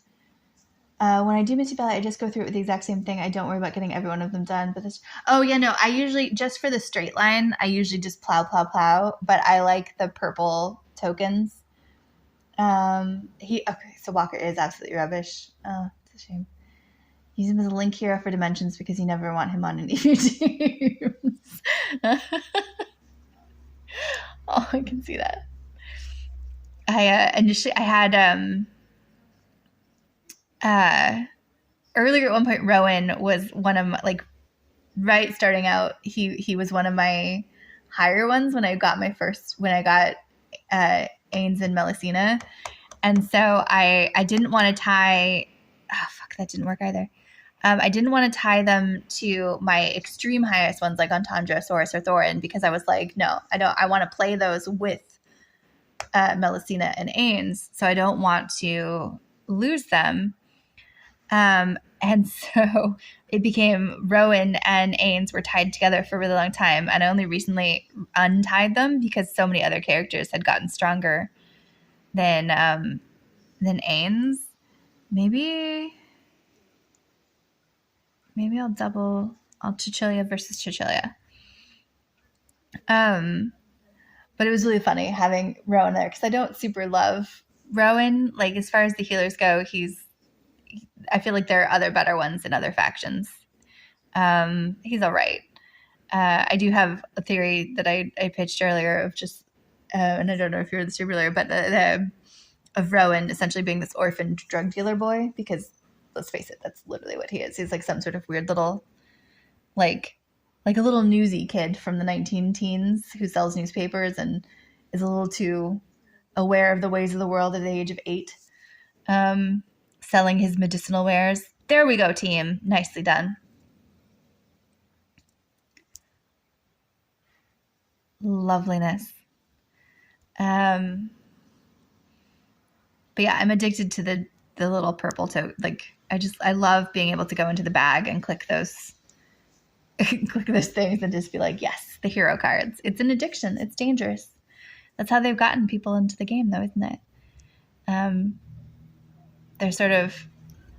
When I do Misty Ballet, I just go through it with the exact same thing. I don't worry about getting every one of them done. But I usually, just for the straight line, I usually just plow. But I like the purple tokens. So Walker is absolutely rubbish. Oh, it's a shame. Use him as a link hero for Dimensions because you never want him on any of your teams. Oh, I can see that. Initially I had earlier at one point Rowan was one of my, like, right starting out, he was one of my higher ones when I got Ains and Melusina. And so I didn't want to tie that didn't work either. I didn't want to tie them to my extreme highest ones like Entendre, Saurus, or Thorin, because I was like, no, I don't. I want to play those with Melusina and Ains, so I don't want to lose them. And so it became Rowan and Ains were tied together for a really long time, and I only recently untied them because so many other characters had gotten stronger than Ains. Maybe I'll Cecilia versus Cecilia. But it was really funny having Rowan there because I don't super love Rowan. Like, as far as the healers go, I feel like there are other better ones in other factions. He's all right. I do have a theory that I pitched earlier of just, and I don't know if you're the super but of Rowan essentially being this orphaned drug dealer boy, because let's face it, that's literally what he is. He's like some sort of weird little, like a little newsy kid from the 19-teens who sells newspapers and is a little too aware of the ways of the world at the age of 8, selling his medicinal wares. There we go, team. Nicely done. Loveliness. But yeah, I'm addicted to the little purple tote. Like, I love being able to go into the bag and click those things and just be like, yes, the hero cards. It's an addiction. It's dangerous. That's how they've gotten people into the game, though, isn't it? They're sort of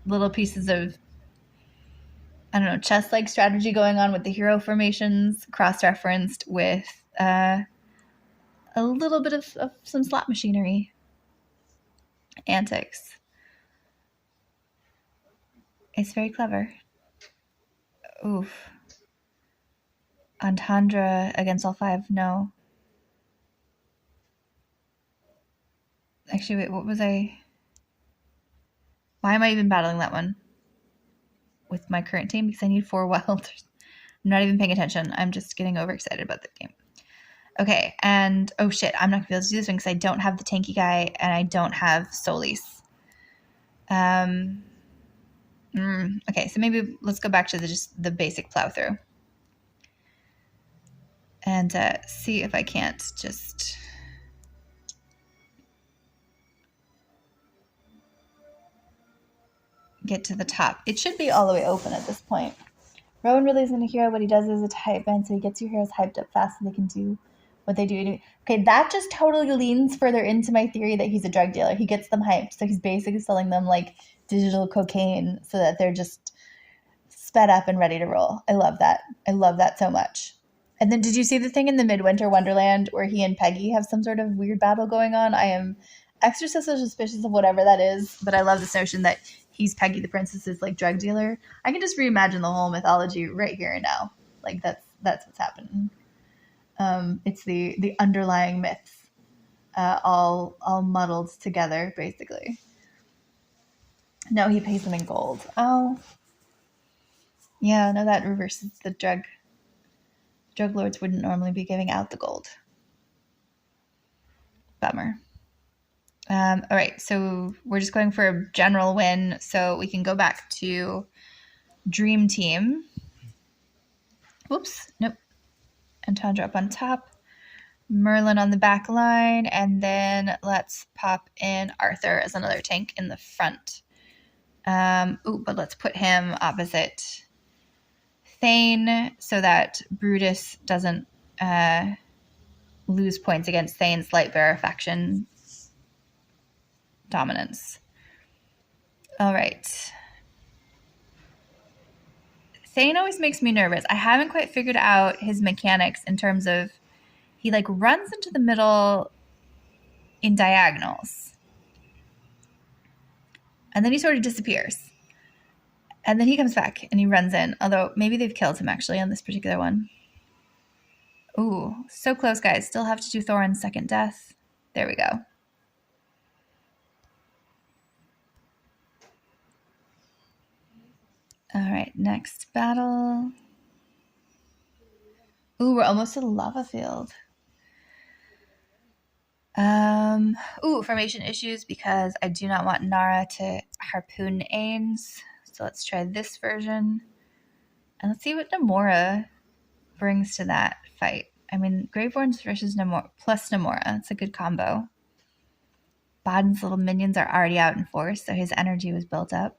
little pieces of, I don't know, chess-like strategy going on with the hero formations, cross-referenced with a little bit of some slot machinery antics. It's very clever. Oof. Entendre against all 5? No. Actually, wait, what was I? Why am I even battling that one with my current team? Because I need 4 wilders. I'm not even paying attention. I'm just getting overexcited about the game. Okay, and oh shit, I'm not going to be able to do this one because I don't have the tanky guy and I don't have Solis. Okay, so maybe let's go back to just the basic plow through. And see if I can't just... get to the top. It should be all the way open at this point. Rowan really isn't a hero. What he does is a hype man, so he gets your heroes hyped up fast so they can do what they do. Okay, that just totally leans further into my theory that he's a drug dealer. He gets them hyped, so he's basically selling them like digital cocaine so that they're just sped up and ready to roll. I love that. I love that so much. And then did you see the thing in the Midwinter Wonderland where he and Peggy have some sort of weird battle going on? I am extra suspicious of whatever that is, but I love this notion that he's Peggy the Princess's like drug dealer. I can just reimagine the whole mythology right here and now. Like that's what's happening. It's the underlying myths, all muddled together, basically. No, he pays them in gold. Oh, yeah. No, that reverses the drug. Drug lords wouldn't normally be giving out the gold. Bummer. All right, so we're just going for a general win, so we can go back to Dream Team. Whoops, nope. Entendre up on top, Merlin on the back line, and then let's pop in Arthur as another tank in the front. But let's put him opposite Thane so that Brutus doesn't lose points against Thane's Lightbearer faction dominance. All right. Thane always makes me nervous. I haven't quite figured out his mechanics in terms of he like runs into the middle in diagonals. And then he sort of disappears. And then he comes back and he runs in. Although maybe they've killed him actually on this particular one. Ooh, so close, guys. Still have to do Thorin's second death. There we go. All right, next battle. Ooh, we're almost to the lava field. Formation issues because I do not want Nara to harpoon Ains. So let's try this version. And let's see what Namora brings to that fight. I mean, Graveborns versus Namora plus Namora. It's a good combo. Baden's little minions are already out in force, so his energy was built up.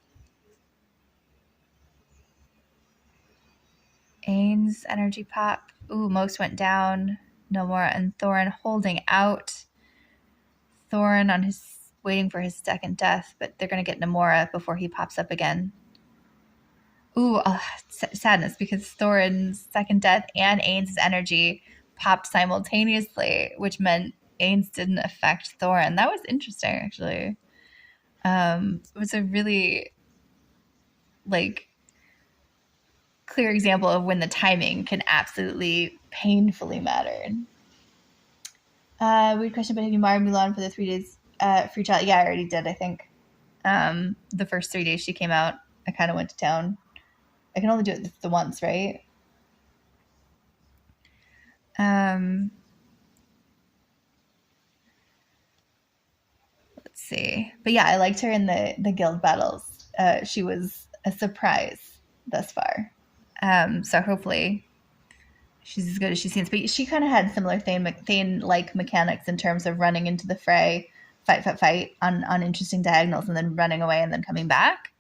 Ains energy pop. Ooh, most went down. No more. And Thorin holding out. Thorin on his waiting for his second death, but they're going to get Namora before he pops up again. Ooh, sadness, because Thorin's second death and Ains' energy popped simultaneously, which meant Ains didn't affect Thorin. That was interesting, actually. It was a really, clear example of when the timing can absolutely painfully matter. Weird question, but have you marred Mulan for the 3 days free trial? Yeah, I already did, I think. The first 3 days she came out, I kind of went to town. I can only do it the once, right? Let's see. But yeah, I liked her in the guild battles. She was a surprise thus far. So hopefully she's as good as she seems. But she kind of had similar Thane-like mechanics in terms of running into the fray, fight on interesting diagonals, and then running away and then coming back.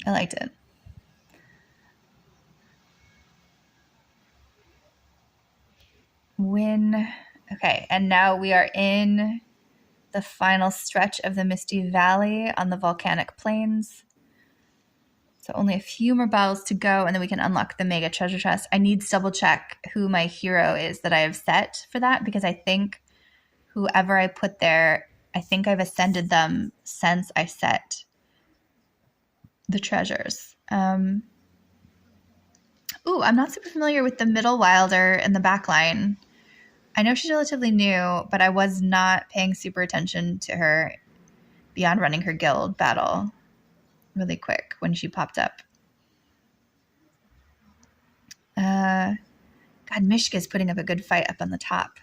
I liked it. Okay, and now we are in the final stretch of the Misty Valley on the volcanic plains. So only a few more battles to go, and then we can unlock the mega treasure chest. I need to double check who my hero is that I have set for that, because I think whoever I put there, I think I've ascended them since I set the treasures. I'm not super familiar with the middle wilder in the backline. I know she's relatively new, but I was not paying super attention to her beyond running her guild battle really quick when she popped up. God, Mishka's putting up a good fight up on the top.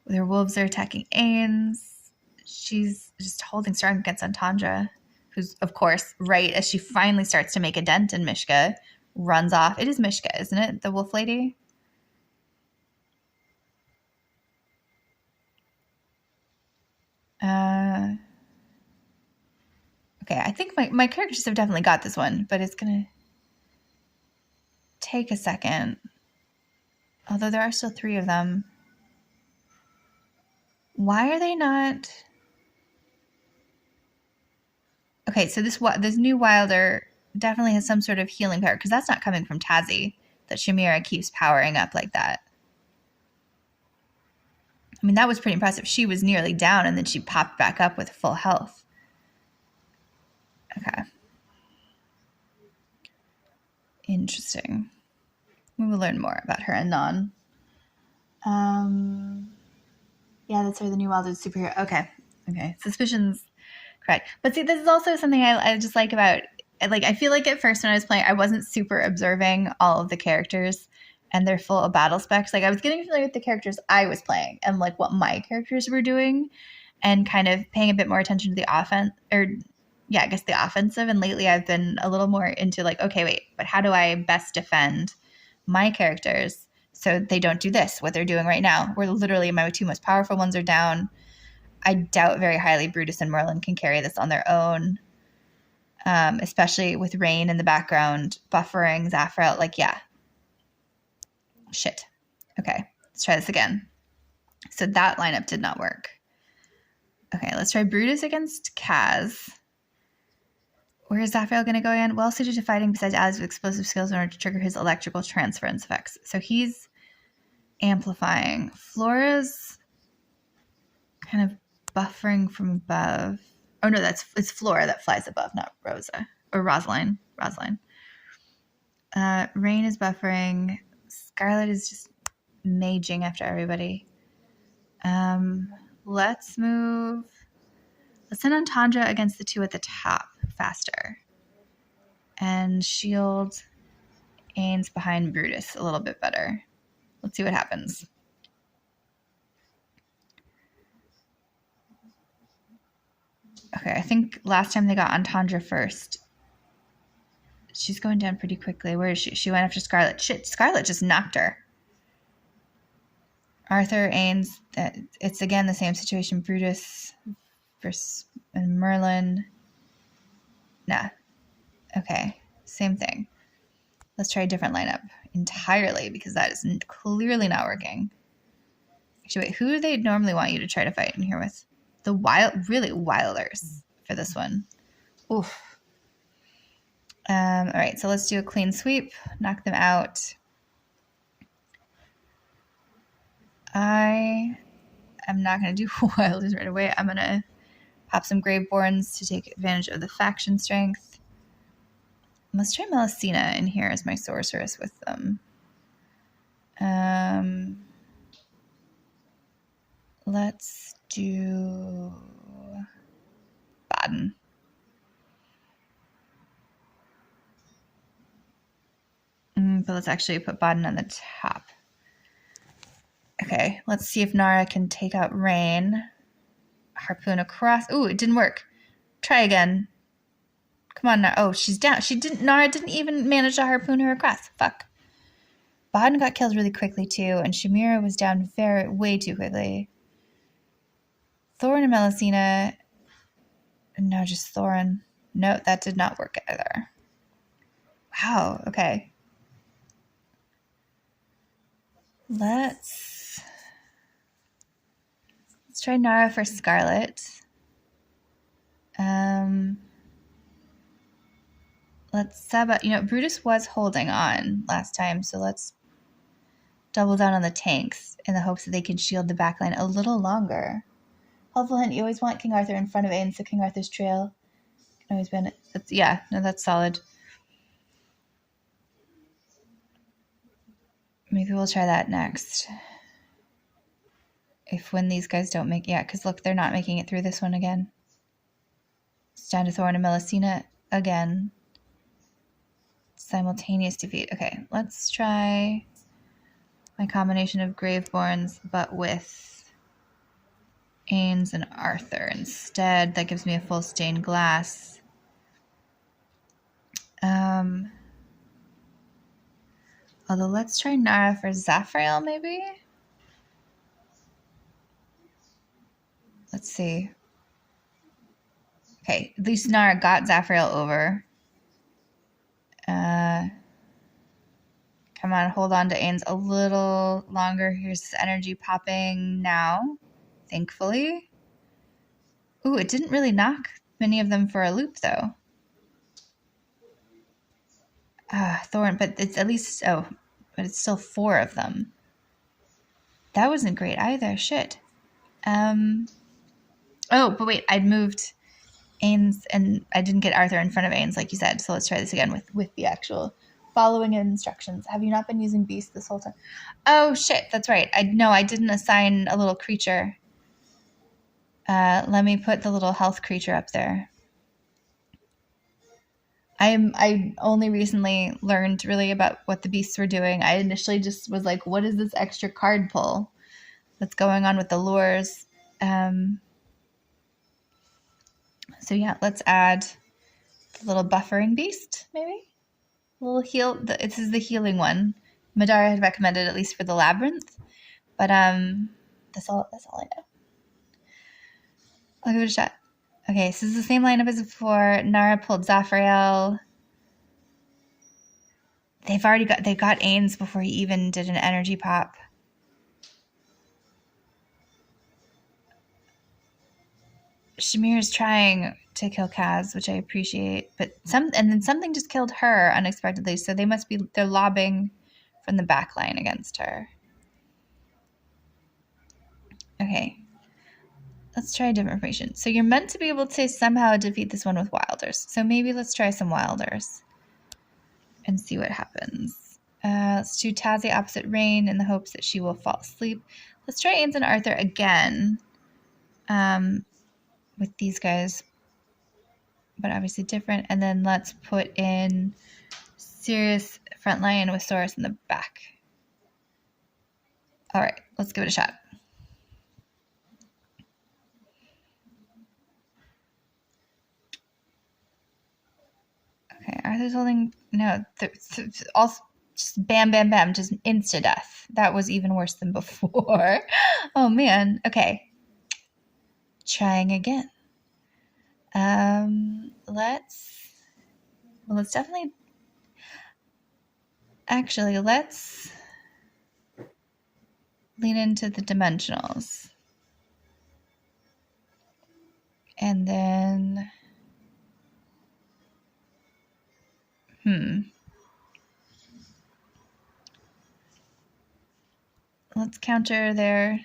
Their wolves are attacking Ains. She's just holding strong against Antandra, who's, of course, right as she finally starts to make a dent in Mishka, runs off. It is Mishka, isn't it? The wolf lady? Okay, I think my characters have definitely got this one, but it's going to take a second. Although there are still 3 of them. Why are they not... Okay, so this new Wilder definitely has some sort of healing power, because that's not coming from Tazi, that Shamira keeps powering up like that. I mean, that was pretty impressive. She was nearly down, and then she popped back up with full health. Okay. Interesting. We will learn more about her anon. Yeah, that's her, the new Wilder superhero. Okay. Suspicions, correct. But see, this is also something I just like about, I feel like at first when I was playing, I wasn't super observing all of the characters and their full battle specs. I was getting familiar with the characters I was playing and what my characters were doing, and kind of paying a bit more attention to the offense, the offensive. And lately I've been a little more into okay, wait, but how do I best defend my characters so they don't do what they're doing right now, where literally my 2 most powerful ones are down. I doubt very highly Brutus and Merlin can carry this on their own, especially with Rain in the background buffering Zafrael. Yeah. Shit. Okay, let's try this again. So that lineup did not work. Okay, let's try Brutus against Kaz. Where is Zafrael going to go in? Well suited to fighting besides allies with explosive skills in order to trigger his electrical transference effects. So he's amplifying. Flora's kind of buffering from above. Oh no, it's Flora that flies above, not Rosa. Or Rosaline. Rain is buffering. Scarlet is just maging after everybody. Let's send Antandra against the 2 at the top faster. And shield Ains behind Brutus a little bit better. Let's see what happens. Okay, I think last time they got Antandra first. She's going down pretty quickly. Where is she? She went after Scarlet. Shit, Scarlet just knocked her. Arthur, Ains, it's again the same situation. Brutus and Merlin. Nah. Okay. Same thing. Let's try a different lineup entirely because that is clearly not working. Actually, wait, who do they normally want you to try to fight in here with? The really wilders for this one. Oof. All right, so let's do a clean sweep, knock them out. I am not going to do wilders right away. I'm going to pop some Graveborns to take advantage of the faction strength. Let's try Melusina in here as my sorceress with them. Let's do Baden. But let's actually put Baden on the top. Okay, let's see if Nara can take out Rain. Harpoon across. Ooh, it didn't work. Try again. Come on, Nara. Oh, she's down. Nara didn't even manage to harpoon her across. Fuck. Baden got killed really quickly too, and Shamira was down way too quickly. Thorin and Melusina. No, just Thorin. No, that did not work either. Wow, okay. Let's try Nara for Scarlet. Let's sub out. Brutus was holding on last time, so let's double down on the tanks in the hopes that they can shield the backline a little longer. Helpful hint, you always want King Arthur in front of Ain, so King Arthur's trail can always been. That's solid. Maybe we'll try that next. When these guys don't make, because look, they're not making it through this one again. It's down to Thorin and Melusina again. Simultaneous defeat. Okay, let's try my combination of Graveborns, but with Ains and Arthur instead. That gives me a full stained glass. Although let's try Nara for Zafrael, maybe? Let's see. Okay, at least Nara got Zafrael over. Come on, hold on to Ains a little longer. Here's this energy popping now, thankfully. Ooh, it didn't really knock many of them for a loop, though. Thorin, but it's at least, but it's still 4 of them. That wasn't great either, shit. Oh, but wait, I'd moved Ains, and I didn't get Arthur in front of Ains, like you said, so let's try this again with the actual following instructions. Have you not been using Beast this whole time? Oh, shit, that's right. I didn't assign a little creature. Let me put the little health creature up there. I only recently learned really about what the beasts were doing. I initially just was like, what is this extra card pull that's going on with the lures? So yeah, let's add the little buffering beast, maybe? A little heal. This is the healing one. Madara had recommended, at least for the labyrinth. But that's all I know. I'll give it a shot. Okay, so this is the same lineup as before. Nara pulled Zafrael. They got Ains before he even did an energy pop. Shamir's trying to kill Kaz, which I appreciate, but then something just killed her unexpectedly, so they're lobbing from the back line against her. Okay. Let's try a different formation. So you're meant to be able to somehow defeat this one with Wilders. So maybe let's try some Wilders and see what happens. Let's do Tazi opposite Rain in the hopes that she will fall asleep. Let's try Ains and Arthur again with these guys, but obviously different. And then let's put in Sirius front line with Saurus in the back. All right, let's give it a shot. Okay, Arthur's holding, no, Just bam, bam, bam, just insta-death. That was even worse than before. Oh, man. Okay. Trying again. Let's definitely... Actually, let's lean into the dimensionals. And then... Let's counter their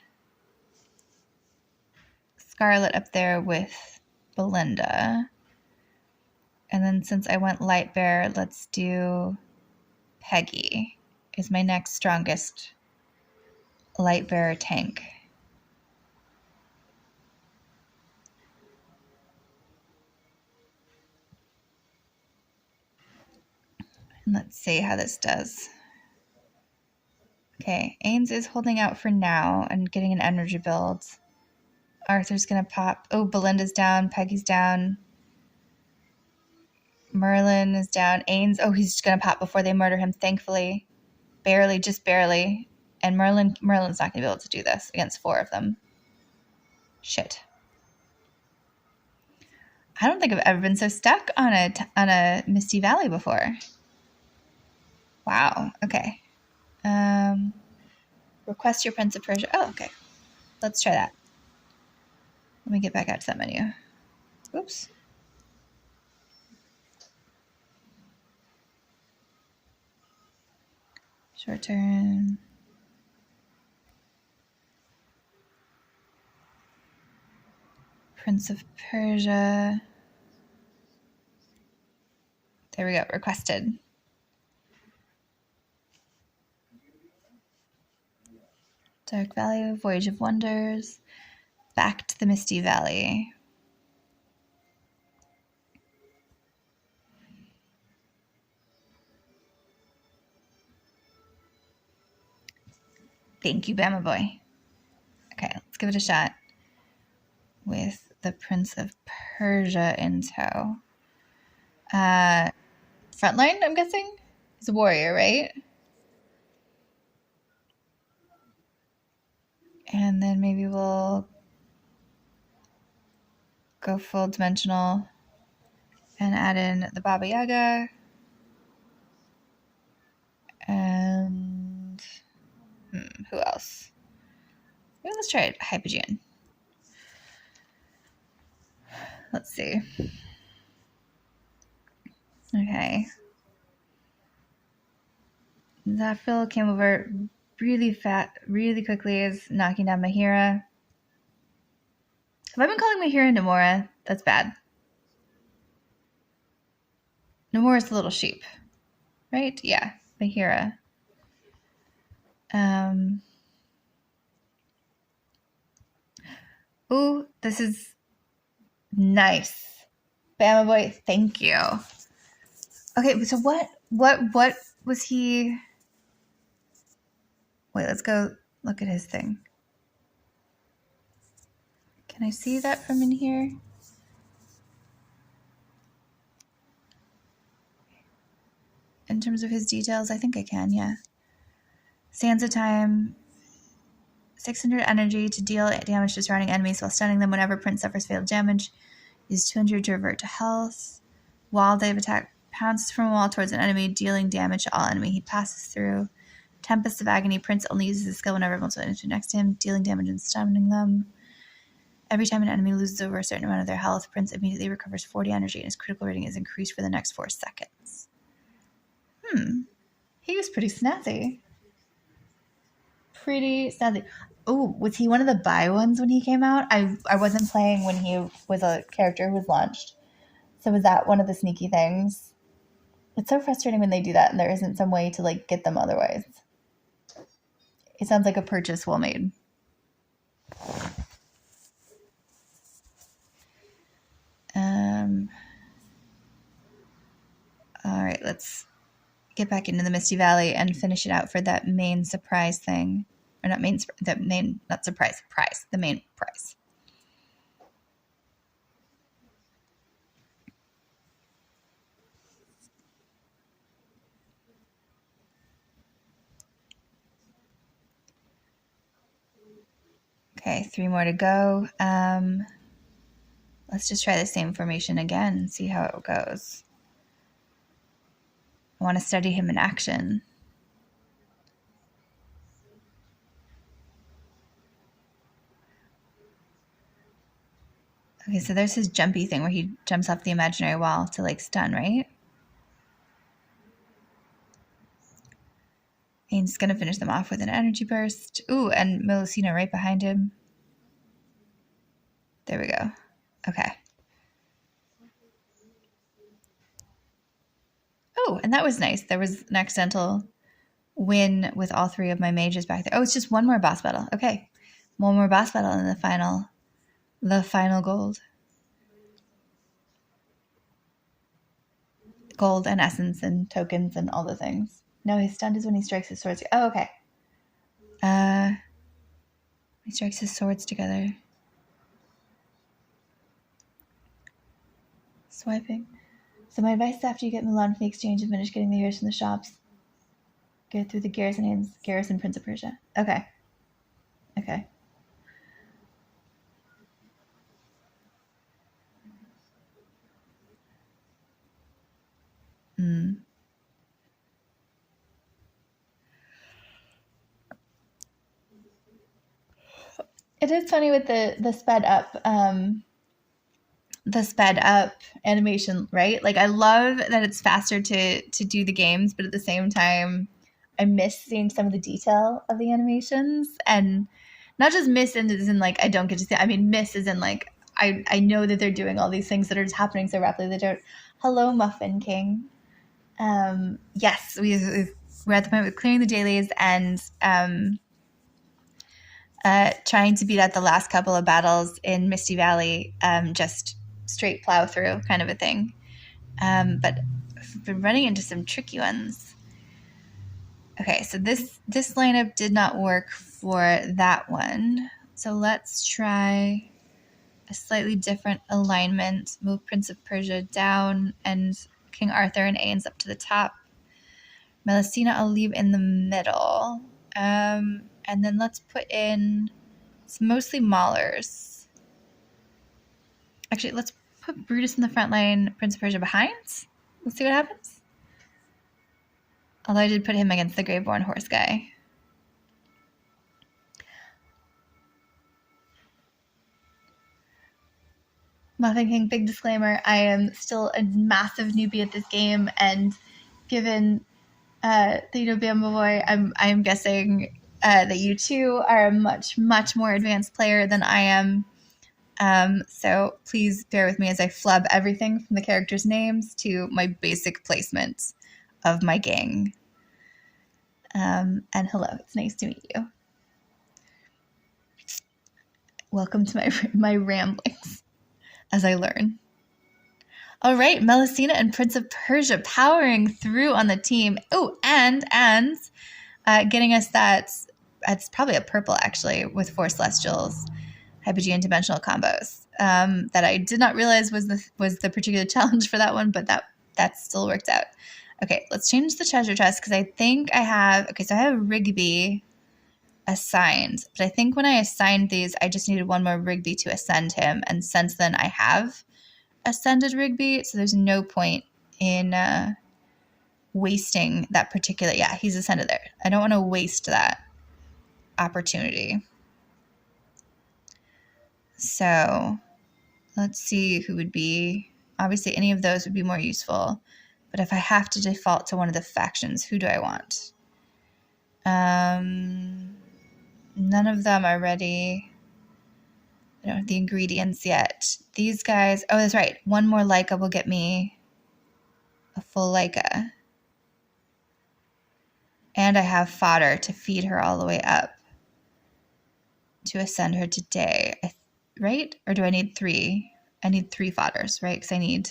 Scarlet up there with Belinda. And then since I went Light Bear, let's do Peggy is my next strongest Light Bearer tank. And let's see how this does. Okay, Ains is holding out for now and getting an energy build. Arthur's gonna pop. Oh, Belinda's down. Peggy's down. Merlin is down. Ains, oh, he's gonna pop before they murder him, thankfully. Barely, just barely. And Merlin's not gonna be able to do this against 4 of them. Shit. I don't think I've ever been so stuck on a Misty Valley before. Wow. Okay. Request your Prince of Persia. Oh, okay. Let's try that. Let me get back out to that menu. Oops. Short turn. Prince of Persia. There we go. Requested. Dark Valley, Voyage of Wonders. Back to the Misty Valley. Thank you, Bama Boy. Okay, let's give it a shot with the Prince of Persia in tow. Frontline, I'm guessing? He's a warrior, right? And then maybe we'll go full dimensional and add in the Baba Yaga. And who else? Maybe let's try Hypogean. Let's see. Okay. Zafil came over really quickly, is knocking down Mahira. Have I been calling Mahira Namora? That's bad. Namora's the little sheep, right? Yeah, Mahira. Ooh, this is nice. Bama Boy, thank you. Okay, so what was he... Wait, let's go look at his thing. Can I see that from in here? In terms of his details, I think I can, yeah. Sansa time, 600 energy to deal damage to surrounding enemies while stunning them whenever Prince suffers fatal damage. Use 200 to revert to health. While they've attacked, pounces from a wall towards an enemy, dealing damage to all enemy he passes through. Tempest of Agony, Prince only uses his skill whenever multiple enemies are next to him, dealing damage and stunning them. Every time an enemy loses over a certain amount of their health, Prince immediately recovers 40 energy and his critical rating is increased for the next 4 seconds. He was pretty snazzy. Oh, was he one of the buy ones when he came out? I wasn't playing when he was a character who was launched. So was that one of the sneaky things? It's so frustrating when they do that and there isn't some way to like get them otherwise. It sounds like a purchase well made. All right, let's get back into the Misty Valley and finish it out for that main surprise thing. Or not main, not surprise, prize, the main prize. Okay, 3 more to go. Let's just try the same formation again and see how it goes. I want to study him in action. Okay, so there's his jumpy thing where he jumps off the imaginary wall to like stun, right? He's going to finish them off with an energy burst. Ooh, and Melusina right behind him. There we go. Okay. Oh, and that was nice. There was an accidental win with all 3 of my mages back there. Oh, it's just one more boss battle. Okay. One more boss battle and the final gold. Gold and essence and tokens and all the things. No, his stunned is when he strikes his swords. Oh, okay. He strikes his swords together. Swiping. So my advice is after you get Milan from the exchange and finish getting the heroes from the shops, get through the Garrison Prince of Persia. Okay. Okay. It is funny with the sped up animation, right? Like I love that it's faster to do the games, but at the same time I miss seeing some of the detail of the animations, and not just miss as in like I don't get to see. I mean miss as in like I know that they're doing all these things that are just happening so rapidly they don't. Hello, Muffin King. Yes, we're at the point with clearing the dailies and trying to beat out the last couple of battles in Misty Valley, just straight plow through kind of a thing. But I've been running into some tricky ones. Okay, so this lineup did not work for that one. So let's try a slightly different alignment. Move Prince of Persia down and King Arthur and Ains up to the top. Melusina I'll leave in the middle. And then let's put in, it's mostly Maulers. Actually, let's put Brutus in the front line, Prince of Persia behind. Let's see what happens. Although I did put him against the Graveborn horse guy. Muffin King, big disclaimer, I am still a massive newbie at this game, and given that you know Bamba Boy, I'm guessing that you too are a much, much more advanced player than I am. So please bear with me as I flub everything from the characters' names to my basic placement of my gang. And hello, it's nice to meet you. Welcome to my ramblings as I learn. All right, Melusina and Prince of Persia powering through on the team. Oh, and getting us that, it's probably a purple actually, with 4 Celestials, Hypogean dimensional combos. That I did not realize was the particular challenge for that one, but that still worked out. Okay, let's change the treasure chest because I think I have, okay, so I have Rigby assigned, but I think when I assigned these, I just needed one more Rigby to ascend him, and since then I have ascended Rigby, so there's no point in wasting that particular, yeah, he's ascended there. I don't want to waste that opportunity. So let's see who would be, obviously any of those would be more useful, but if I have to default to one of the factions, who do I want? None of them are ready. I don't have the ingredients yet. These guys, oh, that's right. One more Leica will get me a full Leica. And I have fodder to feed her all the way up to ascend her today, right? Or do I need 3? I need 3 fodders, right? Because I need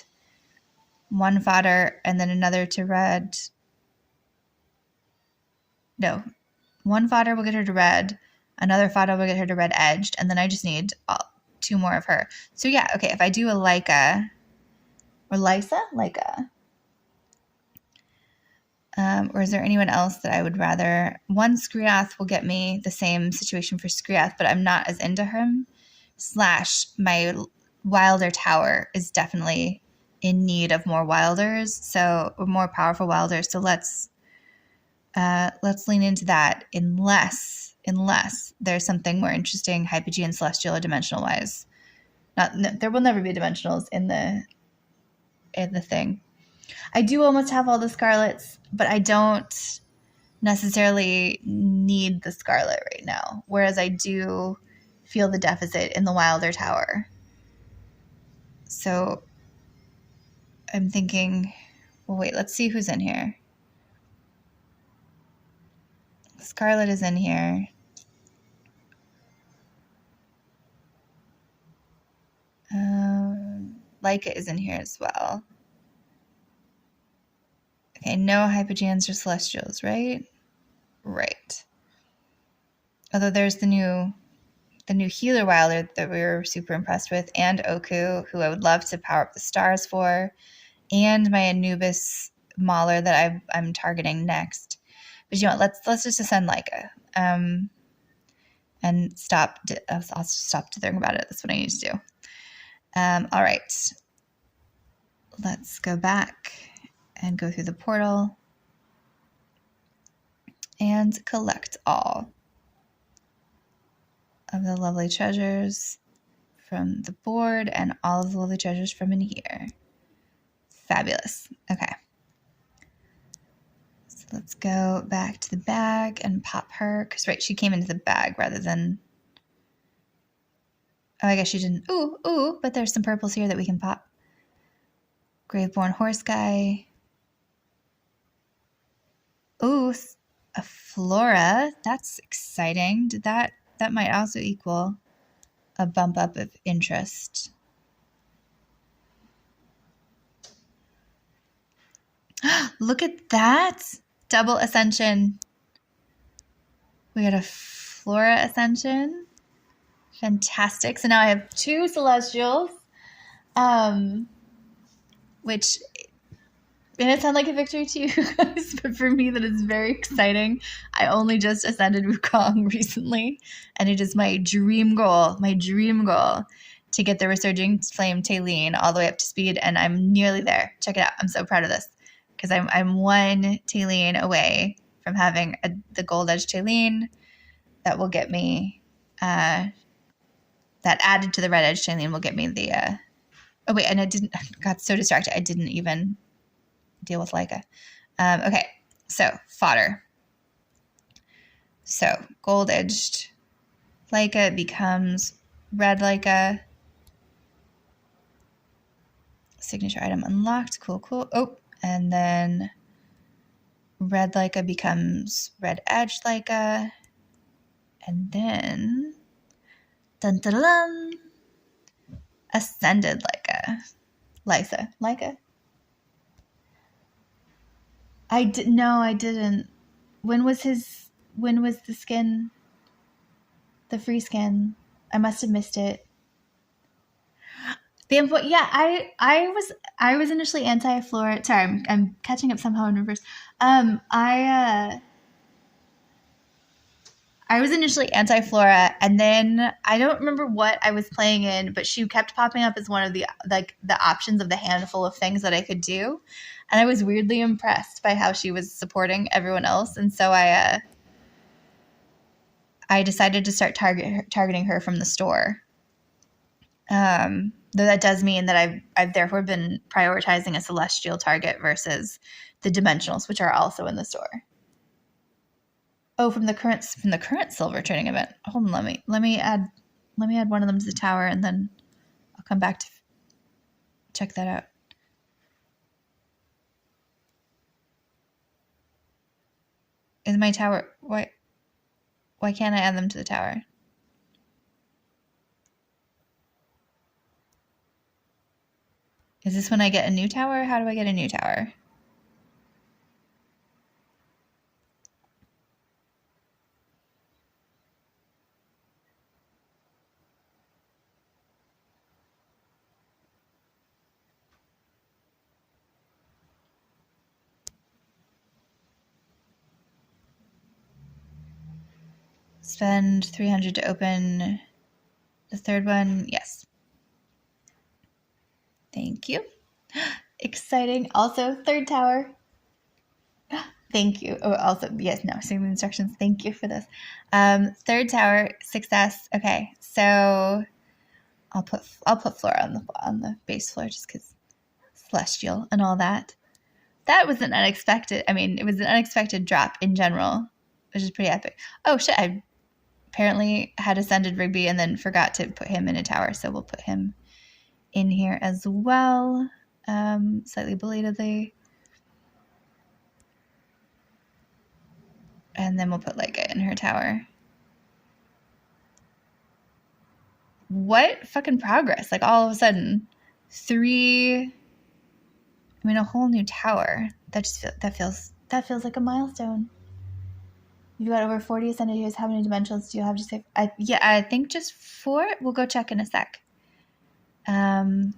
1 fodder and then another to red. No, 1 fodder will get her to red. Another fodder will get her to red edged. And then I just need 2 more of her. So yeah, okay, if I do a Leica, or Lysa? Leica. Or is there anyone else that I would rather? One Skriath will get me the same situation for Skriath, but I'm not as into him. / my Wilder Tower is definitely in need of more Wilders, so more powerful Wilders. So let's lean into that, unless there's something more interesting, Hypogean, Celestial, or dimensional wise. There will never be dimensionals in the thing. I do almost have all the Scarlets, but I don't necessarily need the Scarlet right now, whereas I do feel the deficit in the Wilder Tower. So I'm thinking, well, wait, let's see who's in here. Scarlet is in here. Leica is in here as well. Okay, no Hypogeans or Celestials, right? Right. Although there's the new Healer Wilder that we were super impressed with, and Oku, who I would love to power up the stars for, and my Anubis Mauler that I'm targeting next. But you know what? Let's just ascend Leica. And stop. I'll stop thinking about it. That's what I need to do. All right. Let's go back and go through the portal and collect all of the lovely treasures from the board and all of the lovely treasures from in here. Fabulous. Okay. So let's go back to the bag and pop her. Because, right, she came into the bag rather than... Oh, I guess she didn't. Ooh, but there's some purples here that we can pop. Graveborn Horse Guy. Ooh, a Flora. That's exciting. That might also equal a bump up of interest. Look at that. Double Ascension. We got a Flora Ascension. Fantastic. So now I have 2 Celestials, which may not sound like a victory to you guys, but for me that is very exciting. I only just ascended Wukong recently, and it is my dream goal to get the Resurging Flame Tailene all the way up to speed, and I'm nearly there. Check it out. I'm so proud of this because I'm 1 Tailene away from having the Gold Edge Tailene that will get me... that added to the Red Edge Tailene will get me the... oh, wait, and I got so distracted. I didn't even deal with Leica. Okay, so fodder. So gold-edged Leica becomes red Leica. Signature item unlocked. Cool. Oh, and then red Leica becomes red edge Leica. And then... dun dun dun! Ascended Leica. Leica? No, I didn't. When was the skin? The free skin? I must have missed it. Yeah, I was initially anti-Flora. Sorry, I'm catching up somehow in reverse. I was initially anti-Flora, and then I don't remember what I was playing in, but she kept popping up as one of the options of the handful of things that I could do, and I was weirdly impressed by how she was supporting everyone else, and so I decided to start targeting her from the store. Though that does mean that I've therefore been prioritizing a celestial target versus the dimensionals, which are also in the store. Oh, from the current silver trading event. Hold on, let me add one of them to the tower, and then I'll come back to check that out. Is my tower... Why can't I add them to the tower? Is this when I get a new tower? How do I get a new tower? Spend 300 to open the third one. Yes. Thank you. Exciting. Also, third tower. Thank you. Oh, also, yes, no, seeing the instructions. Thank you for this. Third tower, success. Okay, so I'll put Flora on the base floor just because celestial and all that. That was an unexpected. I mean, it was an unexpected drop in general, which is pretty epic. Oh shit! I apparently had ascended Rigby and then forgot to put him in a tower, so we'll put him in here as well, slightly belatedly. And then we'll put Leica in her tower. What fucking progress? Like all of a sudden, a whole new tower. That feels like a milestone. You've got over 40 ascended heroes. How many dimensions do you have to save? I think just 4. We'll go check in a sec. And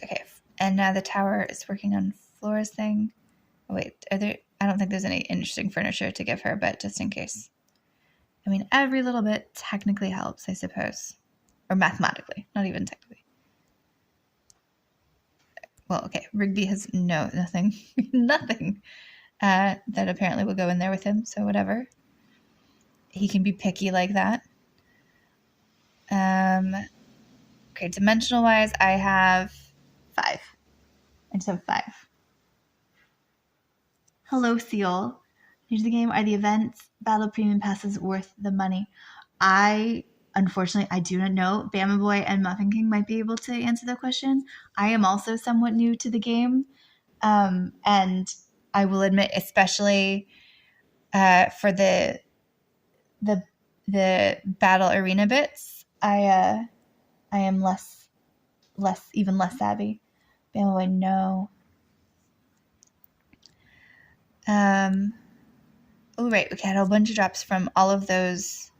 okay, and now the tower is working on Flora's thing. Oh, wait, I don't think there's any interesting furniture to give her, but just in case. I mean, every little bit technically helps, I suppose. Or mathematically, not even technically. Well, okay, Rigby has nothing that apparently will go in there with him, so whatever. He can be picky like that. Okay, dimensional-wise, I have 5. I just have 5. Hello, Seal. New to the game, are the events battle premium passes worth the money? Unfortunately, I do not know. Bama Boy and Muffin King might be able to answer the question. I am also somewhat new to the game. And I will admit, especially for the battle arena bits, I am even less savvy. Bama Boy, no. Oh, right. We had a whole bunch of drops from all of those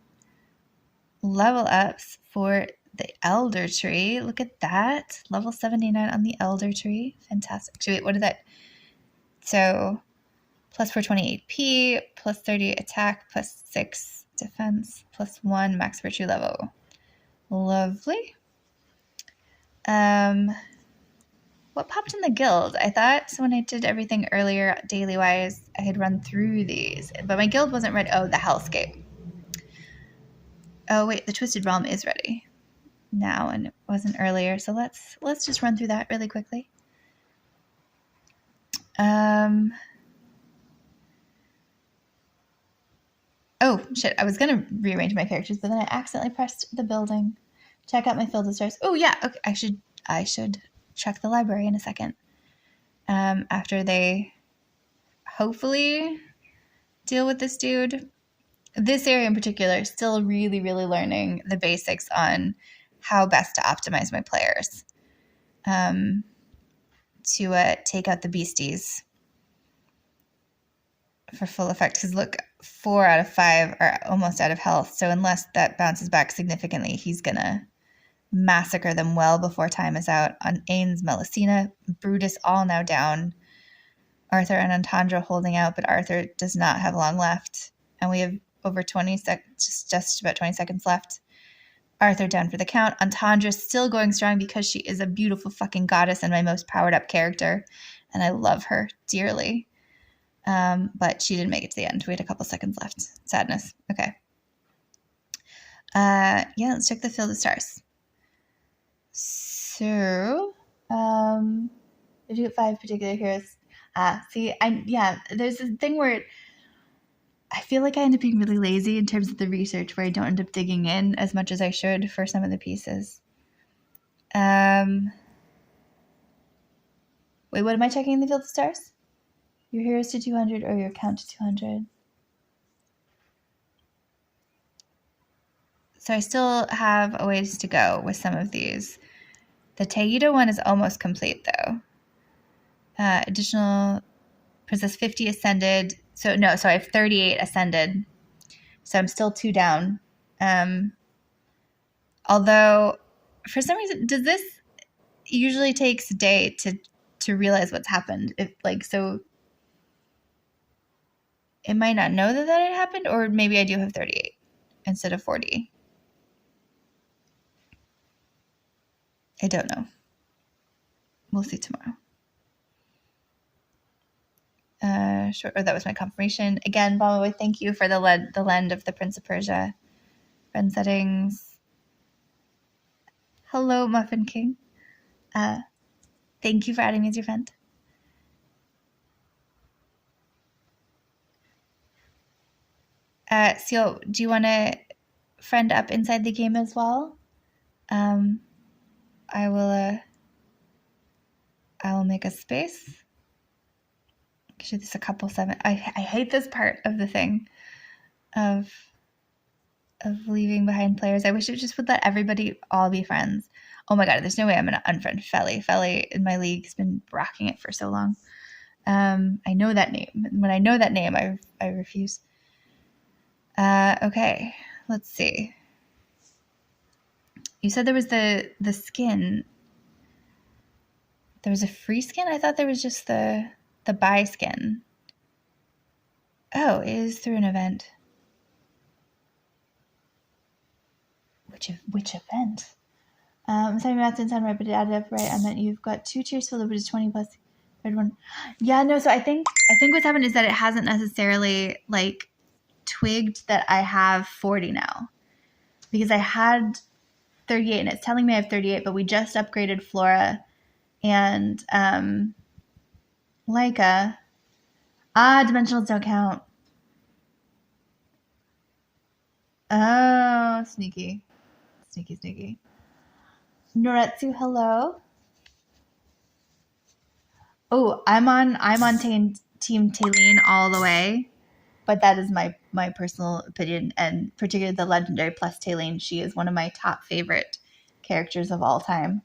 level ups for the Elder Tree. Look at that. Level 79 on the Elder Tree. Fantastic. So wait, what did that? So plus 420 AP, plus 30 attack, plus 6 defense, plus 1 max virtue level. Lovely. What popped in the guild? I thought when I did everything earlier, daily-wise, I had run through these. But my guild wasn't ready. Oh, the Hellscape. Oh, wait, the Twisted Realm is ready now, and it wasn't earlier. So let's just run through that really quickly. Oh, shit, I was going to rearrange my characters, but then I accidentally pressed the building. Check out my Field of Stars. Oh, yeah, okay, I should check the library in a second. After they hopefully deal with this dude. This area in particular, still really, really learning the basics on how best to optimize my players to take out the beasties for full effect. Because look, 4 out of 5 are almost out of health. So unless that bounces back significantly, he's going to massacre them well before time is out. On Ains, Melusina, Brutus all now down. Arthur and Antandra holding out, but Arthur does not have long left. And we have over 20 seconds, just about 20 seconds left. Arthur down for the count. Antandra still going strong because she is a beautiful fucking goddess and my most powered up character. And I love her dearly. But she didn't make it to the end. We had a couple seconds left. Sadness. Okay. Let's check the Field of Stars. So, if you get 5 particular heroes, there's this thing where I feel like I end up being really lazy in terms of the research, where I don't end up digging in as much as I should for some of the pieces. Wait, what am I checking in the Field of Stars? Your heroes to 200 or your count to 200? So I still have a ways to go with some of these. The Taito one is almost complete, though. Additional possess 50 ascended. So I have 38 ascended. So I'm still 2 down. Although, for some reason, does this usually takes a day to realize what's happened? it might not know that it happened, or maybe I do have 38 instead of 40. I don't know. We'll see tomorrow. Sure. Oh, that was my confirmation. Again, Boy, thank you for the lend of the Prince of Persia. Friend settings. Hello, Muffin King. Thank you for adding me as your friend. Seal, do you want to friend up inside the game as well? I will make a space. Actually, there's a couple 7. I hate this part of the thing of leaving behind players. I wish it just would let everybody all be friends. Oh my god, there's no way I'm going to unfriend Faerie. Faerie in my league has been rocking it for so long. I know that name. When I know that name, I refuse. Okay, let's see. You said there was the skin. There was a free skin? I thought there was just the buy skin. Oh, it is through an event. Which event? Sorry, math didn't sound right, but it added up right. I meant you've got 2 tiers filled, which is 20 plus third one. Yeah, no, so I think what's happened is that it hasn't necessarily like twigged that I have 40 now. Because I had 38 and it's telling me I have 38, but we just upgraded Flora and Leica. Dimensionals don't count. Oh, sneaky. Sneaky. Noretsu, hello. Oh, I'm on Team Taylene all the way, but that is my personal opinion, and particularly the Legendary Plus Taylene. She is one of my top favorite characters of all time,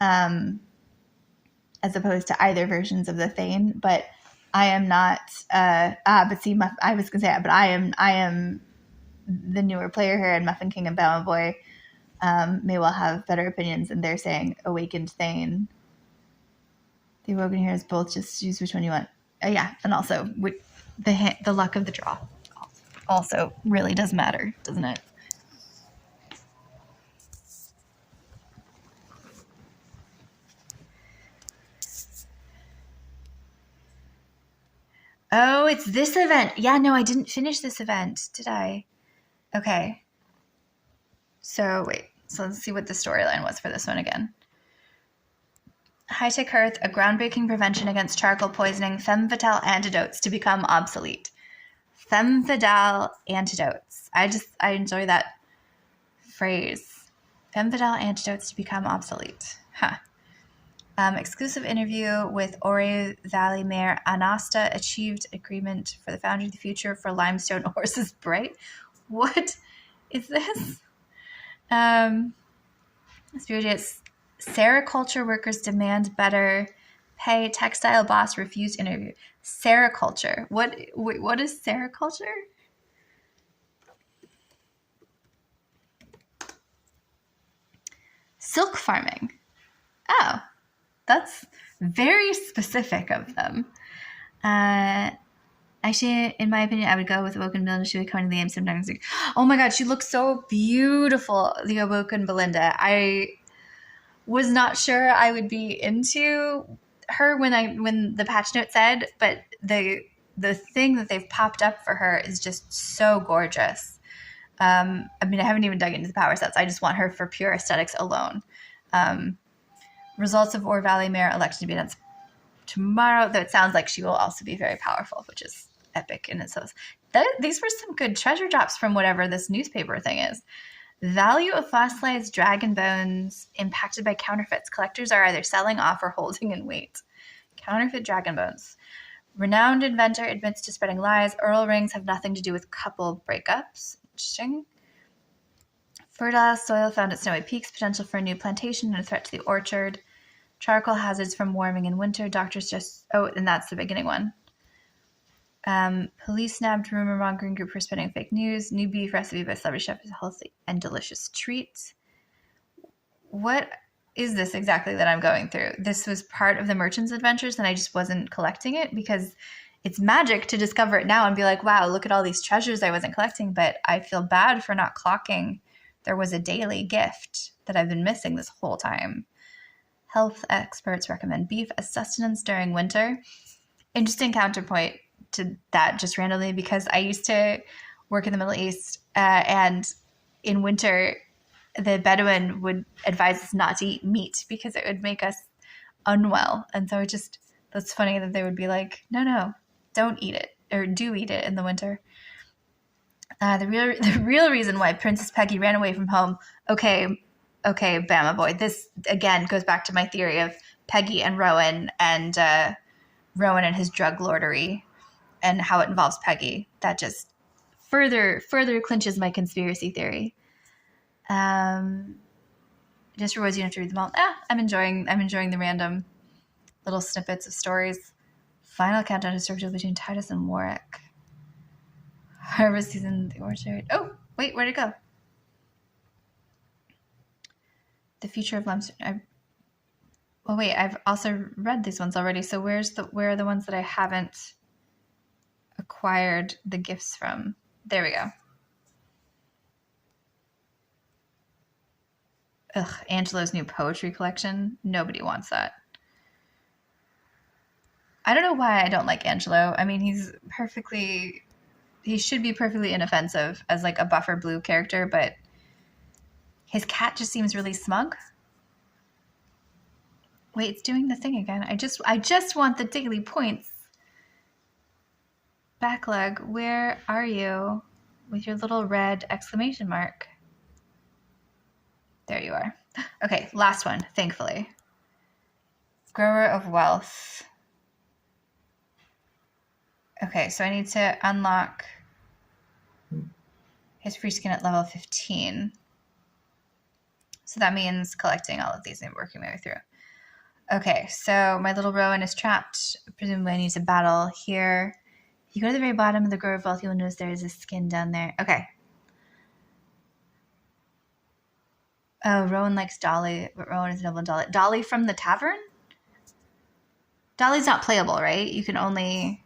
as opposed to either versions of the Thane. But I am not. But see, I was gonna say that, but I am the newer player here, and Muffin King and Bama Boy may well have better opinions, and they're saying Awakened Thane. The Awoken Heroes both, just choose which one you want. Yeah, and also the luck of the draw also really does matter, doesn't it? Oh, it's this event. Yeah, no, I didn't finish this event, did I? Okay. So let's see what the storyline was for this one again. High-tech Earth, a groundbreaking prevention against charcoal poisoning, femme fatale antidotes to become obsolete. Femme fatale antidotes. I enjoy that phrase. Femme fatale antidotes to become obsolete. Huh. Exclusive interview with Ore Valley Mayor Anasta achieved agreement for the Foundry of the Future for limestone ores is bright. What is this? Spiritus. Sericulture workers demand better pay. Textile boss refused interview. Sericulture. What is sericulture? Silk farming. Oh, that's very specific of them. Actually, in my opinion, I would go with Awoken Belinda. She would come into the game sometimes. Oh my god, she looks so beautiful, the Awoken Belinda. I was not sure I would be into her when the patch note said, but the thing that they've popped up for her is just so gorgeous. I mean, I haven't even dug into the power sets. I just want her for pure aesthetics alone. Results of Ore Valley Mayor election to be announced tomorrow, though it sounds like she will also be very powerful, which is epic in itself. These were some good treasure drops from whatever this newspaper thing is. Value of fossilized dragon bones impacted by counterfeits. Collectors are either selling off or holding in wait. Counterfeit dragon bones. Renowned inventor admits to spreading lies. Earl rings have nothing to do with couple breakups. Interesting. Fertile soil found at Snowy Peaks. Potential for a new plantation and a threat to the orchard. Charcoal hazards from warming in winter. Doctors just... Oh, and that's the beginning one. Police nabbed rumor mongering group for spreading fake news. New beef recipe by celebrity chef is a healthy and delicious treat. What is this exactly that I'm going through? This was part of the Merchant's Adventures and I just wasn't collecting it because it's magic to discover it now and be like, wow, look at all these treasures I wasn't collecting, but I feel bad for not clocking. There was a daily gift that I've been missing this whole time. Health experts recommend beef as sustenance during winter. Interesting counterpoint to that, just randomly, because I used to work in the Middle East, and in winter, the Bedouin would advise us not to eat meat because it would make us unwell. And so that's funny that they would be like, no, don't eat it, or do eat it in the winter. The real reason why Princess Peggy ran away from home. Okay, Bama boy. This again goes back to my theory of Peggy and Rowan and his drug lordery and how it involves Peggy. That just further clinches my conspiracy theory. Just rewards you don't have to read them all. I'm enjoying the random little snippets of stories. Final countdown to Sturgill between Titus and Warwick. Harvest season, the orchard. Oh, wait, where'd it go? The future of Limestone. I've also read these ones already. So where are the ones that I haven't acquired the gifts from? There we go. Ugh, Angelo's new poetry collection. Nobody wants that. I don't know why I don't like Angelo. I mean, he should be perfectly inoffensive as like a buffer blue character, but his cat just seems really smug. Wait, it's doing the thing again. I just want the daily points. Backlog, where are you with your little red exclamation mark? There you are. Okay, last one, thankfully. Grower of Wealth. Okay, so I need to unlock his free skin at level 15. So that means collecting all of these and working my way through. Okay, so my little Rowan is trapped. Presumably I need to battle here. If you go to the very bottom of the Grower of Wealth, you'll notice there is a skin down there. Okay. Oh, Rowan likes Dolly, but Rowan is double Dolly. Dolly from the tavern? Dolly's not playable, right? You can only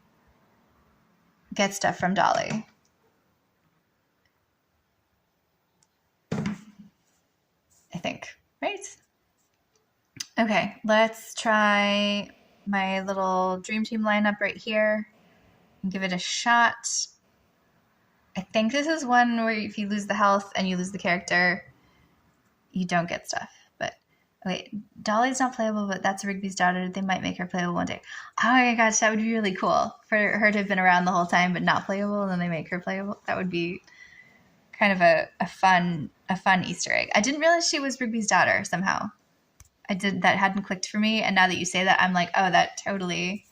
get stuff from Dolly. I think, right? Okay, let's try my little Dream Team lineup right here and give it a shot. I think this is one where if you lose the health and you lose the character, you don't get stuff. But wait, Dolly's not playable, but that's Rigby's daughter. They might make her playable one day. Oh my gosh, that would be really cool for her to have been around the whole time but not playable, and then they make her playable. That would be kind of a fun Easter egg. I didn't realize she was Rigby's daughter somehow. That hadn't clicked for me, and now that you say that, I'm like, oh, that totally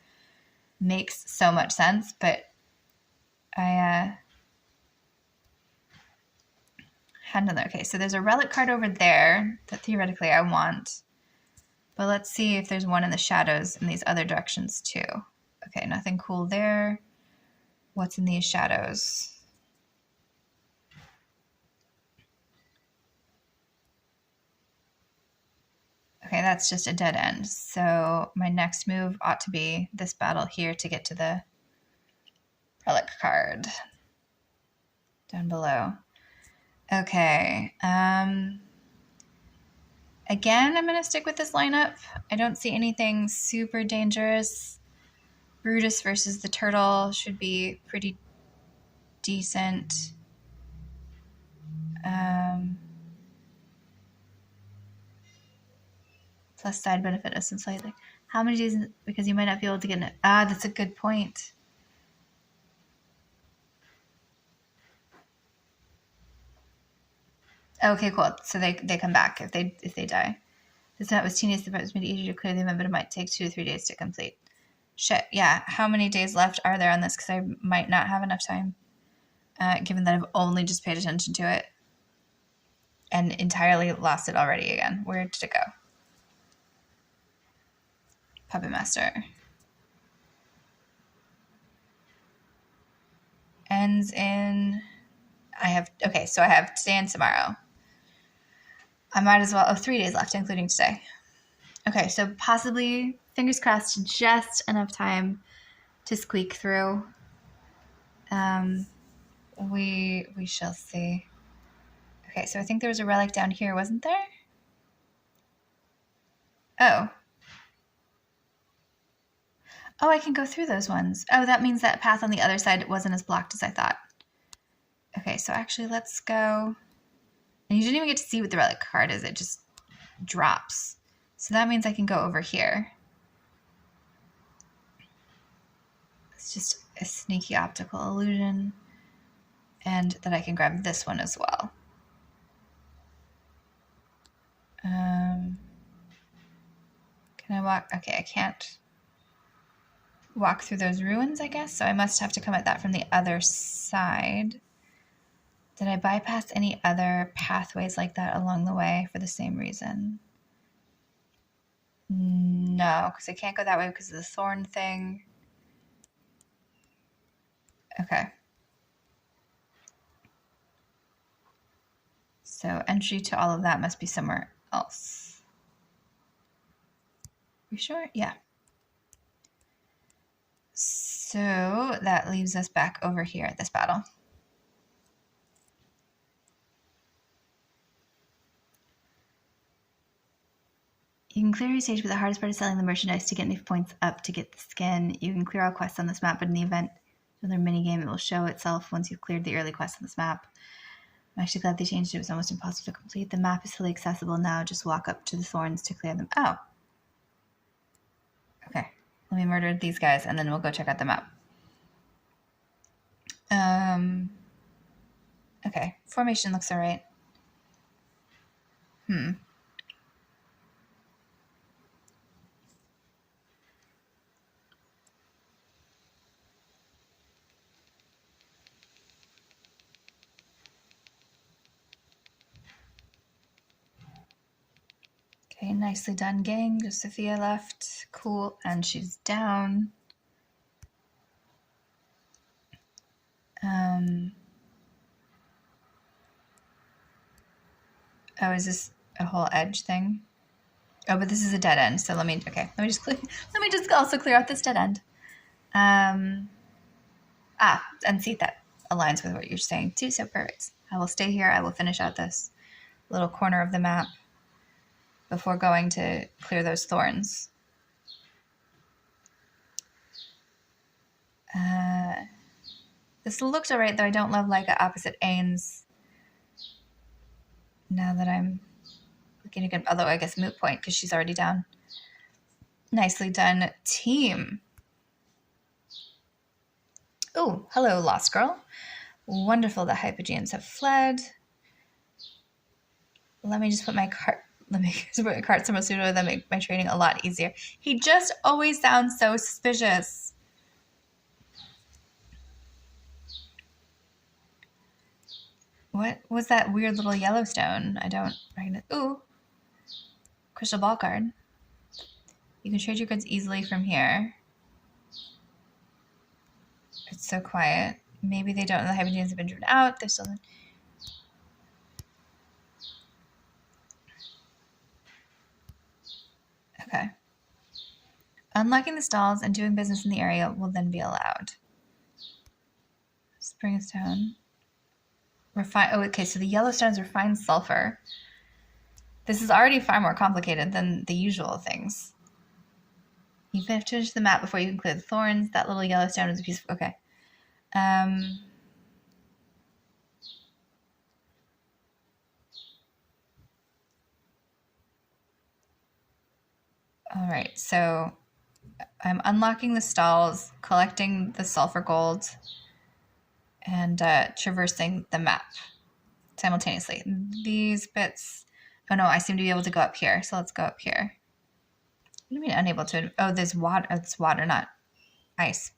makes so much sense. But I had another. Okay, so there's a relic card over there that theoretically I want, but let's see if there's one in the shadows in these other directions too. Okay, nothing cool there. What's in these shadows? Okay, that's just a dead end. So my next move ought to be this battle here to get to the relic card down below. Okay. Again, I'm going to stick with this lineup. I don't see anything super dangerous. Brutus versus the turtle should be pretty decent. Plus side benefit us slightly. How many days? Because you might not be able to get it. That's a good point. Okay, cool. So they come back if they die. This map was tedious. The part was made easier to clear the event, but it might take 2 to 3 days to complete. Shit. Yeah. How many days left are there on this? Because I might not have enough time, given that I've only just paid attention to it and entirely lost it already again. Where did it go? Puppet Master. Ends in... so I have today and tomorrow. I might as well... 3 days left, including today. Okay, so possibly, fingers crossed, just enough time to squeak through. We shall see. Okay, so I think there was a relic down here, wasn't there? Oh. Oh, I can go through those ones. Oh, that means that path on the other side wasn't as blocked as I thought. Okay, so actually let's go. And you didn't even get to see what the relic card is. It just drops. So that means I can go over here. It's just a sneaky optical illusion. And that I can grab this one as well. Can I walk? Okay, I can't walk through those ruins, I guess. So I must have to come at that from the other side. Did I bypass any other pathways like that along the way for the same reason? No, because I can't go that way because of the thorn thing. Okay. So entry to all of that must be somewhere else. You sure? Yeah. So that leaves us back over here at this battle. You can clear your stage, but the hardest part is selling the merchandise to get enough points up to get the skin. You can clear all quests on this map, but in the event of another minigame, it will show itself once you've cleared the early quests on this map. I'm actually glad they changed it. It was almost impossible to complete. The map is fully accessible now. Just walk up to the thorns to clear them. Oh. Okay. Let me murder these guys, and then we'll go check out the map. Okay. Formation looks all right. Okay, nicely done, gang. Josephia left. Cool. And she's down. Oh, is this a whole edge thing? Oh, but this is a dead end. So let me just also clear out this dead end. And see, that aligns with what you're saying too. So perfect. I will stay here. I will finish out this little corner of the map before going to clear those thorns. This looks alright, though I don't love like opposite Ains. Now that I'm looking again, although I guess moot point because she's already down. Nicely done, team. Oh, hello, Lost Girl. Wonderful that Hypogeans have fled. Let me just put my cart. Let me just put my cart somewhere pseudo that make my trading a lot easier. He just always sounds so suspicious. What was that weird little Yellowstone? I don't recognize. Ooh. Crystal ball card. You can trade your goods easily from here. It's so quiet. Maybe they don't know the Hypogeans have been driven out. They're still... Okay. Unlocking the stalls and doing business in the area will then be allowed. Springstone. Refine. Oh, okay. So the Yellowstone's refined sulfur. This is already far more complicated than the usual things. You have to finish the map before you can clear the thorns. That little Yellowstone is a piece of... Okay. All right. So I'm unlocking the stalls, collecting the sulfur gold, and traversing the map simultaneously. These bits... Oh, no. I seem to be able to go up here. So let's go up here. What do you mean unable to? Oh, there's water. It's water, not ice.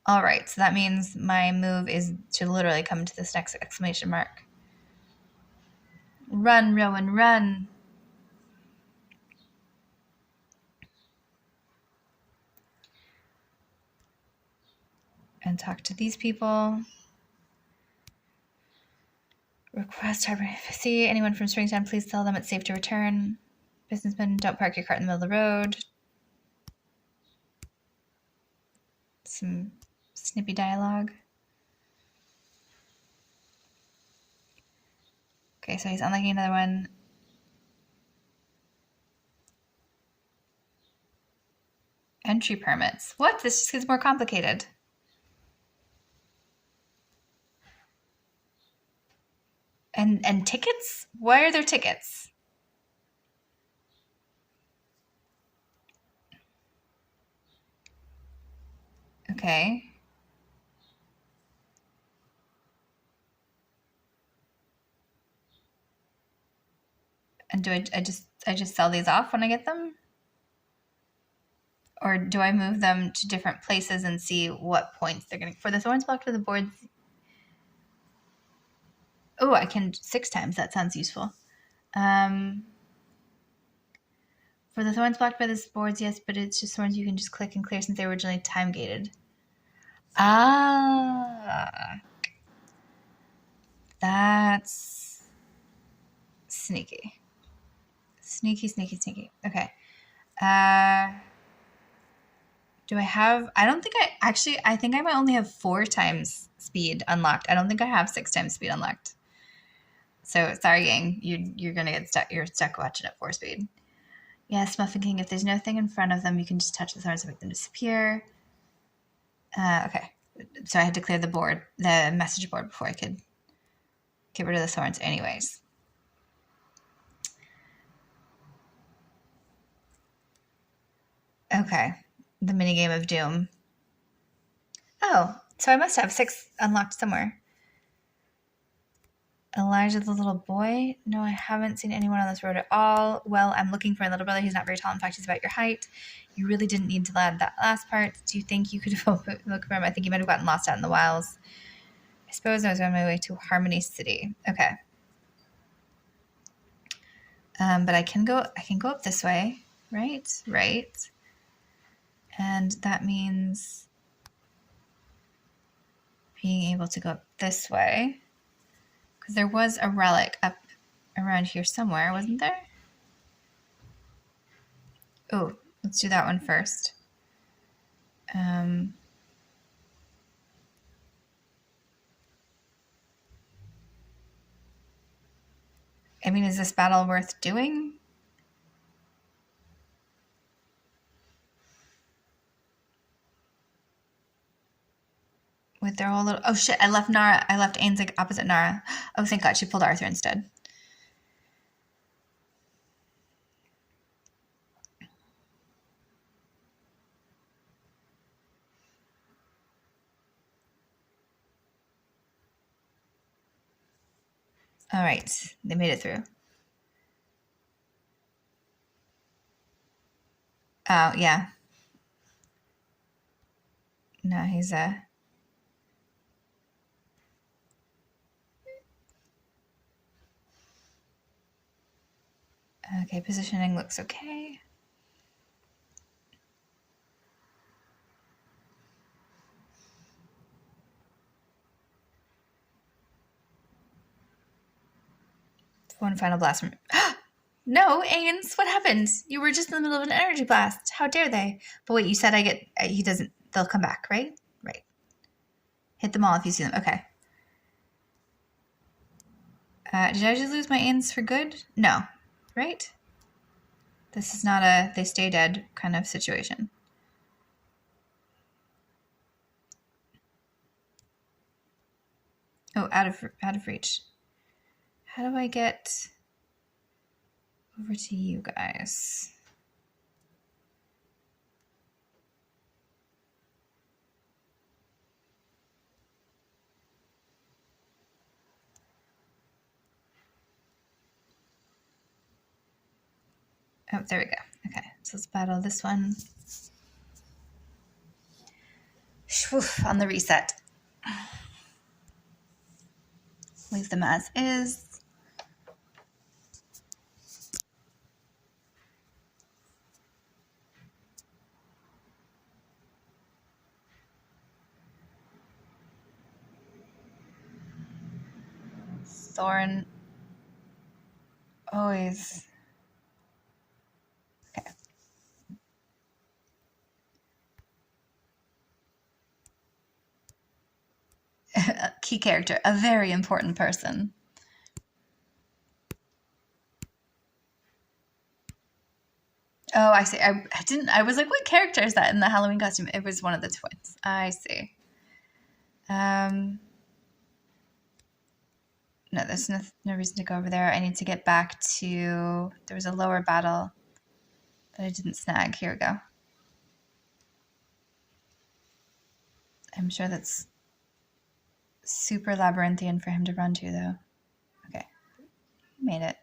All right, so that means my move is to literally come to this next exclamation mark. Run, Rowan, run. And talk to these people. Request harbor. See anyone from Springtown, please tell them it's safe to return. Businessmen, don't park your cart in the middle of the road. some snippy dialogue. Okay, so he's unlocking another one. Entry permits. What? This just gets more complicated. And tickets? Why are there tickets? Okay. And do I just sell these off when I get them? Or do I move them to different places and see what points they're getting? For the thorns blocked with the boards. Oh, I can 6 times. That sounds useful. For the thorns blocked by the boards, yes, but it's just thorns you can just click and clear since they were originally time gated. Ah. That's sneaky. Sneaky. Okay. Do I have... I don't think I think I might only have 4 times speed unlocked. I don't think I have 6 times speed unlocked. So, sorry, gang. You're going to get stuck. You're stuck watching at 4 speed. Yes, Muffin King, if there's nothing in front of them, you can just touch the thorns and make them disappear. Okay. So I had to clear the message board before I could get rid of the thorns anyways. Okay. The minigame of doom. Oh, so I must have 6 unlocked somewhere. Elijah the little boy? No, I haven't seen anyone on this road at all. Well, I'm looking for a little brother. He's not very tall. In fact, he's about your height. You really didn't need to add that last part. Do you think you could look for him? I think he might have gotten lost out in the wilds. I suppose I was on my way to Harmony City. Okay. But I can go up this way, right? Right. And that means being able to go up this way. Because there was a relic up around here somewhere, wasn't there? Oh, let's do that one first. I mean, is this battle worth doing? With their whole little... Oh, shit, I left Nara. I left Ains like opposite Nara. Oh, thank God, she pulled Arthur instead. All right, they made it through. Oh, yeah. No, he's okay, positioning looks okay. One final blast from... No, Ains, what happened? You were just in the middle of an energy blast. How dare they? But wait, you said I get... he doesn't... They'll come back, right? Right. Hit them all if you see them. Okay. Did I just lose my Ains for good? No. Right? This is not a they stay dead kind of situation. Oh, out of reach. How do I get over to you guys? Oh, there we go. Okay, so let's battle this one. Oof, on the reset. Leave them as is. Thorn. Always. Okay. key character, a very important person. Oh, I see. I was like, what character is that in the Halloween costume? It was one of the twins. I see. No, there's no reason to go over there. I need to get back to... There was a lower battle that I didn't snag. Here we go. I'm sure that's super labyrinthian for him to run to, though. Okay. Made it.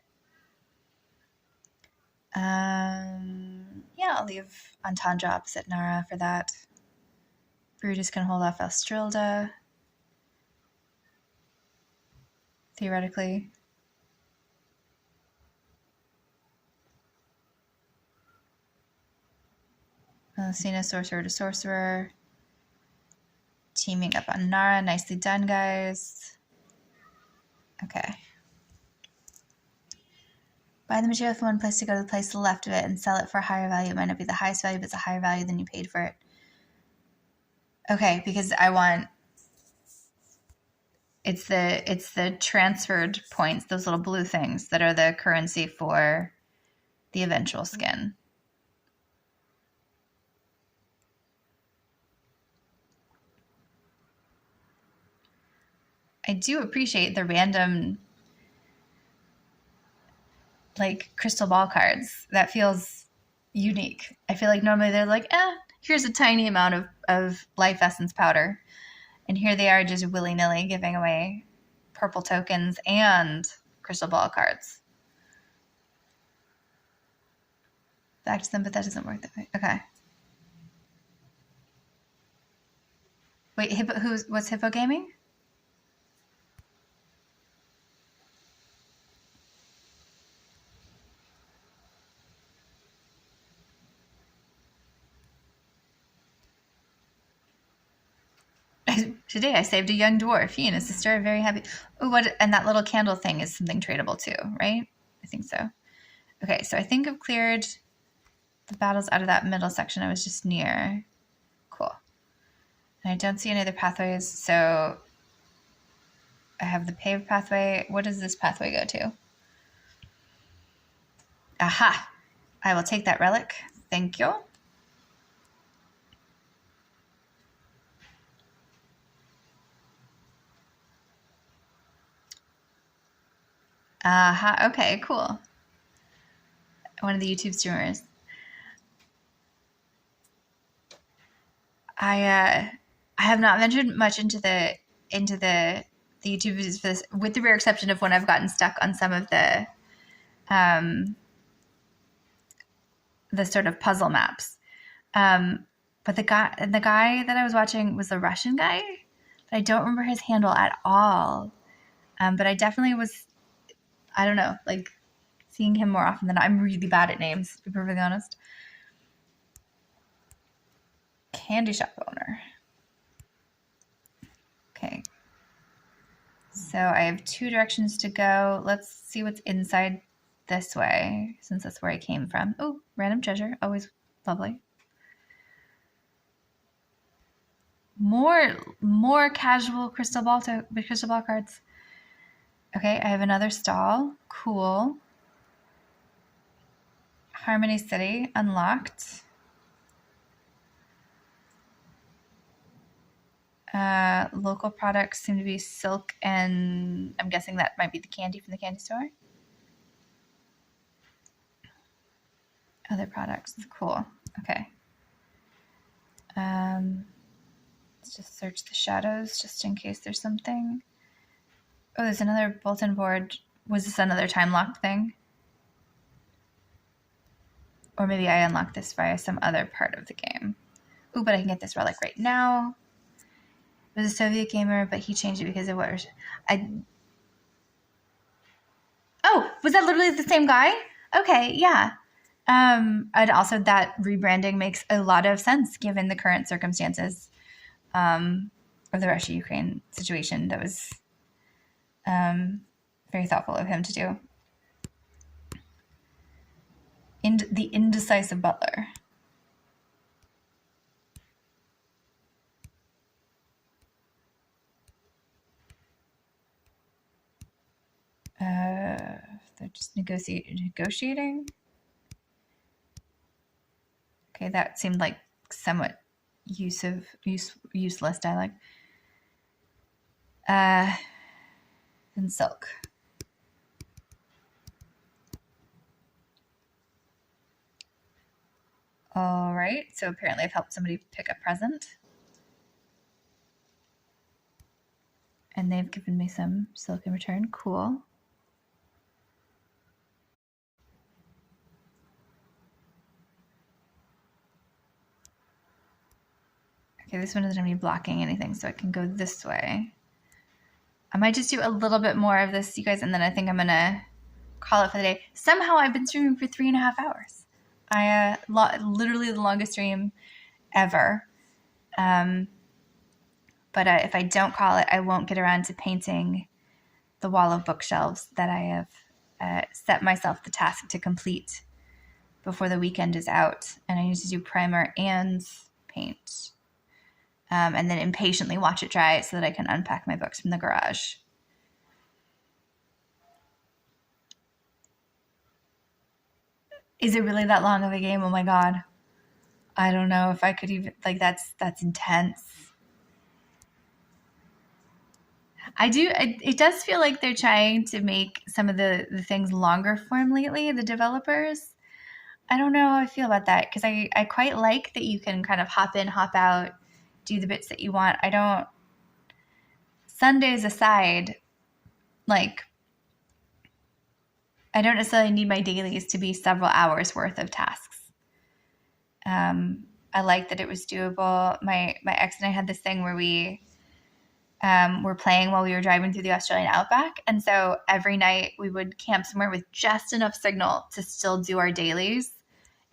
Yeah, I'll leave Antandra opposite Nara for that. Brutus can hold off Elstrilda. Theoretically. Melusina, sorcerer to sorcerer. Teaming up on Nara. Nicely done, guys. Okay. Buy the material from one place to go to the place to the left of it and sell it for a higher value. It might not be the highest value, but it's a higher value than you paid for it. Okay, because I want... It's the transferred points, those little blue things that are the currency for the eventual skin. I do appreciate the random like crystal ball cards. That feels unique. I feel like normally they're like, here's a tiny amount of life essence powder. And here they are just willy-nilly giving away purple tokens and crystal ball cards. Back to them, but that doesn't work that way. Okay. Wait, what's Hippo Gaming? Today I saved a young dwarf. He and his sister are very happy. Oh, what? And that little candle thing is something tradable too, right? I think so. Okay, so I think I've cleared the battles out of that middle section I was just near. Cool. And I don't see any other pathways, so I have the paved pathway. What does this pathway go to? Aha! I will take that relic. Thank you. Aha, okay, cool. One of the YouTube streamers. I have not ventured much into the YouTube videos for this, with the rare exception of when I've gotten stuck on some of the sort of puzzle maps. But the guy that I was watching was a Russian guy. But I don't remember his handle at all. But I definitely was, I don't know, like seeing him more often than I'm really bad at names, to be perfectly honest. Candy shop owner. Okay. So I have 2 directions to go. Let's see what's inside this way, since that's where I came from. Oh, random treasure. Always lovely. More casual crystal ball cards. Okay, I have another stall. Cool. Harmony City unlocked. Local products seem to be silk, and I'm guessing that might be the candy from the candy store. Other products. Cool. Okay. Let's just search the shadows just in case there's something. Oh, there's another bulletin board. Was this another time locked thing? Or maybe I unlocked this via some other part of the game. Ooh, but I can get this relic right now. It was a Soviet gamer, but he changed it because it was... Oh, was that literally the same guy? Okay, yeah. And also that rebranding makes a lot of sense given the current circumstances of the Russia-Ukraine situation. That was very thoughtful of him to do. The indecisive butler. Just negotiating. Okay, that seemed like somewhat useless dialogue. And silk. All right, so apparently I've helped somebody pick a present. And they've given me some silk in return. Cool. Okay, this one doesn't have any blocking anything, so I can go this way. I might just do a little bit more of this, you guys, and then I think I'm going to call it for the day. Somehow I've been streaming for 3.5 hours. Literally the longest stream ever. But if I don't call it, I won't get around to painting the wall of bookshelves that I have set myself the task to complete before the weekend is out. And I need to do primer and paint. And then impatiently watch it dry so that I can unpack my books from the garage. Is it really that long of a game? Oh my God. I don't know if I could even, like, that's intense. It does feel like they're trying to make some of the things longer form lately, the developers. I don't know how I feel about that, because I quite like that you can kind of hop in, hop out, do the bits that you want. Sundays aside, like, I don't necessarily need my dailies to be several hours worth of tasks. I like that it was doable. My ex and I had this thing where we were playing while we were driving through the Australian outback. And so every night we would camp somewhere with just enough signal to still do our dailies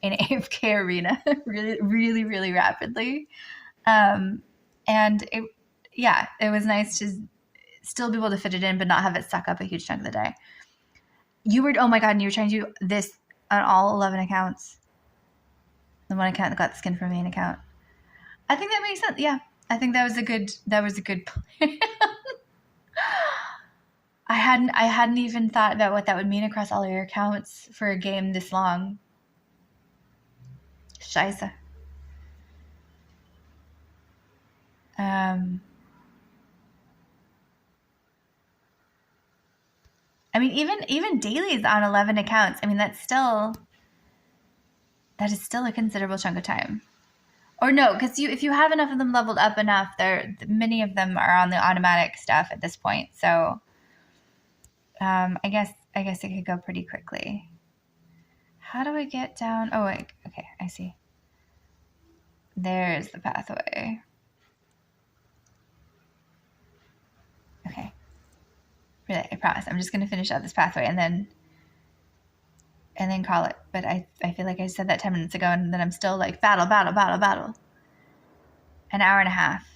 in AFK Arena really, really, really rapidly. And it was nice to still be able to fit it in, but not have it suck up a huge chunk of the day. Oh my God, and you were trying to do this on all 11 accounts. The one account that got the skin from main account. I think that makes sense. Yeah. I think that was a good plan. I hadn't even thought about what that would mean across all your accounts for a game this long. Scheiße. I mean, even dailies on 11 accounts. I mean, that is still a considerable chunk of time. Or no, because if you have enough of them leveled up enough, many of them are on the automatic stuff at this point. So, I guess it could go pretty quickly. How do I get down? Oh, wait. Okay, I see. There's the pathway. Okay. Really, I promise. I'm just going to finish out this pathway and then call it. But I feel like I said that 10 minutes ago, and then I'm still like, battle. An hour and a half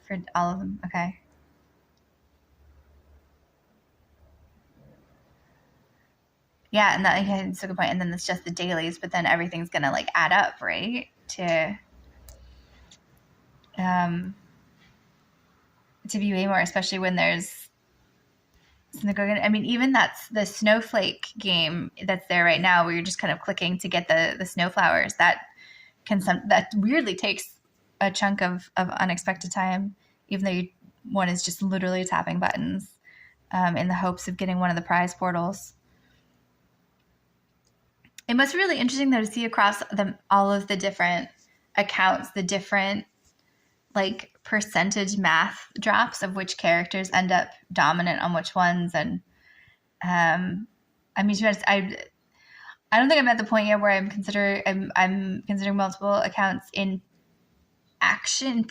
for all of them. Okay. Yeah, and that's a good point. And then it's just the dailies, but then everything's going to like add up, right? To be way more, especially when there's I mean, even that's the snowflake game that's there right now, where you're just kind of clicking to get the snowflowers. That weirdly takes a chunk of unexpected time, even though one is just literally tapping buttons in the hopes of getting one of the prize portals. It must be really interesting, though, to see across all of the different accounts, the different like percentage math drops of which characters end up dominant on which ones. And I mean, to be honest, I don't think I'm at the point yet where I'm considering multiple accounts in action,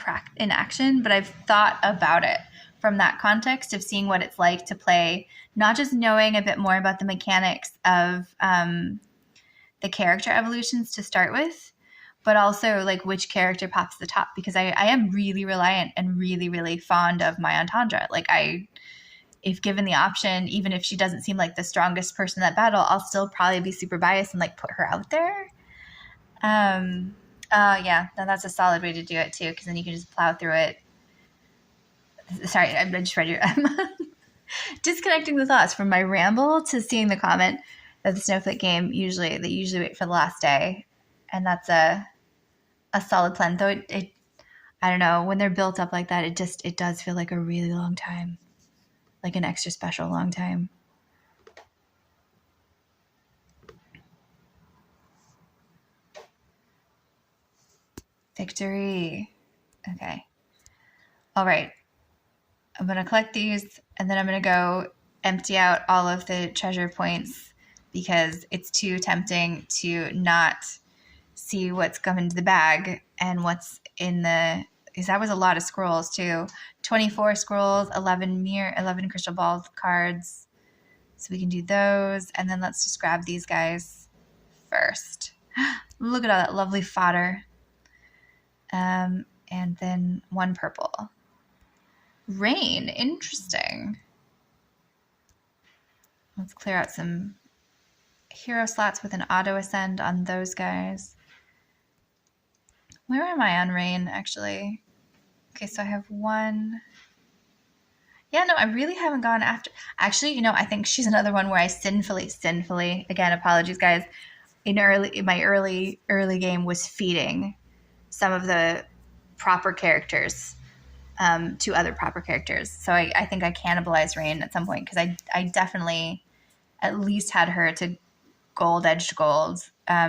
but I've thought about it from that context of seeing what it's like to play, not just knowing a bit more about the mechanics of the character evolutions to start with, but also like which character pops the top, because I am really reliant and really, really fond of my Entendre. Like if given the option, even if she doesn't seem like the strongest person in that battle, I'll still probably be super biased and like put her out there. Yeah, that's a solid way to do it too, because then you can just plow through it. Sorry, I just read I'm disconnecting the thoughts from my ramble to seeing the comment. of the Snowflake game, they usually wait for the last day, and that's a solid plan. Though it I don't know, when they're built up like that, it does feel like a really long time, like an extra special long time. Victory. Okay. All right. I'm going to collect these, and then I'm going to go empty out all of the treasure points because it's too tempting to not see what's coming to the bag and what's in the, because that was a lot of scrolls too. 24 scrolls, 11 crystal ball cards. So we can do those, and then let's just grab these guys first. Look at all that lovely fodder. And then 1 purple. Rain, interesting. Let's clear out some hero slots with an auto ascend on those guys. Where am I on rain, actually? Okay, so I have 1. Yeah, no, I really haven't gone after. Actually, I think she's another one where I sinfully, again, apologies, guys, in my early game was feeding some of the proper characters to other proper characters. So I think I cannibalized Rain at some point because I definitely at least had her to gold-edged gold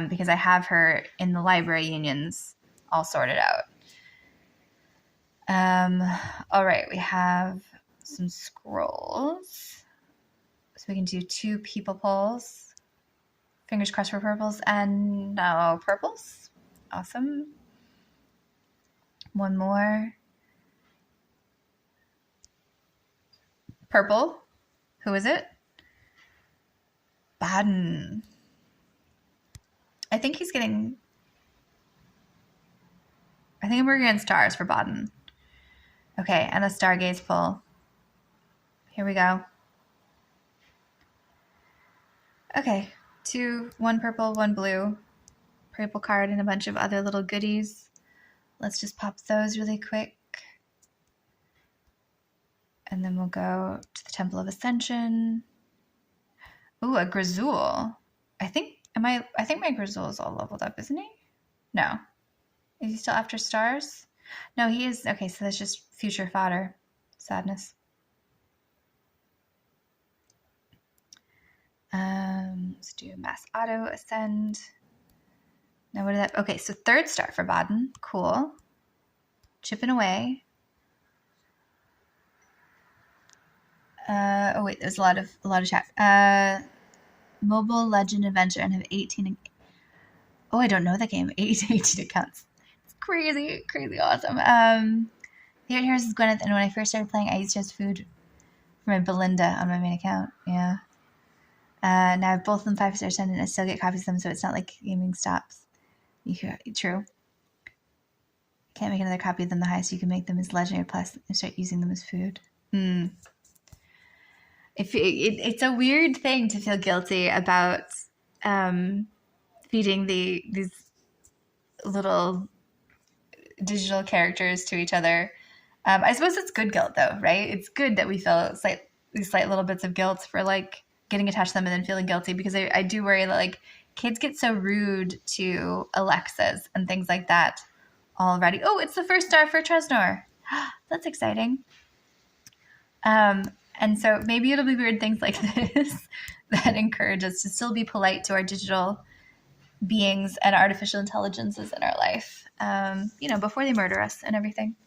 because I have her in the library unions all sorted out. All right, we have some scrolls. So we can do 2 people pulls. Fingers crossed for purples and no purples. Awesome. 1 more. Purple. Who is it? Baden. I think we're getting stars for Baden. Okay, and a Stargaze pull. Here we go. Okay, 1 purple, 1 blue. Purple card and a bunch of other little goodies. Let's just pop those really quick. And then we'll go to the Temple of Ascension. Ooh, a Grazul. I think my Grazul is all leveled up, isn't he? No. Is he still after stars? No, he is. Okay, so that's just future fodder. Sadness. Let's do mass auto ascend. Now what did that? Okay, so 3rd star for Baden. Cool. Chipping away. Oh wait, there's a lot of chat. Mobile Legend Adventure and have 18. Oh, I don't know that game. 18 accounts. It's crazy awesome. Here's Gwyneth, and when I first started playing, I used to have food for my Belinda on my main account. Yeah. Now I have both of them 5-star send, and I still get copies of them, so it's not like gaming stops. True. Can't make another copy of them the highest you can make them is Legendary Plus and start using them as food. It's a weird thing to feel guilty about feeding these little digital characters to each other. I suppose it's good guilt, though, right? It's good that we feel these slight little bits of guilt for like getting attached to them and then feeling guilty, because I do worry that like kids get so rude to Alexas and things like that already. Oh, it's the 1st star for Tresnor. That's exciting. And so maybe it'll be weird things like this that encourage us to still be polite to our digital beings and artificial intelligences in our life, before they murder us and everything.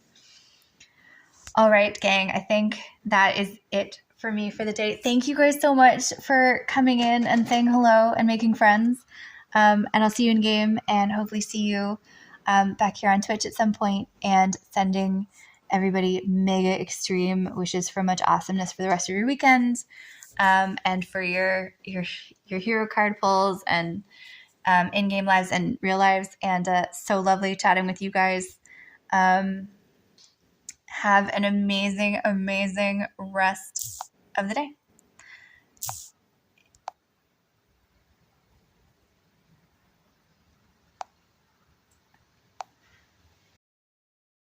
All right, gang, I think that is it for me for the day. Thank you guys so much for coming in and saying hello and making friends. And I'll see you in game and hopefully see you back here on Twitch at some point, and sending everybody mega extreme wishes for much awesomeness for the rest of your weekend, and for your hero card pulls and in-game lives and real lives. And so lovely chatting with you guys. Have an amazing rest of the day.